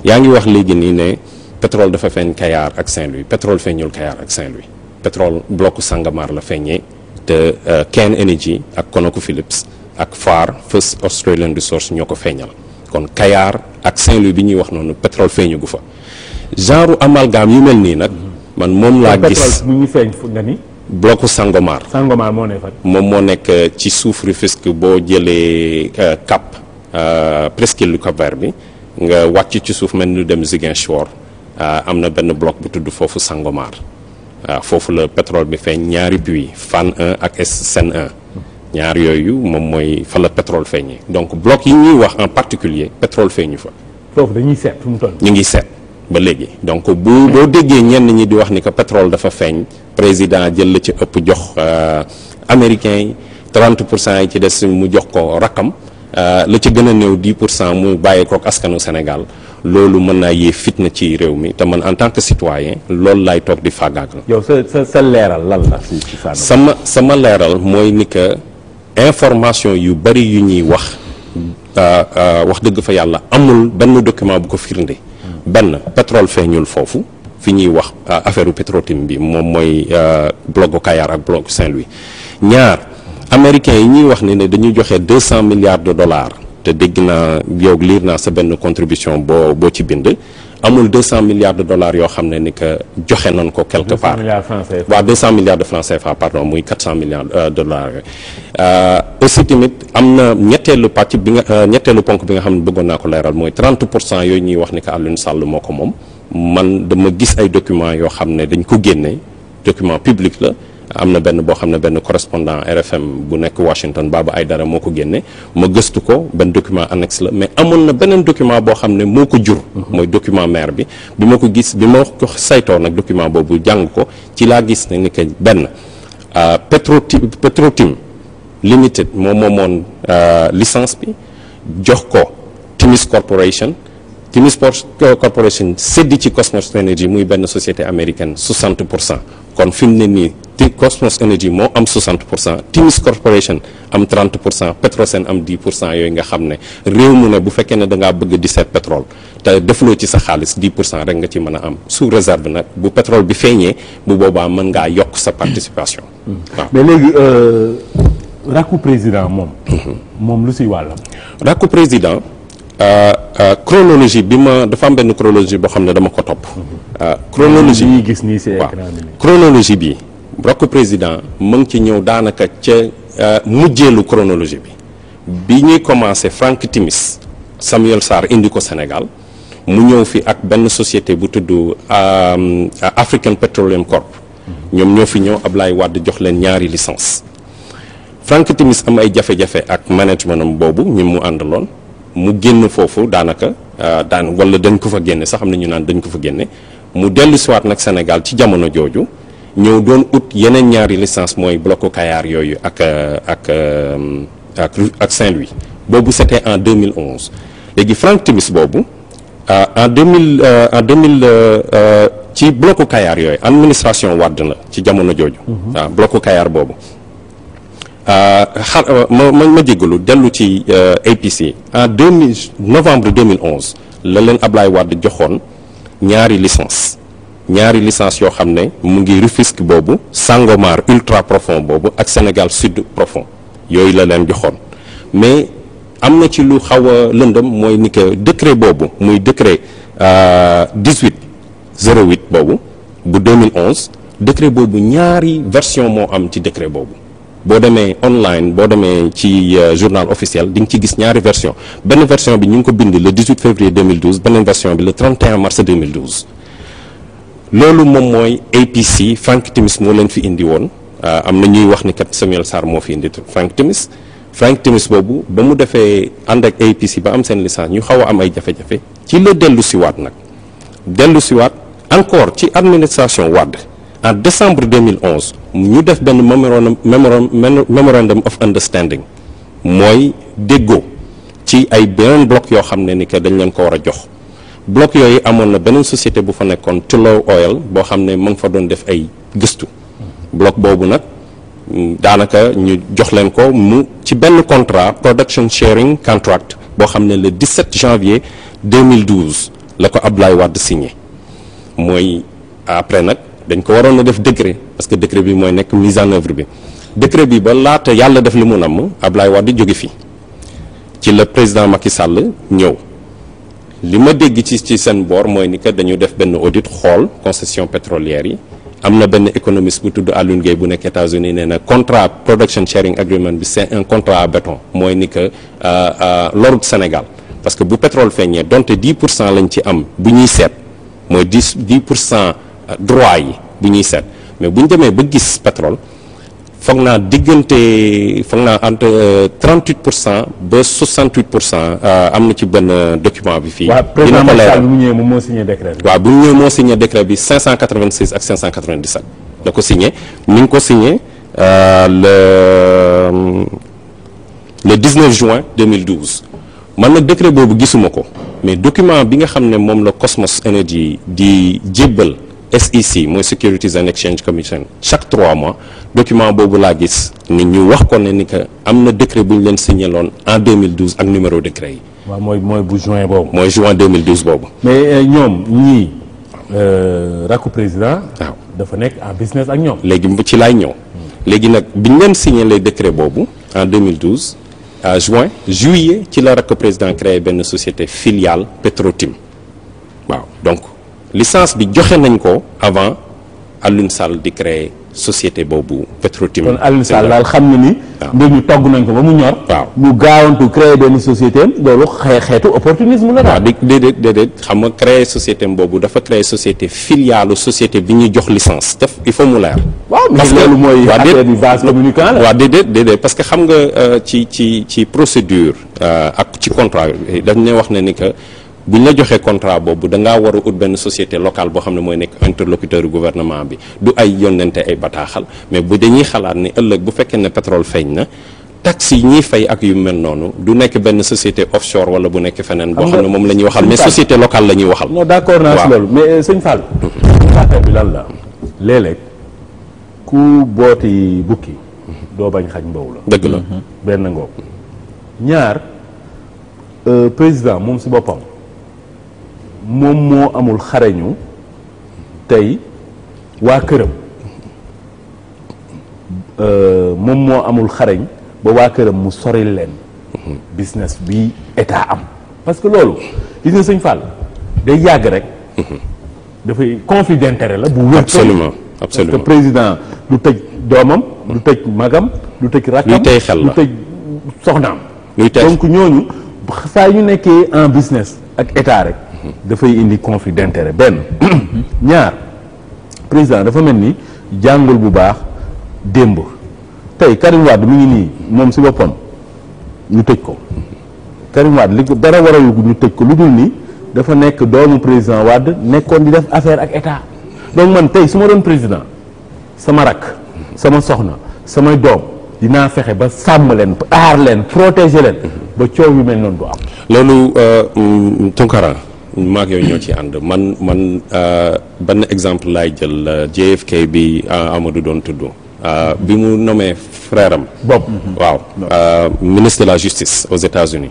yaa ngi wax léegi nii ne pétrole dafa feeñ Kayar ak Saint-Louis pétrole feeñul Kayar ak Saint-Louis pétrole bloc Sangomar la feeñee te Cairn Energy ak ConocoPhillips ak FAR First Australian Resources ñoo ko feeñal kon Kayar ak Saint-Louis bi ñuy wax noonu pétrole feeñu gu fa genre amalgame yu mel nii nag man moom laa gis mu ngi feeñ fu nga ni blocu Sangomar moo ne fa moom moo nekk ci suuf Rufisque boo jëlee Cap presqu'île du Cap-Vert bi nga wàcc ci suuf mel ni lu dem Ziguinchor am na benn bloc bu tudd foofu Sangomar foofu la pétrole bi feeñ ñaari puits Fann 1 ak Sen 1 ñaar yooyu moom mooy fa la pétrole feeñee donc bloc yi ñuy wax en particulier pétrole feeñu fa. foofu dañuy seet fu mu toll. ñu ngi seet ba léegi donc boo déggee ñenn ñi di wax ni que pétrole dafa feeñ président jël la ci ëpp jox américains yi 30% yi ci des mu jox ko rakkam la ci gën a néew 10% mu bàyyi kook askanu Sénégal loolu mën naa yee fitna ci réew mi te man en tant que citoyen loolu laay toog di fàggaagal. yow sa leeral lan la si sama leeral mooy ni que. information yu bari yu ñuy wax dëgg fa yàlla amul benn document bu ko firnde benn pétrole feeñul foofu fi ñuy wax affaire Petrotim bi moom mooy bloc Kayar ak bloc Saint-Louis ñaar américains yi ñuy wax ne dañuy joxe $200 milliards te dégg naa yow liir naa sa benn contribution boo ci bind amul $200 milliards yoo xam ne ni que joxe nañ ko quelque part waaw 200 milliards de francs CFA pardon muy 400 milliards $. Aussi tamit am na ñetteelu ponk bi nga xam ne bëggoon naa ko leeral mooy 30% yooyu ñuy wax ni que Alioune Sall moo ko moom man dama gis ay documents yoo xam ne dañ ko génne document public la am na benn boo xam ne benn correspondant RFM bu nekk Washington Baba Aydara moo ko génne ma gëstu ko benn document annexe la mais amoon na beneen document boo xam ne moo ko jur mooy document maire bi ma ko saytoo nag document boobu jàng ko ci laa gis ne ni que benn Petrotim Limited moom moomoon licence bi jox ko Timis Corporation séddi ci Cosmos Energy muy benn société américaine 60% kon fi mu ne nii Cosmos Energy moo am 60% Timis Corporation am 30% Petrosen am 10% yooyu nga xam ne réew mu ne bu fekkee ne da ngaa bëgg di seet pétrole te defloo ci sa xaalis 10% rek nga ci mën a am sous réserve nag bu pétrole bi feeñee bu boobaa mën ngaa yokk sa participation. waaw mais léegi rakku président moom lu siy wàllam. rakku président. chronologie bi dafa am benn chronologie boo xam ne dama ko topp. chronologie bi gis nii ci écran bi chronologie bi rakku président mu ngi ci ñëw daanaka ca mujjeelu chronologie bi ñuy commencé Frank Timis Samuel Sarr indi ko Sénégal mu ñëw fi ak benn société bu tudd African Petroleum Corp. ñoom ñoo fi ñëw Ablaye Wade jox leen ñaari licence Frank Timis am ay jafe-jafe ak management am boobu ñi mu àndaloon. mu génn foofu daanaka wala dañ ko fa génne sax am na ñu naan dañ ko fa génne mu dellu siwaat nag Sénégal ci jamono jooju ñëw doon ut yeneen ñaari licence mooy bloc Kayar yooyu ak Saint-Louis boobu c'était en 2011 léegi Frank Timis boobu en 2000 ci bloc Kayar yooyu administration Wade la ci jamono jooju. waaw bloc Kayar boobu. ma jéggalu dellu ci APC en novembre 2011 la leen Ablaye Wade joxoon ñaari licence ñaari licence yoo xam ne mu ngi Rufisque boobu Sangomar ultra profond boobu ak Sénégal sud profond yooyu la leen joxoon mais am na ci lu xaw a lëndëm mooy ni que décret boobu muy décret 1808 boobu bu 2011 décret boobu ñaari version moo am ci décret boobu boo demee online boo demee ci journal officiel di nga ci gis ñaari version benn version bi ñu ngi ko bind le 18 février 2012 beneen version bi le 31 mars 2012 loolu moom mooy APC Frank Timis moo leen fi indi woon am na ñuy wax ni kat Samuel Sarr moo fi indi Frank Timis boobu ba mu defee ànd ak APC ba am seen licence ñu xaw a am ay jafe-jafe ci la dellu siwaat nag dellu siwaat encore ci administration Wade en décembre 2011 ñu def benn memorandum of understanding mooy déggoo ci ay beneen bloc yoo xam ne ni que dañ leen ko war a jox bloc yooyu amoon na beneen société bu fa nekkoon Tullow Oil boo xam ne mu ngi fa doon def ay gëstu bloc boobu nag daanaka ñu jox leen ko mu ci benn contrat production sharing contract boo xam ne le 17 janvier 2012 la ko Abdoulaye Wade signé mooy après nag dañ ko waroon a def décret parce que décret bi mooy nekk mise en œuvre bi décret bi ba laata yàlla def li mu namm Abdoulaye Wade jóge fi ci le président Macky Sall ñëw li ma dégg ci seen boor mooy ni que dañu def benn audit xool concession pétrolière yi am na benn économiste bu tudd Alioune Gueye bu nekk États-Unis nee na contrat production sharing agreement bi c'est un contrat à béton mooy ni que lorut Sénégal parce que bu pétrole feeñee donte 10% lañ ci am bu ñuy seet mooy 10% droit yi bu ñuy seet mais bu ñu demee ba gis pétrole foog naa entre 38% ba 68% am na ci benn document bi fii. dina ko leeral bu mu ñëwee moom moo signé décret bi. waaw bu mu ñëwee moo signé décret bi 586 ak 597 da ko signé ni nga ko signé le 19 juin 2012 man nag décret boobu gisuma ko mais document bi nga xam ne moom la Cosmos Energy di jébbal SEC mooy Securities and Exchange Commission chaque 3 mois document boobu laa gis ni ñu wax ko ne ni que am na décret bu ñu leen signé loon en 2012 ak numéro décret yi. waaw mooy bu juin boobu. mooy juin 2012 boobu. mais ñoom ñii rakku président. waaw dafa nekk en business ak ñoom. léegi ci laay ñëw. léegi nag bi ñu leen signé les décret boobu en 2012 à juillet ci la rakku président créé benn société filiale Petrotim waaw donc. licence bi joxe nañ ko avant Alioune Sall di créer société boobu Petrotim. kon Alioune Sall daal xam na ni. mbir ñu togg nañ ko ba mu ñor. waaw ñu gaawantu créer benn société am loolu xeetu opportunisme la daal. waaw déedéet xam nga créer société am boobu dafa créer société filiale société bi ñuy jox licence def il faut mu leer. waaw mais loolu mooy affaire bi base communicant la. waaw déedéet parce que xam nga ci procédure ak ci contrat dañ ne wax ne ni que. bu ñu la joxee contrat boobu da ngaa war a ut benn société locale boo xam ne mooy nekk interlocuteur gouvernement bi du ay yónnente ay bataaxal mais bu dañuy xalaat ni ëllëg bu fekkee ne pétrole feeñ na taxes yi ñuy fay ak yu mel noonu du nekk benn société offshore wala bu nekk feneen boo xam ne moom la ñuy waxal mais société locale la ñuy waxal. non d'accord naa si loolu mais sëñ Fall. affaire bi lan la léeg-léeg ku booti bukki doo bañ xaj mbow la. dëgg la benn ngoog ñaar président moom si boppam. moom moo amul xarañu tey waa këram moom moo amul xarañ ba waa këram mu soril leen business bi état am parce que loolu gis nga sëñ Fall day yàgg rek dafay conflit d'intérêt la bu wér absolument parce que président du tëj doomam du tëj magam du tëj rakkam luy tey xel la du tëj soxnaam luy tey donc ñooñu saa ñu nekkee en business ak état rek dafay indi conflit d'intérêt benn ñaar président dafa mel ni jàngul bu baax démb tey Karim Wade mi ngi nii moom si boppam ñu tëj ko Karim Wade li ko dara war a yóbbu ñu tëj ko lu dul ni dafa nekk doomu président Wade nekkoon di def affaire ak état donc man tey su ma doon président sama rakk sama soxna samay doom dinaa fexe ba sàmm leen aar leen protéger leen ba coow yu mel noonu du am. loolu Tunkara maag yooyu ñoo ci ànd man benn exemple laay jël JFK bi Amadou doon tudd bi mu nommé frère am Bob waaw ministre de la justice aux États-Unis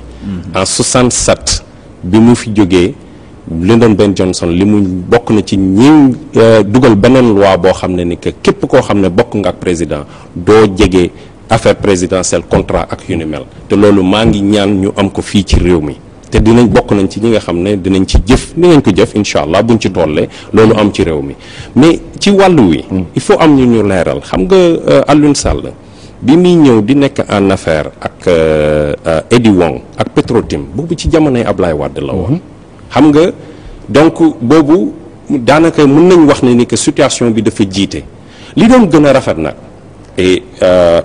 en 67 bi mu fi jógee Lyndon B Johnson li mu bokk na ci ñi dugal beneen loi boo xam ne ni que képp koo xam ne bokk nga ak président doo jege affaire présidentielle contrat ak yu ni mel te loolu maa ngi ñaan ñu am ko fii ci réew mi te dinañ bokk nañ ci ñi nga xam ne dinañ ko jëf incha allah buñ ci tollee loolu am ci réew mi mais ci wàllu wi il faut am ñu leeral xam nga Alioune Sall bi muy ñëw di nekk en affaire ak Eddie Wong ak Petrotim boobu ci jamonoy Ablaye Wade la woon xam nga donc boobu daanaka mën nañ wax ne ni que situation bi dafa jiite li doon gën a rafet nag et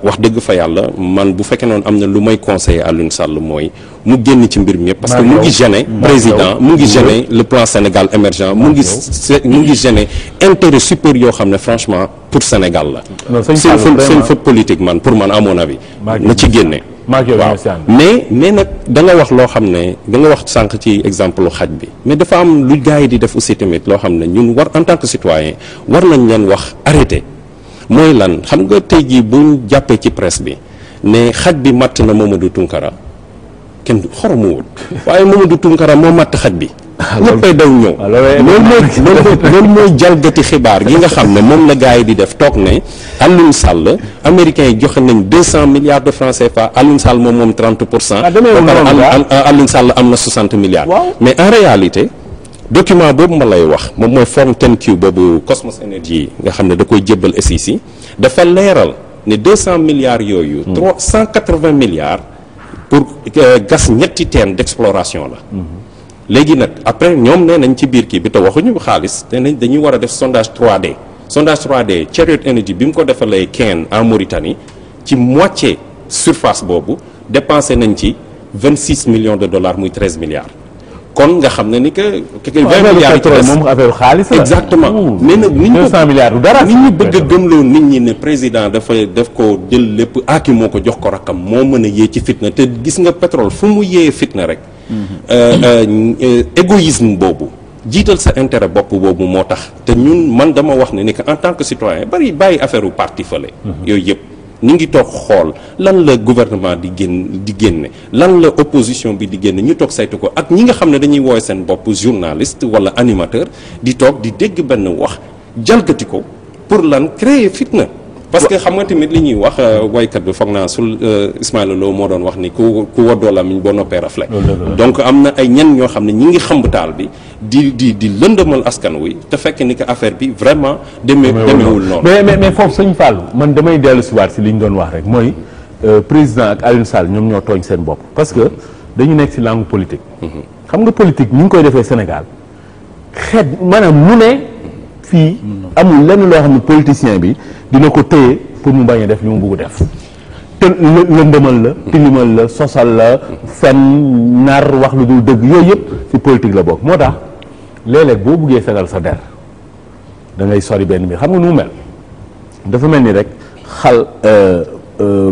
wax dëgg fa yàlla man bu fekkee noonu am na lu may conseiller Alioune Sall mooy mu génn ci mbir mi yëpp parce que mu ngi gêner président mu ngi gêner le plan Sénégal émergent mu ngi gêner intérêt supérieur yoo xam ne franchement pour Sénégal la c'est une faute politique man pour man à mon avis na ci génne waaw mais nag da nga wax loo xam ne da nga wax sànq ci exemple xaj bi mais dafa am lu gars yi di def aussi tamit loo xam ne ñun war en tant que citoyen war nañ leen wax arrêté mooy lan xam nga tey jii buñ jàppee ci presse bi ne xaj bi matt na Mamadou Tunkara kenn xoromu wut waaye Mamadou Tunkara moo matt xaj bi ñëppay daw ñëw loolu mooy jalgati xibaar gi nga xam ne moom la gars yi di def toog ne Alioune Sall américains yi joxe nañ 200 milliards de francs CFA Alioune Sall moom 30%. Alioune Sall am na 60 milliards. mais en réalité document boobu ma lay wax moom mooy forme 10Q boobu Cosmos Energy nga xam ne da koy jébbal SEC dafa leeral ne 200 milliards yooyu. 180 milliards pour gas ñetti teen d'exploration la. léegi nag après ñoom nee nañ ci biir kii bi te waxuñu xaalis nee nañ dañuy war a def sondage 3D sondage 3D Chariot Energy bi mu ko defalee Kenya en Mauritanie ci moitié surface boobu dépensé nañ ci 26 millions de dollars muy 13 milliards. kon nga xam ne ni que. 20 milliards yi moom affaire xaalis la. exactement mais nag nit ñi 200 milliards du dara. nit ñi bëgg a gëmloo nit ñi ne président daf ko jël lépp aaki moo ko jox ko rakkam moo mën a yee ci fitna te gis nga pétrole fu mu yee fitna rek. égoïsme boobu jiital sa intérêt bopp boobu moo tax te ñun man dama wax ne ni que en tant que citoyen bàyyi affaire u parti fële. yooyu yëpp ñu ngi toog xool lan la gouvernement di génne lan la opposition bi di génne ñu toog saytu ko ak ñi nga xam ne dañuy woowe seen bopp journaliste wala animateur di toog di dégg benn wax jalgati ko pour lan créer fitna. parce que xam nga tamit li ñuy wax waykat bi foog naa sul Ismaïla Lo moo doon wax ni ku waddoo lamiñ boo noppee rafle donc am na ay ñenn ñoo xam ne ñi ngi xamb taal bi di lëndëmal askan wi te fekk ni que affaire bi vraiment demeewul noonu mais foofu sëñ Fallou man damay dellu si waat si li ñu doon wax rek mooy président ak Alioune Sall ñoom ñoo tooñ seen bopp parce que dañu nekk si langue politique xam nga politique ñu ngi koy defee Sénégal xeet maanaam mu ne fii amul lenn loo xam ne politicien bi dina ko téye pour mu bañ a def li mu bëgg def te lëndëmal la tilimal la sosal la fen nar wax lu dul dëgg yooyu yëpp ci politique la bokk moo tax léeg-léeg boo buggee sagal sa der da ngay sori benn bi xam nga nu mu mel dafa mel ni rek xal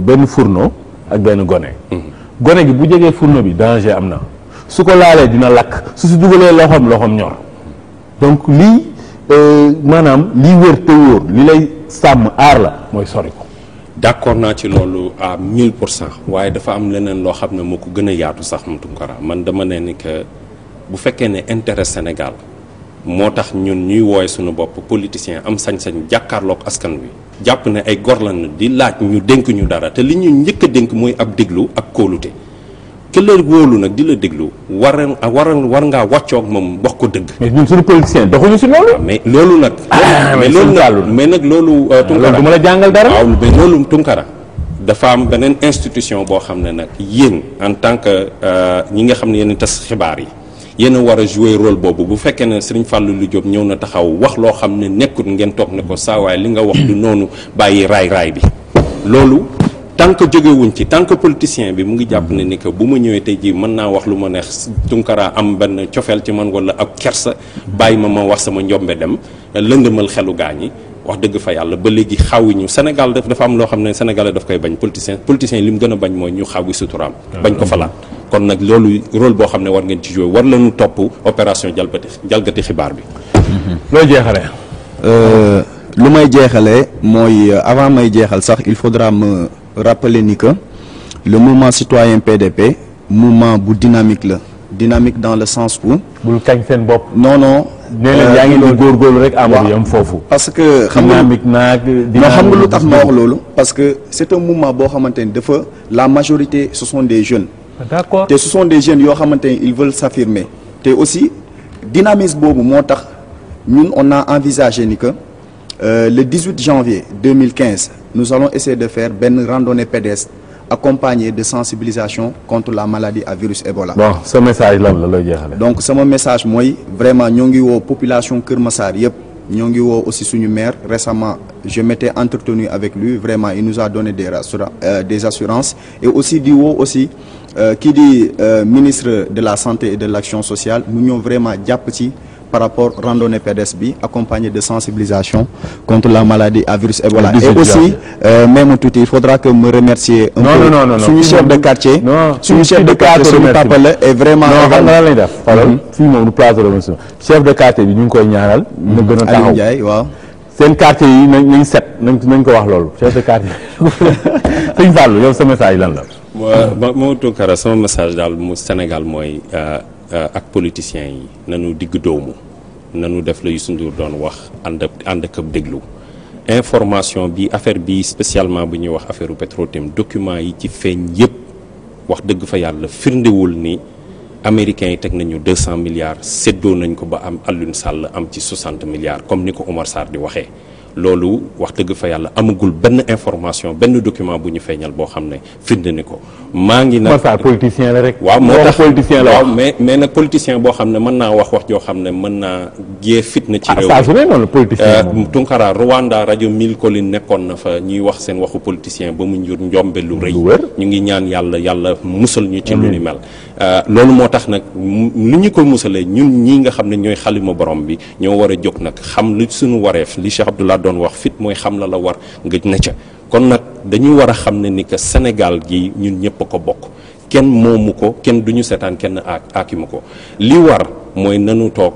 benn fourneau ak benn gone gi bu jegee fourneau bi danger am na su ko laalee dina lakk su dugalee loxoom ñor donc lii maanaam lii wër te wóor li lay sàmm aar la mooy sori ko. d'accord naa ci loolu à 1000%. waaye dafa am leneen loo xam ne moo ko gën a yaatu sax mu Tunkara man dama ne ni que bu fekkee ne intérêt Sénégal moo tax ñun ñuy wooye suñu bopp politicien am sañ-sañ jàkkaarloog askan wi jàpp ne ay gor lañu di laaj ñu dénk ñu dara te li ñu njëkk a dénk mooy ab déglu ak kóolute. ke la wóolu nag di la déglu war ngaa wàccoog moom wax ko dëgg. mais ñun suñu politicien doxuñu si loolu. mais loolu nag. mais nag loolu. Tunkara du ma la jàngal dara. waaw mais loolu Tunkara dafa am beneen institution boo xam ne nag yéen en tant que ñi nga xam ne yéen tas xibaar yi yéen a war a jouer rôle boobu bu fekkee ne Serigne Fallou Diop ñëw na taxaw wax loo xam ne nekkut ngeen toog ne ko saa waay li nga wax du noonu bàyyi raay bi loolu. tant que jógewuñ ci tant que politicien bi mu ngi jàpp ne ni que bu ma ñëwee tey jii mën naa wax lu ma neex Tunkara am benn cofeel ci man wala ab kersa bàyyi ma wax sama njombe dem lëndëmal xelu gaañ yi wax dëgg fa yàlla ba léegi xawuñu Sénégal dafa am loo xam ne Sénégalais daf koy bañ politicien li mu gën a bañ mooy ñu xawi suturaam bañ ko falaat kon nag loolu rôle boo xam ne war ngeen ci jouer war lañu topp opération jalgati xibaar bi loo jeexale lu may jeexalee mooy avant may jeexal sax il faudra me rappeler ni que le mouvement citoyen PDP mouvement bu dynamique la dynamique dans le sens où. bul kañ seen bopp. non non. nee leen yaa ngi di góorgóorlu rek Amadou yam foofu. parce que xam nga dynamique naag. non xam nga lu tax ma wax loolu. parce que c'est un mouvement boo xamante ni dafa la majorité ce sont des jeunes. d'accord te ce sont des jeunes yoo xamante ni ils veulent s'affirmer te aussi dynamisme boobu moo tax ñun on a envisagé ni que le 18 janvier 2015 nous allons essayer de faire benn randonnée pédestre accompagné de sensibilisation contre la maladie à virus Ebola. bon ce message lan la lay jeexale. donc sama message mooy vraiment ñoo ngi woo population Kër Massar yëpp ñoo ngi woo aussi suñu maire récemment je m'étais entretenu avec lui vraiment il nous a donné des assurances et aussi di woo aussi kii di ministre de la santé et de l'action sociale mu ñëw vraiment jàpp ci par rapport randonnée pédestre bi accompagné de sensibilisation contre la maladie à virus Ebola. Et aussi même tuuti il faudra que me remercier un peu suñu chef de quartier. suñu chef de quartier suñu papa la et vraiment. non xam nga lan lay def. xoolal fii moom du place de remerciement chef de quartier bi ñu ngi koy ñaanal. na gën a taxaw Aliou Ndiaye waaw. seen quartier yi nañ set nañ ko wax loolu chef de quartier sëñ Fallou yow sa message lan la. Mamadou Tounkara sama message daal mu Sénégal mooy. ak politiciens yi nanu digg doomu nanu def la Youssou Ndour doon wax ànd ak déglu information bi affaire bi spécialement bu ñuy wax affaire Petro-Tim document yi ci feeñ yépp wax dëgg fa yàlla firndewul ni américains yi teg nañu 200 milliards séddoo nañ ko ba am Alioune Sall am ci 60 milliards comme ni ko Omar Sarr di waxee loolu wax dëgg fa yàlla amagul benn information benn document bu ñu feeñal boo xam ne firnde ni ko maa ngi nag politicien la rek. waaw moo tax politicien la waaw mais nag politicien boo xam ne mën naa wax joo xam ne mën naa jee fitna ci réew saa su ne noonu politicien Tounkara Rwanda rajo Mille Collines nekkoon na fa ñuy wax seen waxu politicien ba mu njur njombe lu rëy ñu ngi ñaan yàlla musal ñu ci lu ni mel loolu moo tax nag lu ñu ko musalee ñun ñii nga xam ne ñooy xalima borom bi ñoo war a jóg nag xam lu suñu wareef li Cheikh Abdoulaye doon wax fit mooy xam la war nga na ca kon nag dañu war a xam ne ni que Sénégal gi ñun ñëpp a ko bokk kenn moomu ko kenn du ñu seetaan kenn aakimu ko li war mooy nanu toog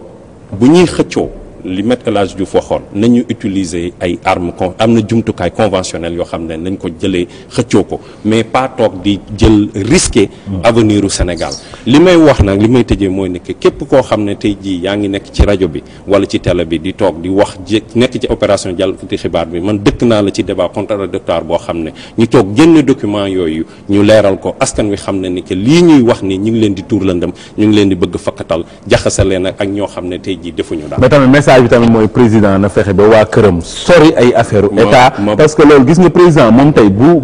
bu ñuy xëccoo li Me El Hadji Diouf waxoon nañu utiliser ay armes am na jumtukaay conventionnel yoo xam ne nañ ko jëlee xëccoo ko mais pas toog di jël risqué avenir u Sénégal li may wax nag li may tëjee mooy ne que képp koo xam ne tey jii yaa ngi nekk ci rajo bi wala ci télé bi di toog di wax nekk ci opération jàllale xibaar bi man dëkk naa la ci débat contradictoire boo xam ne ñu toog génne document yooyu ñu leeral ko askan wi xam ne ni que lii ñuy wax ni ñu ngi leen di tuur lëndëm ñu ngi leen di bëgg fakkatal jaxase leen ak ñoo xam ne tey jii defuñu daal message bi tamit mooy président na fexe ba waa këram sori ay affaire état parce que loolu gis nga président moom tey bu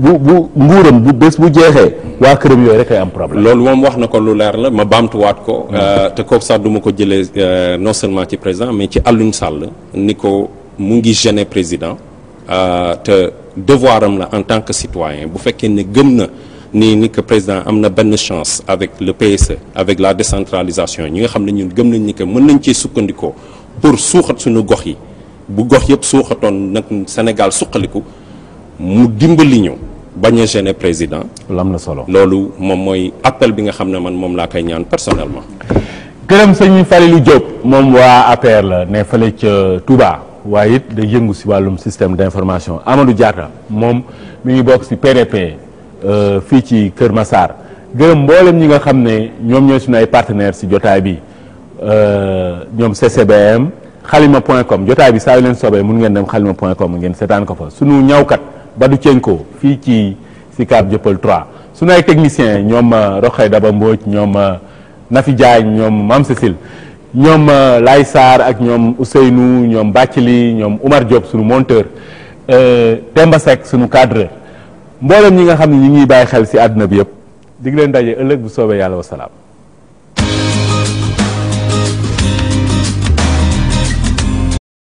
nguuram bu bés bu jeexee waa këram yooyu rek ay am problème. loolu moom wax na ko lu leer la ma baamtuwaat ko te kooku sax du ma ko jëlee non seulement ci président mais ci Alioune Sall ni ko mu ngi gêner président te devoir am la en tant que citoyen bu fekkee ne gëm na ni que président am na benn chance avec le PSE avec la décentralisation ñi nga xam ne ñun gëm nañ ni que mën nañ cee sukkandikoo pour suuxat suñu gox yi bu gox yëpp suuxatoon nag Sénégal suqaliku mu dimbali ñu bañ a gêner président. am na solo loolu moom mooy appel bi nga xam ne man moom laa koy ñaan personnellement. gërëm sëñ Falilou Diop moom waa APR la ne fële ca Touba waaye it da yëngu si wàllum système d'information Amadou Diatta moom mi ngi bokk si PDP fii ci Kër Massar gërëm mboolem ñi nga xam ne ñoom ñooy suñu ay partenaires si jotaay bi. ñoom CCBM xalima.com jotaay bi saa yu leen soobee mun ngeen dem xalima.com ngeen seetaan ko fa sunu ñawkat Badou Cenko fii ci Sicap Jëppal 3 sunu ay techniciens ñoom Roxay Daba Mbodj ñoom Nafi Diagne ñoom Mam Cécile ñoom Lay Sarr ak ñoom Ousseynou ñoom Bathily ñoom Oumar Diop sunu monteur Demba Seck sunu cadreur mboolem ñi nga xam ne ñi ngi bàyyi xel si àdduna bi yëpp dig leen daje ëllëg bu soobee yàlla wasalaam